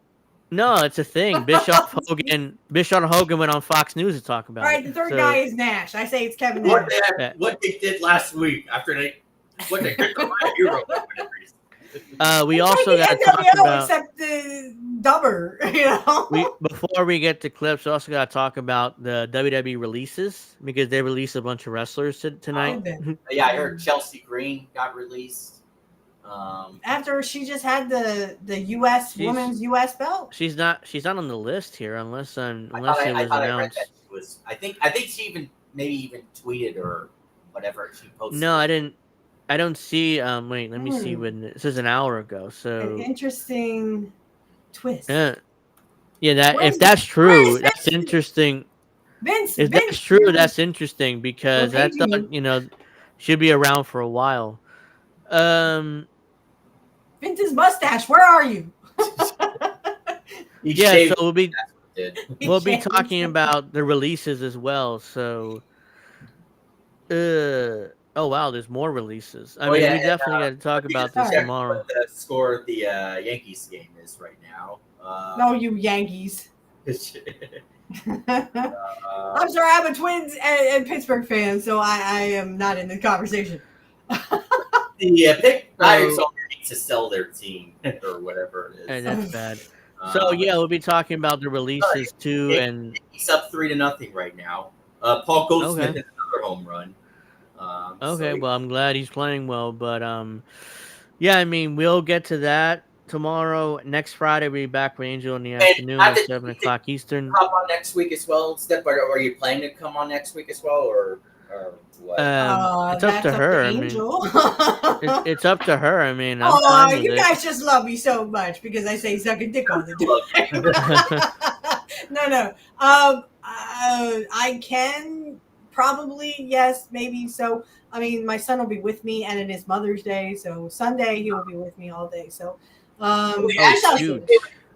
No, it's a thing. Bischoff Hogan went on Fox News to talk about it. All right, the third guy is Nash. I say it's Kevin Nash. What they did last week after what they did to my hero. We It's also like got the to talk NWO about except dumber. You know. we before we get to clips. We also got to talk about the WWE releases because they released a bunch of wrestlers tonight. Yeah, I heard Chelsea Green got released. After she just had the U.S. women's U.S. belt. She's not on the list here unless it I was thought I read that announced. she was. I think she even tweeted or whatever she posted. No, I didn't. I don't see. Wait, let me see when it says an hour ago. An So interesting twist. yeah, that Where's if that's true, Vince? that's interesting. Vince, If that's true, that's interesting because I paging thought she'd be around for a while. Vince's mustache. Where are you? Yeah, so we'll be shaved. talking about the releases as well. So, oh wow, there's more releases. I mean, we definitely got to talk about this tomorrow. What the score of the Yankees game is right now. No, you Yankees. I'm sorry, I'm a Twins and Pittsburgh fan, so I am not in the conversation. The Pirates need to sell their team or whatever it is. And that's bad. So yeah, we'll be talking about the releases too, and he's up 3-0 right now. Paul Goldschmidt hit another home run. Okay, well, I'm glad he's playing well, but yeah, I mean, we'll get to that tomorrow. Next Friday, we'll be back with Angel in the afternoon at 7:00 Eastern. Come on next week as well. Steph, are you planning to come on next week as well, or what? It's up to her. I mean, it's up to her. I mean, I'm oh, fine with you it. guys just love me so much because I say suck a dick all the time. No. I can probably, yes, maybe. So, I mean, my son will be with me, and it is Mother's Day, so Sunday he will be with me all day. So, shoot.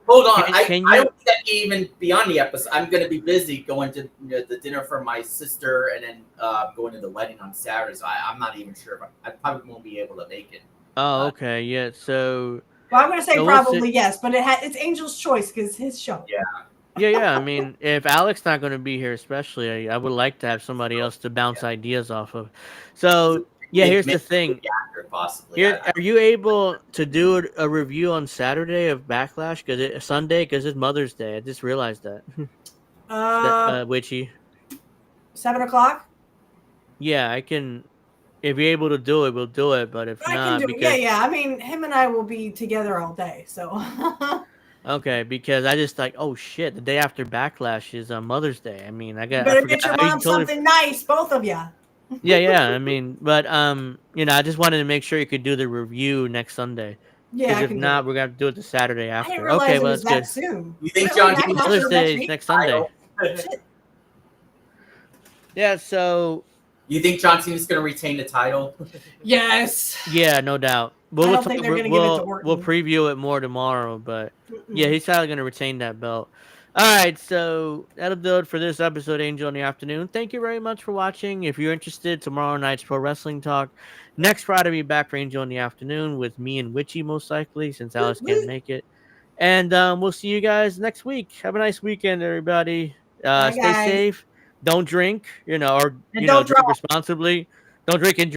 Hold on, I can don't think I can even be on the episode. I'm going to be busy going to the dinner for my sister, and then going to the wedding on Saturday. So I'm not even sure if I probably won't be able to make it. Oh, okay, yeah. So, well, I'm going to say so probably yes, but it's Angel's choice because his show. Yeah. I mean, if Alex's not going to be here, especially, I would like to have somebody else to bounce ideas off of. So, yeah, here's the thing. Are you able to do a review on Saturday of Backlash? Sunday, because it's Mother's Day. I just realized that. Witchy. 7:00. Yeah, I can. If you're able to do it, we'll do it. But if not, yeah. I mean, him and I will be together all day. So. Okay, because I just oh shit, the day after Backlash is Mother's Day. I mean, I better get your mom something nice, both of you. Yeah. I mean, but I just wanted to make sure you could do the review next Sunday. Yeah, because if not, we're gonna have to do it the Saturday after. I didn't realize okay, it well, was that's that good. soon. You think John Mother's Day is next Sunday? Yeah. So. You think John Cena's going to retain the title? Yes. Yeah, no doubt. I don't think they're going to give it to Orton. We'll preview it more tomorrow, but yeah, he's probably going to retain that belt. All right, so that'll do it for this episode, Angel in the Afternoon. Thank you very much for watching. If you're interested, tomorrow night's Pro Wrestling Talk. Next Friday, we'll be back for Angel in the Afternoon with me and Witchy, most likely, since Alice can't make it. And we'll see you guys next week. Have a nice weekend, everybody. Stay safe. Don't drink, or drink responsibly. Don't drink and